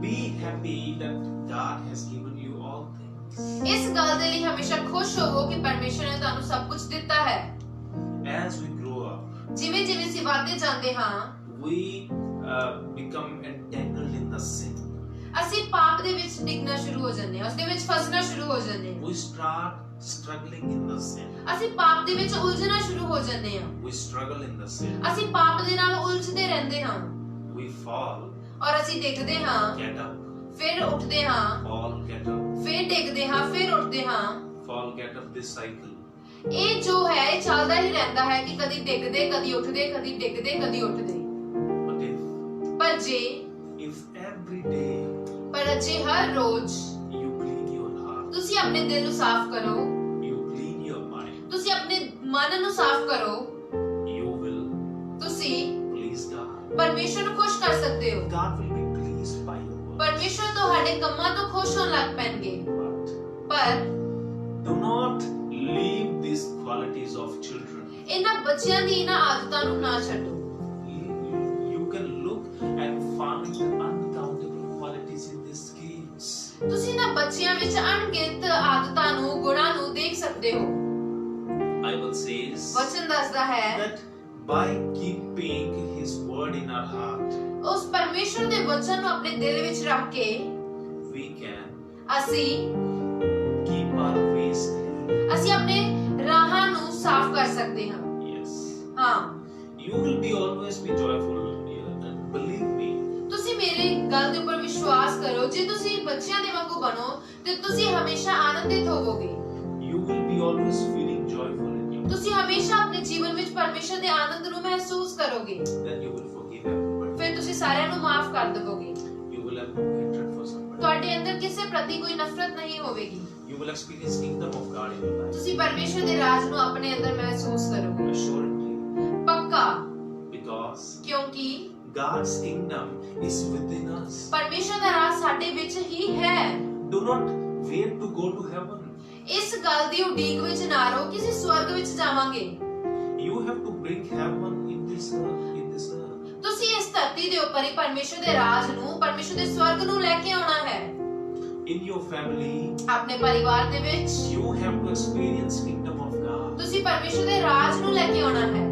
Be happy that God has given you all things. ਇਸ ਗੱਲ ਦੇ ਲਈ ਹਮੇਸ਼ਾ ਖੁਸ਼ ਹੋਵੋ ਕਿ ਪਰਮੇਸ਼ਰ ਨੇ ਤੁਹਾਨੂੰ ਸਭ ਕੁਝ ਦਿੱਤਾ ਹੈ। As we grow up, ਜਿਵੇਂ ਜਿਵੇਂ ਅਸੀਂ ਵੱਧਦੇ ਜਾਂਦੇ ਹਾਂ we become entangled in the sin. ਅਸੀਂ ਪਾਪ ਦੇ ਵਿੱਚ ਡਿੱਗਣਾ ਸ਼ੁਰੂ ਹੋ ਜਾਂਦੇ ਹਾਂ, ਉਸ ਦੇ ਵਿੱਚ ਫਸਣਾ ਸ਼ੁਰੂ ਹੋ ਜਾਂਦੇ ਹਾਂ। We start struggling in the sin. ਅਸੀਂ ਪਾਪ ਦੇ ਵਿੱਚ ਉਲਝਣਾ ਸ਼ੁਰੂ ਹੋ ਜਾਂਦੇ ਹਾਂ। We struggle in the sin. ਅਸੀਂ ਪਾਪ ਦੇ ਨਾਲ ਉਲਝਦੇ ਰਹਿੰਦੇ ਹਾਂ We fall, ਔਰ ਅਸੀਂ ਡਿੱਗਦੇ ਹਾਂ, get up, ਫਿਰ ਉੱਠਦੇ ਹਾਂ, fall, get up, ਫਿਰ ਡਿੱਗਦੇ ਹਾਂ, ਫਿਰ ਉੱਠਦੇ ਹਾਂ। fall, get up. This cycle. ਇਹ ਜੋ ਹੈ ਇਹ ਚੱਲਦਾ ਹੀ ਰਹਿੰਦਾ ਹੈ ਕਿ ਕਦੀ ਡਿੱਗਦੇ ਕਦੀ ਉੱਠਦੇ, ਕਦੀ ਡਿੱਗਦੇ ਕਦੀ ਉੱਠਦੇ। But ਪਰ ਜੇ if every day ਪਰ ਜੇ ਹਰ ਰੋਜ਼ you clean your heart, ਤੁਸੀਂ ਆਪਣੇ ਦਿਲ ਨੂੰ ਸਾਫ਼ ਕਰੋ, you clean your mind, ਤੁਸੀਂ ਆਪਣੇ ਮਨ ਨੂੰ ਸਾਫ਼ ਕਰੋ, you will ਤੁਸੀਂ please God. ਪਰਮੇਸ਼ਰ ਨੂੰ ਖੁਸ਼ ਕਰ ਸਕਦੇ ਹੋ। God will be pleased by your work. ਪਰਮੇਸ਼ਰ ਤੁਹਾਡੇ ਕੰਮਾਂ ਤੋਂ ਖੁਸ਼ ਹੋਣ ਲੱਗ ਪੈਣਗੇ। But ਪਰ do not leave these qualities of children. ਇਹਨਾਂ ਬੱਚਿਆਂ ਦੀ ਇਹਨਾਂ ਆਦਤਾਂ ਨੂੰ ਨਾ ਛੱਡੋ। You can look and find uncountable qualities in these kids. ਤੁਸੀਂ ਨਾ ਬੱਚਿਆਂ ਵਿੱਚ ਅਣਗਿਣਤ ਆਦਤਾਂ ਨੂੰ, ਗੁਣਾਂ ਨੂੰ ਦੇਖ ਸਕਦੇ ਹੋ। Bible says ਵਚਨ ਦੱਸਦਾ ਹੈ that by keeping His word in our heart, ਉਸ ਪਰਮੇਸ਼ਰ ਦੇ ਵਚਨ ਨੂੰ ਆਪਣੇ ਦਿਲ ਵਿੱਚ ਰੱਖ ਕੇ we can ਅਸੀਂ keep our ways clean. ਅਸੀਂ ਆਪਣੇ ਰਾਹਾਂ ਨੂੰ ਸਾਫ਼ ਕਰ ਸਕਦੇ ਹਾਂ। Yes. ਹਾਂ, You will be always be joyful. And believe me, ਤੁਸੀਂ ਮੇਰੀ ਗੱਲ ਦੇ ਉੱਪਰ ਵਿਸ਼ਵਾਸ ਕਰੋ। ਜੇ ਤੁਸੀਂ ਬੱਚਿਆਂ ਦੇ ਵਾਂਗੂ ਬਣੋ ਤੇ ਤੁਸੀਂ ਹਮੇਸ਼ਾ ਆਨੰਦਿਤ ਹੋਵੋਗੇ। you will be always feeling joyful in you. ਤੁਸੀਂ ਹਮੇਸ਼ਾ ਆਪਣੇ ਜੀਵਨ ਵਿੱਚ ਪਰਮੇਸ਼ਰ ਦੇ ਆਨੰਦ ਨੂੰ ਮਹਿਸੂਸ ਕਰੋਗੇ। Then you will forgive everybody. ਫਿਰ ਤੁਸੀਂ ਸਾਰਿਆਂ ਨੂੰ ਮਾਫ ਕਰ ਦੇਵੋਗੇ। You will have no hatred for somebody. ਤੁਹਾਡੇ ਅੰਦਰ ਕਿਸੇ ਪ੍ਰਤੀ ਕੋਈ ਨਫ਼ਰਤ ਨਹੀਂ ਹੋਵੇਗੀ। You will experience kingdom of God in your life. ਤੁਸੀਂ ਪਰਮੇਸ਼ਰ ਦੇ ਰਾਜ ਨੂੰ ਆਪਣੇ ਅੰਦਰ ਮਹਿਸੂਸ ਕਰੋਗੇ। Assuredly. ਪੱਕਾ, Because ਕਿਉਂਕਿ God's kingdom is within us. ਪਰਮੇਸ਼ਰ ਦਾ ਰਾਜ ਸਾਡੇ ਵਿੱਚ ਹੀ ਹੈ। Do not wait to go to heaven. ਇਸ ਗੱਲ ਦੀ ਉਡੀਕ ਵਿੱਚ ਨਾ ਰਹੋ ਕਿ ਅਸੀਂ ਸਵਰਗ ਵਿੱਚ ਜਾਵਾਂਗੇ। You have to bring heaven in this earth. ਤੁਸੀਂ ਇਸ ਧਰਤੀ ਦੇ ਉੱਪਰ ਹੀ ਪਰਮੇਸ਼ਰ ਦੇ ਰਾਜ ਨੂੰ, ਪਰਮੇਸ਼ਰ ਦੇ ਸਵਰਗ ਨੂੰ ਲੈ ਕੇ ਆਉਣਾ ਹੈ। In your family, ਆਪਣੇ ਪਰਿਵਾਰ ਦੇ ਵਿੱਚ you have to experience kingdom of God. ਤੁਸੀਂ ਪਰਮੇਸ਼ਰ ਦੇ ਰਾਜ ਨੂੰ ਲੈ ਕੇ ਆਉਣਾ ਹੈ।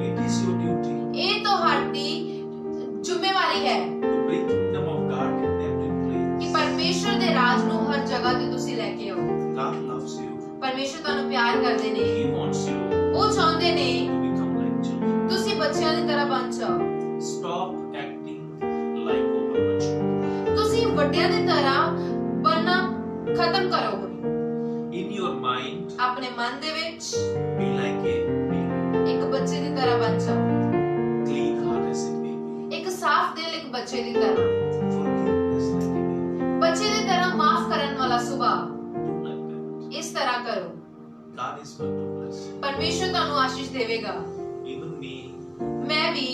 It is your duty ਇਹ ਤੁਹਾਡੀ ਜ਼ਿੰਮੇਵਾਰੀ ਹੈ to bring kingdom of God in every place. ਕਿ ਪਰਮੇਸ਼ਰ ਦੇ ਰਾਜ ਨੂੰ ਹਰ ਜਗ੍ਹਾ ਤੇ ਤੁਸੀਂ ਲੈ ਕੇ ਆਓ। God loves you. ਪਰਮੇਸ਼ਰ ਤੁਹਾਨੂੰ ਪਿਆਰ ਕਰਦੇ ਨੇ। He wants you ਉਹ ਚਾਹੁੰਦੇ ਨੇ to become like children. ਤੁਸੀਂ ਬੱਚਿਆਂ ਦੀ ਤਰ੍ਹਾਂ ਬਣ ਜਾਓ। Stop acting like overmature. ਤੁਸੀਂ ਵੱਡਿਆਂ ਦੀ ਤਰ੍ਹਾਂ ਬਣਨਾ ਖਤਮ ਕਰੋ। In your mind, ਆਪਣੇ ਮਨ ਦੇ ਵਿੱਚ be like a baby. ਇੱਕ ਬੱਚੇ ਦੀ ਤਰ੍ਹਾਂ ਬਣ ਜਾਓ। Clean heart as a baby. ਇੱਕ ਸਾਫ਼ ਦਿਲ ਇੱਕ ਬੱਚੇ ਦੀ ਤਰ੍ਹਾਂ, Forgiveness like a baby. ਬੱਚੇ ਦੀ ਤਰ੍ਹਾਂ ਮਾਫ ਕਰਨ ਵਾਲਾ ਸੁਭਾਅ। Do like that. ਇਸ ਤਰ੍ਹਾਂ ਕਰੋ। God is going to bless you. ਪਰਮੇਸ਼ਰ ਤੁਹਾਨੂੰ ਆਸ਼ੀਸ਼ ਦੇਵੇਗਾ। Even me, ਮੈਂ ਵੀ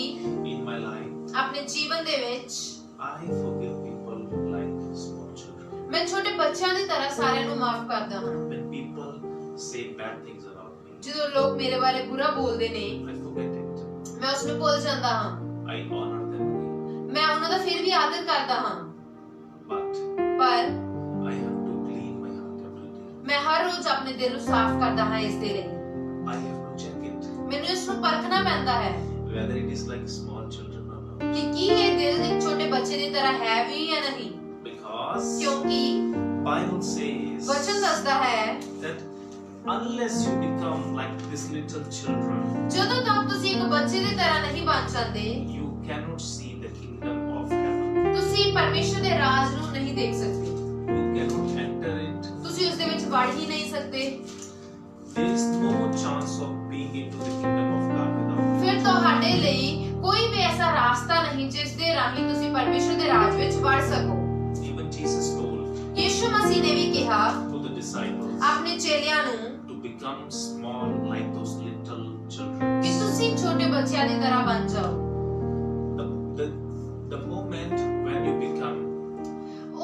in my life, ਆਪਣੇ ਜੀਵਨ ਦੇ ਵਿੱਚ I forgive people like small children. ਮੈਂ ਛੋਟੇ ਬੱਚਿਆਂ ਦੀ ਤਰ੍ਹਾਂ ਸਾਰਿਆਂ ਨੂੰ ਮਾਫ ਕਰਦਾ ਹਾਂ। When people say bad things about me, ਜਦੋਂ ਲੋਕ ਮੇਰੇ ਬਾਰੇ ਬੁਰਾ ਬੋਲਦੇ ਨੇ I forget it. ਮੈਂ ਉਸ ਨੂੰ ਭੁੱਲ ਜਾਂਦਾ ਹਾਂ। I honor them again. ਮੈਂ ਉਹਨਾਂ ਦਾ ਫਿਰ ਵੀ ਆਦਰ ਕਰਦਾ ਹਾਂ। But ਪਰ I have to clean my heart every day. ਮੈਂ ਹਰ ਰੋਜ਼ ਆਪਣੇ ਦਿਲ ਨੂੰ ਸਾਫ਼ ਕਰਦਾ ਹਾਂ। ਇਸ ਦੇ ਲਈ I have to check it. ਮੈਨੂੰ ਇਸ ਨੂੰ ਪਰਖਣਾ ਪੈਂਦਾ ਹੈ Whether it is like small children or not. ਕਿ ਕੀ ਇਹ ਦਿਲ ਇੱਕ ਛੋਟੇ ਬੱਚੇ ਦੀ ਤਰ੍ਹਾਂ ਹੈ ਵੀ ਜਾਂ ਨਹੀਂ। Because ਕਿਉਂਕਿ Bible says ਵਚਨ ਦੱਸਦਾ ਹੈ that unless you become like these little children, ਜਦੋਂ ਤੱਕ ਤੁਸੀਂ ਇੱਕ ਬੱਚੇ ਦੀ ਤਰ੍ਹਾਂ ਨਹੀਂ ਬਣ ਜਾਂਦੇ you cannot see the kingdom of heaven. ਤੁਸੀਂ ਤੁਸੀਂ ਪਰਮੇਸ਼ਰ ਦੇ ਰਾਜ ਨੂੰ ਨਹੀਂ ਦੇਖ ਸਕਦੇ, You cannot enter it. ਤੁਸੀਂ ਉਸ ਦੇ ਵਿੱਚ ਵੜ ਹੀ ਨਹੀਂ ਸਕਦੇ। There is no chance of being into the kingdom of God without it. ਫਿਰ ਤੁਹਾਡੇ ਲਈ ਕੋਈ ਵੀ ਐਸਾ ਰਾਸਤਾ ਨਹੀਂ ਜਿਸ ਦੇ ਰਾਹੀਂ ਤੁਸੀਂ ਪਰਮੇਸ਼ਰ ਦੇ ਰਾਜ ਵਿੱਚ ਵੜ ਸਕੋ। Even Jesus told ਯਿਸੂ ਮਸੀਹ ਨੇ ਵੀ ਕਿਹਾ to the disciples ਆਪਣੇ ਚੇਲਿਆਂ ਨੂੰ to become small like those little children. ਕਿ ਤੁਸੀਂ ਛੋਟੇ ਬੱਚਿਆਂ ਦੀ ਤਰ੍ਹਾਂ ਬਣ ਜਾਓ। The moment when you become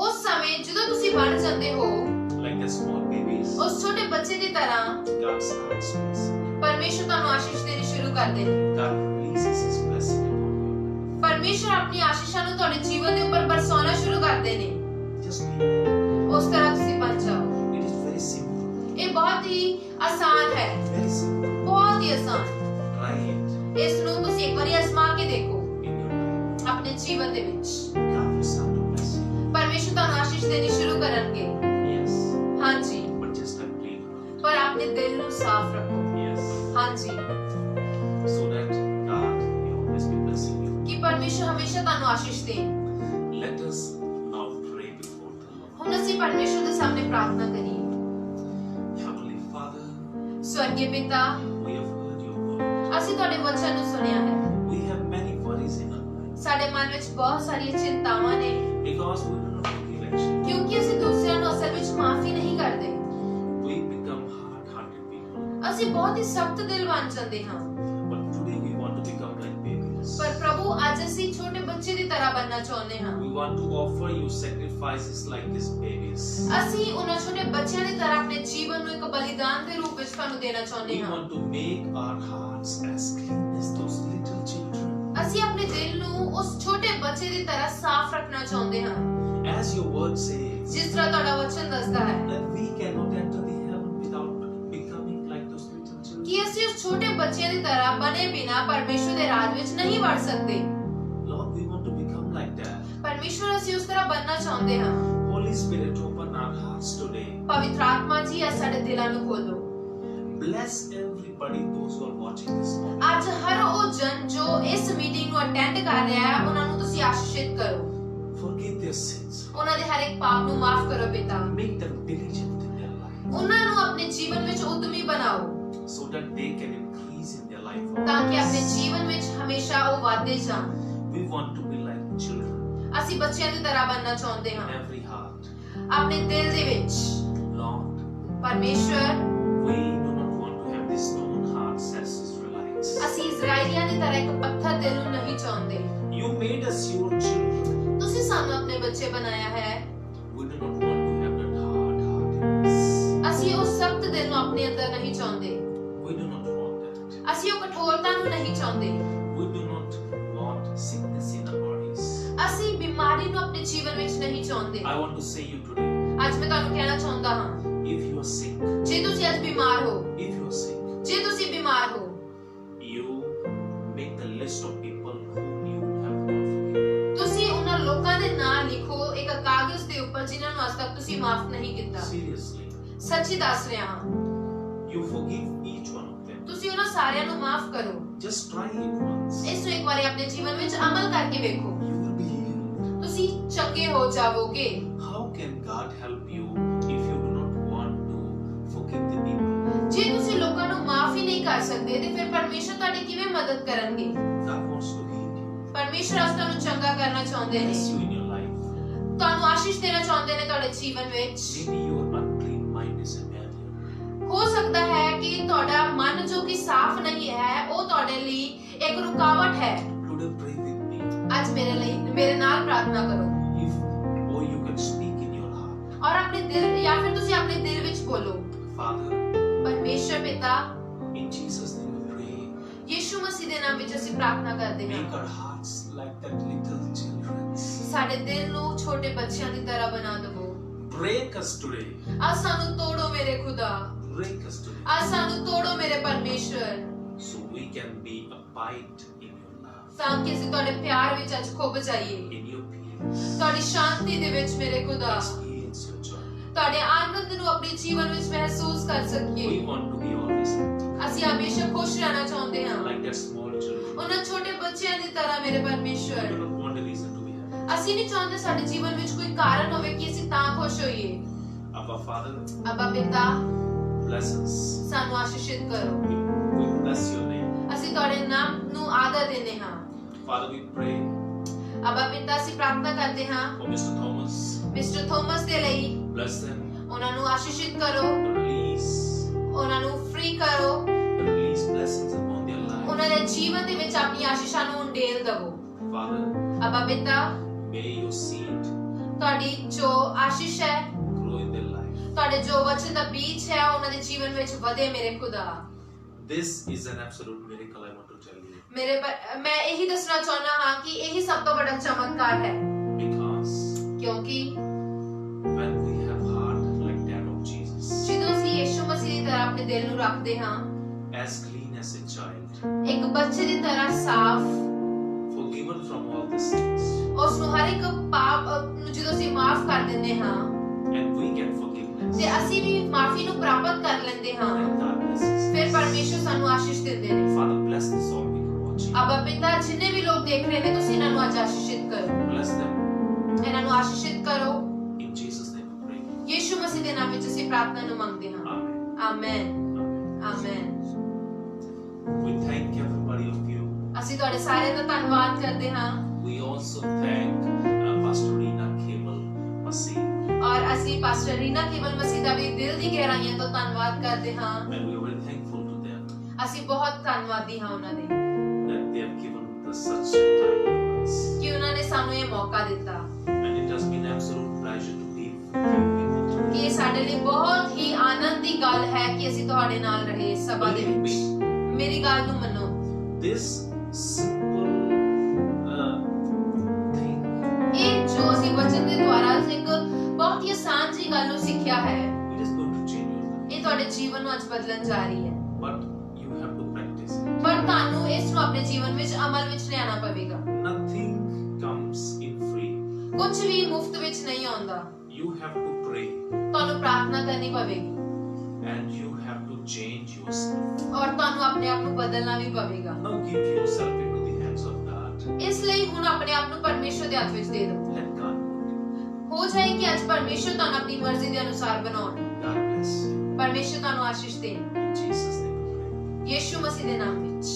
ਉਸ ਸਮੇਂ ਜਦੋਂ ਤੁਸੀਂ ਬਣ ਜਾਂਦੇ ਹੋ like the small babies, ਉਸ ਛੋਟੇ ਬੱਚੇ ਦੀ ਤਰ੍ਹਾਂ, God starts blessing. ਪਰਮੇਸ਼ਰ ਤੁਹਾਨੂੰ ਆਸ਼ੀਸ਼ ਦੇਣੀ ਸ਼ੁਰੂ ਕਰਦੇ ਨੇ। God releases His blessing upon you. ਪਰਮੇਸ਼ਰ ਆਪਣੀ ਆਸ਼ੀਸ਼ਾਂ ਨੂੰ ਤੁਹਾਡੇ ਜੀਵਨ ਦੇ ਉੱਪਰ ਬਰਸਾਉਣਾ ਸ਼ੁਰੂ ਕਰਦੇ ਨੇ। Just be it. ਉਸ ਤਰ੍ਹਾਂ ਤੁਸੀਂ ਬਣ ਜਾਓ। It is very simple. ਇਹ ਬਹੁਤ ਹੀ ਆਸਾਨ ਹੈ, Very simple. ਬਹੁਤ ਹੀ ਆਸਾਨ। Try it ਇਸ ਨੂੰ ਤੁਸੀਂ ਇੱਕ ਵਾਰੀ ਅਜ਼ਮਾ ਕੇ ਦੇਖੋ in your life. ਆਪਣੇ ਜੀਵਨ ਦੇ ਵਿੱਚ। God will start to bless you. ਪਰਮੇਸ਼ਰ ਤੁਹਾਨੂੰ ਆਸ਼ੀਸ਼ ਦੇਣੀ ਸ਼ੁਰੂ ਕਰਨਗੇ। Yes. ਹਾਂਜੀ, But just a clean heart. ਪਰ ਆਪਣੇ ਦਿਲ ਨੂੰ ਸਾਫ਼ ਰੱਖੋ। Yes. ਹਾਂਜੀ, So that God may always be blessing you. ਕਿ ਪਰਮੇਸ਼ਰ ਹਮੇਸ਼ਾ ਤੁਹਾਨੂੰ ਆਸ਼ੀਸ਼ ਦੇ। Let us now pray before the Lord. ਹੁਣ ਅਸੀਂ ਪਰਮੇਸ਼ਰ ਦੇ ਸਾਹਮਣੇ ਪ੍ਰਾਰਥਨਾ ਕਰੀਏ। Heavenly Father, ਸਵਰਗੀ ਪਿਤਾ, we have heard your word. ਅਸੀਂ ਤੁਹਾਡੇ ਵਚਨ ਨੂੰ ਸੁਣਿਆ ਹੈ। We have many worries in our life ਸਾਡੇ ਮਨ ਵਿੱਚ ਬਹੁਤ ਸਾਰੀਆਂ ਚਿੰਤਾਵਾਂ ਨੇ because we do not forgive actually. ਕਿਉਂਕਿ ਅਸੀਂ ਦੂਸਰਿਆਂ ਨੂੰ ਅਸਲ ਵਿੱਚ ਮਾਫੀ ਨਹੀਂ ਕਰਦੇ। We become hard-hearted people. ਅਸੀਂ ਬਹੁਤ ਹੀ ਸਖਤ ਦਿਲ ਬਣ ਜਾਂਦੇ ਹਾਂ। But today we want to become like babies. ਪਰ ਪ੍ਰਭੂ ਅੱਜ ਅਸੀਂ ਛੋਟੇ ਬੱਚੇ ਦੀ ਤਰ੍ਹਾਂ ਬਣਨਾ ਚਾਹੁੰਦੇ ਹਾਂ। We want to offer you sacrifices like these babies. ਅਸੀਂ ਉਹਨਾਂ ਛੋਟੇ ਬੱਚਿਆਂ ਦੀ ਤਰ੍ਹਾਂ ਆਪਣੇ ਜੀਵਨ ਨੂੰ ਇੱਕ ਬਲੀਦਾਨ ਦੇ ਰੂਪ ਵਿੱਚ ਤੁਹਾਨੂੰ ਦੇਣਾ ਚਾਹੁੰਦੇ We ਹਾਂ। want to make our hearts as clean as those little children. ਅਸੀਂ ਆਪਣੇ ਦਿਲ ਨੂੰ ਉਸ ਛੋਟੇ ਬੱਚੇ ਦੀ ਤਰ੍ਹਾਂ ਸਾਫ਼ ਰੱਖਣਾ ਚਾਹੁੰਦੇ ਹਾਂ, As your word says, ਜਿਸ ਤਰ੍ਹਾਂ ਤੁਹਾਡਾ ਵਚਨ ਦੱਸਦਾ ਹੈ that we cannot enter the heaven without becoming like those little children. ਕਿ ਅਸੀਂ ਉਸ ਛੋਟੇ ਬੱਚੇ ਦੀ ਤਰ੍ਹਾਂ ਬਣੇ ਬਿਨਾਂ ਪਰਮੇਸ਼ਰ ਦੇ ਰਾਜ ਵਿੱਚ ਨਹੀਂ ਵੜ ਸਕਦੇ। Lord, we want to become like that. ਪਰਮੇਸ਼ਰ ਅਸੀਂ ਉਸ ਤਰ੍ਹਾਂ ਬਣਨਾ ਚਾਹੁੰਦੇ ਹਾਂ। Holy Spirit, open our hearts today. ਪਵਿੱਤਰ ਆਤਮਾ ਜੀ ਅੱਜ ਸਾਡੇ ਦਿਲਾਂ ਨੂੰ ਖੋਲੋ। Bless everybody, those who are watching this moment. ਅੱਜ ਹਰ ਉਹ ਜਨ ਜੋ ਇਸ ਮੀਟਿੰਗ ਨੂੰ ਅਟੈਂਡ ਕਰ ਰਿਹਾ ਹੈ ਉਹਨਾਂ ਨੂੰ ਤੁਸੀਂ ਆਸ਼ੀਸ਼ਿਤ ਕਰੋ। Forgive their sins. ਉਹਨਾਂ ਦੇ ਹਰ ਇੱਕ ਪਾਪ ਨੂੰ ਮਾਫ ਕਰੋ ਪਿਤਾ। Make them diligent in their life ਉਹਨਾਂ ਨੂੰ ਆਪਣੇ ਜੀਵਨ ਵਿੱਚ ਉਦਮੀ ਬਣਾਓ so that they can increase in their life. ਤਾਂ ਕਿ ਆਪਣੇ ਜੀਵਨ ਵਿੱਚ ਹਮੇਸ਼ਾ ਉਹ ਵਧਦੇ ਜਾਣ। We want to be like children ਅਸੀਂ ਬੱਚਿਆਂ ਦੀ ਤਰ੍ਹਾਂ ਬਣਨਾ ਚਾਹੁੰਦੇ ਹਾਂ in every heart. ਆਪਣੇ ਦਿਲ ਦੇ ਵਿੱਚ। Lord, ਪਰਮੇਸ਼ਰ, we do not want to have these stone hearts as Israelites. ਅਸੀਂ ਇਜ਼ਰਾਈਲੀਆਂ ਦੀ ਤਰ੍ਹਾਂ ਇੱਕ ਪੱਥਰ ਦਿਲ ਨੂੰ ਨਹੀਂ ਚਾਹੁੰਦੇ। You made us your children. ਤੁਸੀਂ ਸਾਨੂੰ ਆਪਣੇ ਬੱਚੇ ਬਣਾਇਆ ਹੈ। We do not want to have that hard-heartedness. ਅਸੀਂ ਉਸ ਸਖਤ ਦਿਲ ਨੂੰ ਆਪਣੇ ਅੰਦਰ ਨਹੀਂ ਚਾਹੁੰਦੇ। We do not want that. ਅਸੀਂ ਉਹ ਕਠੋਰਤਾ ਨੂੰ ਨਹੀਂ ਚਾਹੁੰਦੇ। We do not want sickness in our bodies. ਅਸੀਂ ਬਿਮਾਰੀ ਨੂੰ ਆਪਣੇ ਜੀਵਨ ਵਿੱਚ ਨਹੀਂ ਚਾਹੁੰਦੇ। I want to say you today, ਅੱਜ ਮੈਂ ਤੁਹਾਨੂੰ ਕਹਿਣਾ ਚਾਹੁੰਦਾ ਹਾਂ, if you are sick, ਜੇ ਤੁਸੀਂ ਅੱਜ ਬਿਮਾਰ ਹੋ, if you are sick, ਜੇ ਤੁਸੀਂ ਬਿਮਾਰ ਹੋ, you make the list of people whom you have not forgiven. ਤੁਸੀਂ ਉਹਨਾਂ ਲੋਕਾਂ ਦੇ ਨਾਂ ਲਿਖੋ ਇੱਕ ਕਾਗਜ਼ ਦੇ ਉੱਪਰ ਜਿਨ੍ਹਾਂ ਨੂੰ ਅੱਜ ਤੱਕ ਤੁਸੀਂ ਮਾਫ ਨਹੀਂ ਕੀਤਾ। Seriously, ਸੱਚੀ ਦੱਸ ਰਿਹਾ ਹਾਂ, you forgive each one of them. ਤੁਸੀਂ ਉਹਨਾਂ ਸਾਰਿਆਂ ਨੂੰ ਮਾਫ ਕਰੋ। Just try it once. ਇਸ ਨੂੰ ਇੱਕ ਵਾਰੀ ਆਪਣੇ ਜੀਵਨ ਵਿੱਚ ਅਮਲ ਕਰਕੇ ਵੇਖੋ, You will be healed. ਤੁਸੀਂ ਚੰਗੇ ਹੋ ਜਾਵੋਗੇ। How can God help you if you do not want to forgive the people? ਜੇ ਤੁਸੀਂ ਲੋਕਾਂ ਨੂੰ ਮਾਫ ਹੀ ਨਹੀਂ ਕਰ ਸਕਦੇ ਤੇ ਫਿਰ ਪਰਮੇਸ਼ਰ ਤੁਹਾਡੀ ਕਿਵੇਂ ਮਦਦ ਕਰਨਗੇ? God wants to heal you. ਪਰਮੇਸ਼ਰ ਅੱਜ ਤੁਹਾਨੂੰ ਚੰਗਾ ਕਰਨਾ ਚਾਹੁੰਦੇ ਨੇ, Bless you in your life. ਤੁਹਾਨੂੰ ਆਸ਼ੀਸ਼ ਦੇਣਾ ਚਾਹੁੰਦੇ ਨੇ ਤੁਹਾਡੇ ਜੀਵਨ ਵਿੱਚ। Maybe your unclean mind is a barrier. ਹੋ ਸਕਦਾ ਹੈ ਕਿ ਤੁਹਾਡਾ ਮਨ ਜੋ ਕਿ ਸਾਫ਼ ਨਹੀਂ ਹੈ ਉਹ ਤੁਹਾਡੇ ਲਈ ਇੱਕ ਰੁਕਾਵਟ ਹੈ। Today pray with me. ਅੱਜ ਮੇਰੇ ਨਾਲ ਪ੍ਰਾਰਥਨਾ ਕਰੋ Or you can speak in your heart. ਔਰ ਆਪਣੇ ਦਿਲ ਜਾਂ ਫਿਰ ਤੁਸੀਂ ਆਪਣੇ ਦਿਲ ਵਿੱਚ ਬੋਲੋ। Father, ਪਰਮੇਸ਼ਰ ਪਿਤਾ, in Jesus' name we pray. ਯਿਸੂ ਮਸੀਹ ਦੇ ਨਾਮ ਵਿੱਚ ਅਸੀਂ ਪ੍ਰਾਰਥਨਾ ਕਰਦੇ Make ਹਾਂ। our hearts like that little children. ਸਾਡੇ ਦਿਲ ਨੂੰ ਛੋਟੇ ਬੱਚਿਆਂ ਦੀ ਤਰ੍ਹਾਂ ਬਣਾ ਦਿਵੋ। Break us today. ਅੱਜ ਸਾਨੂੰ ਤੋੜੋ ਮੇਰੇ ਖੁਦਾ, Break us today. ਅੱਜ ਸਾਨੂੰ ਤੋੜੋ ਮੇਰੇ ਪਰਮੇਸ਼ਰ, So we can be abide in your love, ਤਾਂ ਕਿ ਅਸੀਂ ਤੁਹਾਡੇ ਪਿਆਰ ਵਿੱਚ ਅੱਜ ਖੁੱਭ ਜਾਈਏ, in your peace. ਤੁਹਾਡੀ ਸ਼ਾਂਤੀ ਦੇ ਵਿੱਚ ਮੇਰੇ ਖੁਦਾ, Experience your joy. ਤੁਹਾਡੇ ਆਨੰਦ ਨੂੰ ਆਪਣੇ ਜੀਵਨ ਵਿੱਚ ਮਹਿਸੂਸ ਕਰ We ਸਕੀਏ। want to be always happy, ਅਸੀਂ ਹਮੇਸ਼ਾ ਖੁਸ਼ ਰਹਿਣਾ ਚਾਹੁੰਦੇ ਹਾਂ like that small children. ਉਹਨਾਂ ਛੋਟੇ ਬੱਚਿਆਂ ਦੀ ਤਰ੍ਹਾਂ ਮੇਰੇ We ਪਰਮੇਸ਼ਰ। do not want a reason to be happy. ਅਸੀਂ ਨਹੀਂ ਚਾਹੁੰਦੇ ਸਾਡੇ ਜੀਵਨ ਵਿੱਚ ਕੋਈ ਕਾਰਨ ਹੋਵੇ ਕਿ ਅਸੀਂ ਤਾਂ ਖੁਸ਼ ਹੋਈਏ। Abba Father, ਅਬਾ ਪਿਤਾ bless us. ਸਾਨੂੰ ਆਸ਼ੀਸ਼ਿਤ ਕਰੋ। We bless your name. ਅਸੀਂ ਤੁਹਾਡੇ ਨਾਮ ਨੂੰ ਆਦਰ ਦਿੰਦੇ ਹਾਂ। Father, we pray ਅਬਾ ਪਿਤਾ ਅਸੀਂ ਪ੍ਰਾਰਥਨਾ ਕਰਦੇ ਹਾਂ for Mr. Thomas. Mister Thomas ਦੇ ਲਈ। Bless them. ਉਹਨਾਂ ਨੂੰ ਆਸ਼ੀਸ਼ਿਤ ਕਰੋ, Release. ਉਹਨਾਂ ਨੂੰ ਫ੍ਰੀ ਕਰੋ, Release blessings upon their lives. ਉਹਨਾਂ ਦੇ ਜੀਵਨ ਦੇ ਵਿੱਚ ਆਪਣੀ ਆਸ਼ੀਸ਼ਾਂ ਨੂੰ ਢੇਲ ਦਵੋ। Father, ਅਬਾ ਪਿਤਾ may your seed ਤੁਹਾਡੀ ਜੋ ਆਸ਼ੀਸ਼ ਹੈ, grow in their life. ਤੁਹਾਡੇ ਜੋ ਵਚਨ ਦਾ ਬੀਜ ਹੈ ਉਹਨਾਂ ਦੇ ਜੀਵਨ ਵਿੱਚ ਵਧੇ ਮੇਰੇ ਖੁਦਾ। This is an absolute miracle, I want to tell you. ਮੈਂ ਇਹੀ ਦੱਸਣਾ ਚਾਹੁੰਦਾ ਹਾਂ ਕਿ ਇਹੀ ਸਭ ਤੋਂ ਵੱਡਾ ਚਮਤਕਾਰ ਹੈ Because ਕਿਉਂਕਿ when we have heart like that of Jesus, ਜਦੋਂ ਅਸੀਂ ਯਿਸੂ ਮਸੀਹ ਦੀ ਤਰ੍ਹਾਂ ਆਪਣੇ ਦਿਲ ਨੂੰ ਰੱਖਦੇ ਹਾਂ, as clean as a child, ਇੱਕ ਬੱਚੇ ਦੀ ਤਰ੍ਹਾਂ ਸਾਫ਼, forgiven from all the sins, ਉਸ ਨੂੰ ਹਰ ਇੱਕ ਪਾਪ ਨੂੰ ਜਦੋਂ ਅਸੀਂ ਮਾਫ ਕਰ ਦਿੰਦੇ ਹਾਂ and we get forgiveness, ਤੇ ਅਸੀਂ ਵੀ ਮਾਫੀ ਨੂੰ ਪ੍ਰਾਪਤ ਕਰ ਲੈਂਦੇ ਹਾਂ, and God blesses. ਫਿਰ ਪਰਮੇਸ਼ਰ ਸਾਨੂੰ ਆਸ਼ੀਸ਼ ਦਿੰਦੇ ਨੇ। Father, bless this all people watching. ਅਬਾ ਪਿਤਾ ਜਿੰਨੇ ਵੀ ਲੋਕ ਦੇਖ ਰਹੇ ਨੇ ਤੁਸੀਂ ਇਹਨਾਂ ਨੂੰ ਅੱਜ ਆਸ਼ੀਸ਼ਿਤ ਕਰੋ, Bless them. ਇਹਨਾਂ ਨੂੰ ਆਸ਼ੀਸ਼ਿਤ ਕਰੋ। In Jesus' name we pray. ਯਿਸੂ ਮਸੀਹ ਦੇ ਨਾਮ ਵਿੱਚ ਅਸੀਂ ਪ੍ਰਾਰਥਨਾ ਨੂੰ ਮੰਗਦੇ ਹਾਂ। Amen. Amen, Amen. Amen. We thank everybody of you. ਅਸੀਂ ਤੁਹਾਡੇ ਸਾਰਿਆਂ ਦਾ ਧੰਨਵਾਦ ਕਰਦੇ ਹਾਂ We also thank Pastor Rina Kemal Masih. ਔਰ ਅਸੀਂ ਪਾਸਟਰ ਰੀਨਾ ਕੇਵਲ ਮਸੀਹ ਦਾ ਵੀ ਦਿਲ ਦੀ ਗਹਿਰਾਈਆਂ ਤੋਂ ਧੰਨਵਾਦ ਕਰਦੇ ਹਾਂ। And we are very thankful to them ਅਸੀਂ ਬਹੁਤ ਧੰਨਵਾਦੀ ਹਾਂ ਉਹਨਾਂ ਦੇ that they have given us such time to us. ਕਿ ਉਹਨਾਂ ਨੇ ਸਾਨੂੰ ਇਹ ਮੌਕਾ ਦਿੱਤਾ And it has been absolute pleasure to be with you people today. ਕਿ ਇਹ ਸਾਡੇ ਲਈ ਬਹੁਤ ਹੀ ਆਨੰਦ ਦੀ ਗੱਲ ਹੈ ਕਿ ਅਸੀਂ ਤੁਹਾਡੇ ਨਾਲ ਰਹੇ ਸਭਾ ਦੇ Believe ਵਿੱਚ। me, ਮੇਰੀ ਗੱਲ ਨੂੰ ਮੰਨੋ, this simple thing ਇਹ ਜੋ ਅਸੀਂ ਵਚਨ ਦੇ ਦੁਆਰਾ ਇੱਕ ਬਹੁਤ ਹੀ ਆਸਾਨ ਜੀ ਗੱਲ ਨੂੰ ਸਿੱਖਿਆ ਹੈ, it is going to change your life. ਇਹ ਤੁਹਾਡੇ ਜੀਵਨ ਨੂੰ ਅੱਜ ਬਦਲਣ ਜਾ ਰਹੀ ਹੈ। But you have to practice it. ਪਰ ਤੁਹਾਨੂੰ ਇਸ ਨੂੰ ਆਪਣੇ ਜੀਵਨ ਵਿੱਚ ਅਮਲ ਵਿੱਚ ਲਿਆਉਣਾ ਪਵੇਗਾ। Nothing comes in free. ਕੁਝ ਵੀ ਮੁਫਤ ਵਿੱਚ ਨਹੀਂ ਆਉਂਦਾ, You have to pray ਤੁਹਾਨੂੰ ਪ੍ਰਾਰਥਨਾ ਕਰਨੀ ਪਵੇਗੀ and you have to change yourself. ਔਰ ਤੁਹਾਨੂੰ ਆਪਣੇ ਆਪ ਨੂੰ ਬਦਲਣਾ ਵੀ ਪਵੇਗਾ। Now give yourself into the hands of God. ਇਸ ਲਈ ਹੁਣ ਆਪਣੇ ਆਪ ਨੂੰ ਪਰਮੇਸ਼ਰ ਦੇ ਹੱਥ ਵਿੱਚ ਦੇ ਦਿਓ। Let God work. ਹੋ ਜਾਏ ਕਿ ਅੱਜ ਪਰਮੇਸ਼ਰ ਤੁਹਾਨੂੰ ਆਪਣੀ ਮਰਜ਼ੀ ਦੇ ਅਨੁਸਾਰ ਬਣਾਉਣ। God bless you. ਪਰਮੇਸ਼ਰ ਤੁਹਾਨੂੰ ਆਸ਼ੀਸ਼ ਦੇ। In Jesus' name we pray. ਯਿਸੂ ਮਸੀਹ ਦੇ ਨਾਮ ਵਿੱਚ।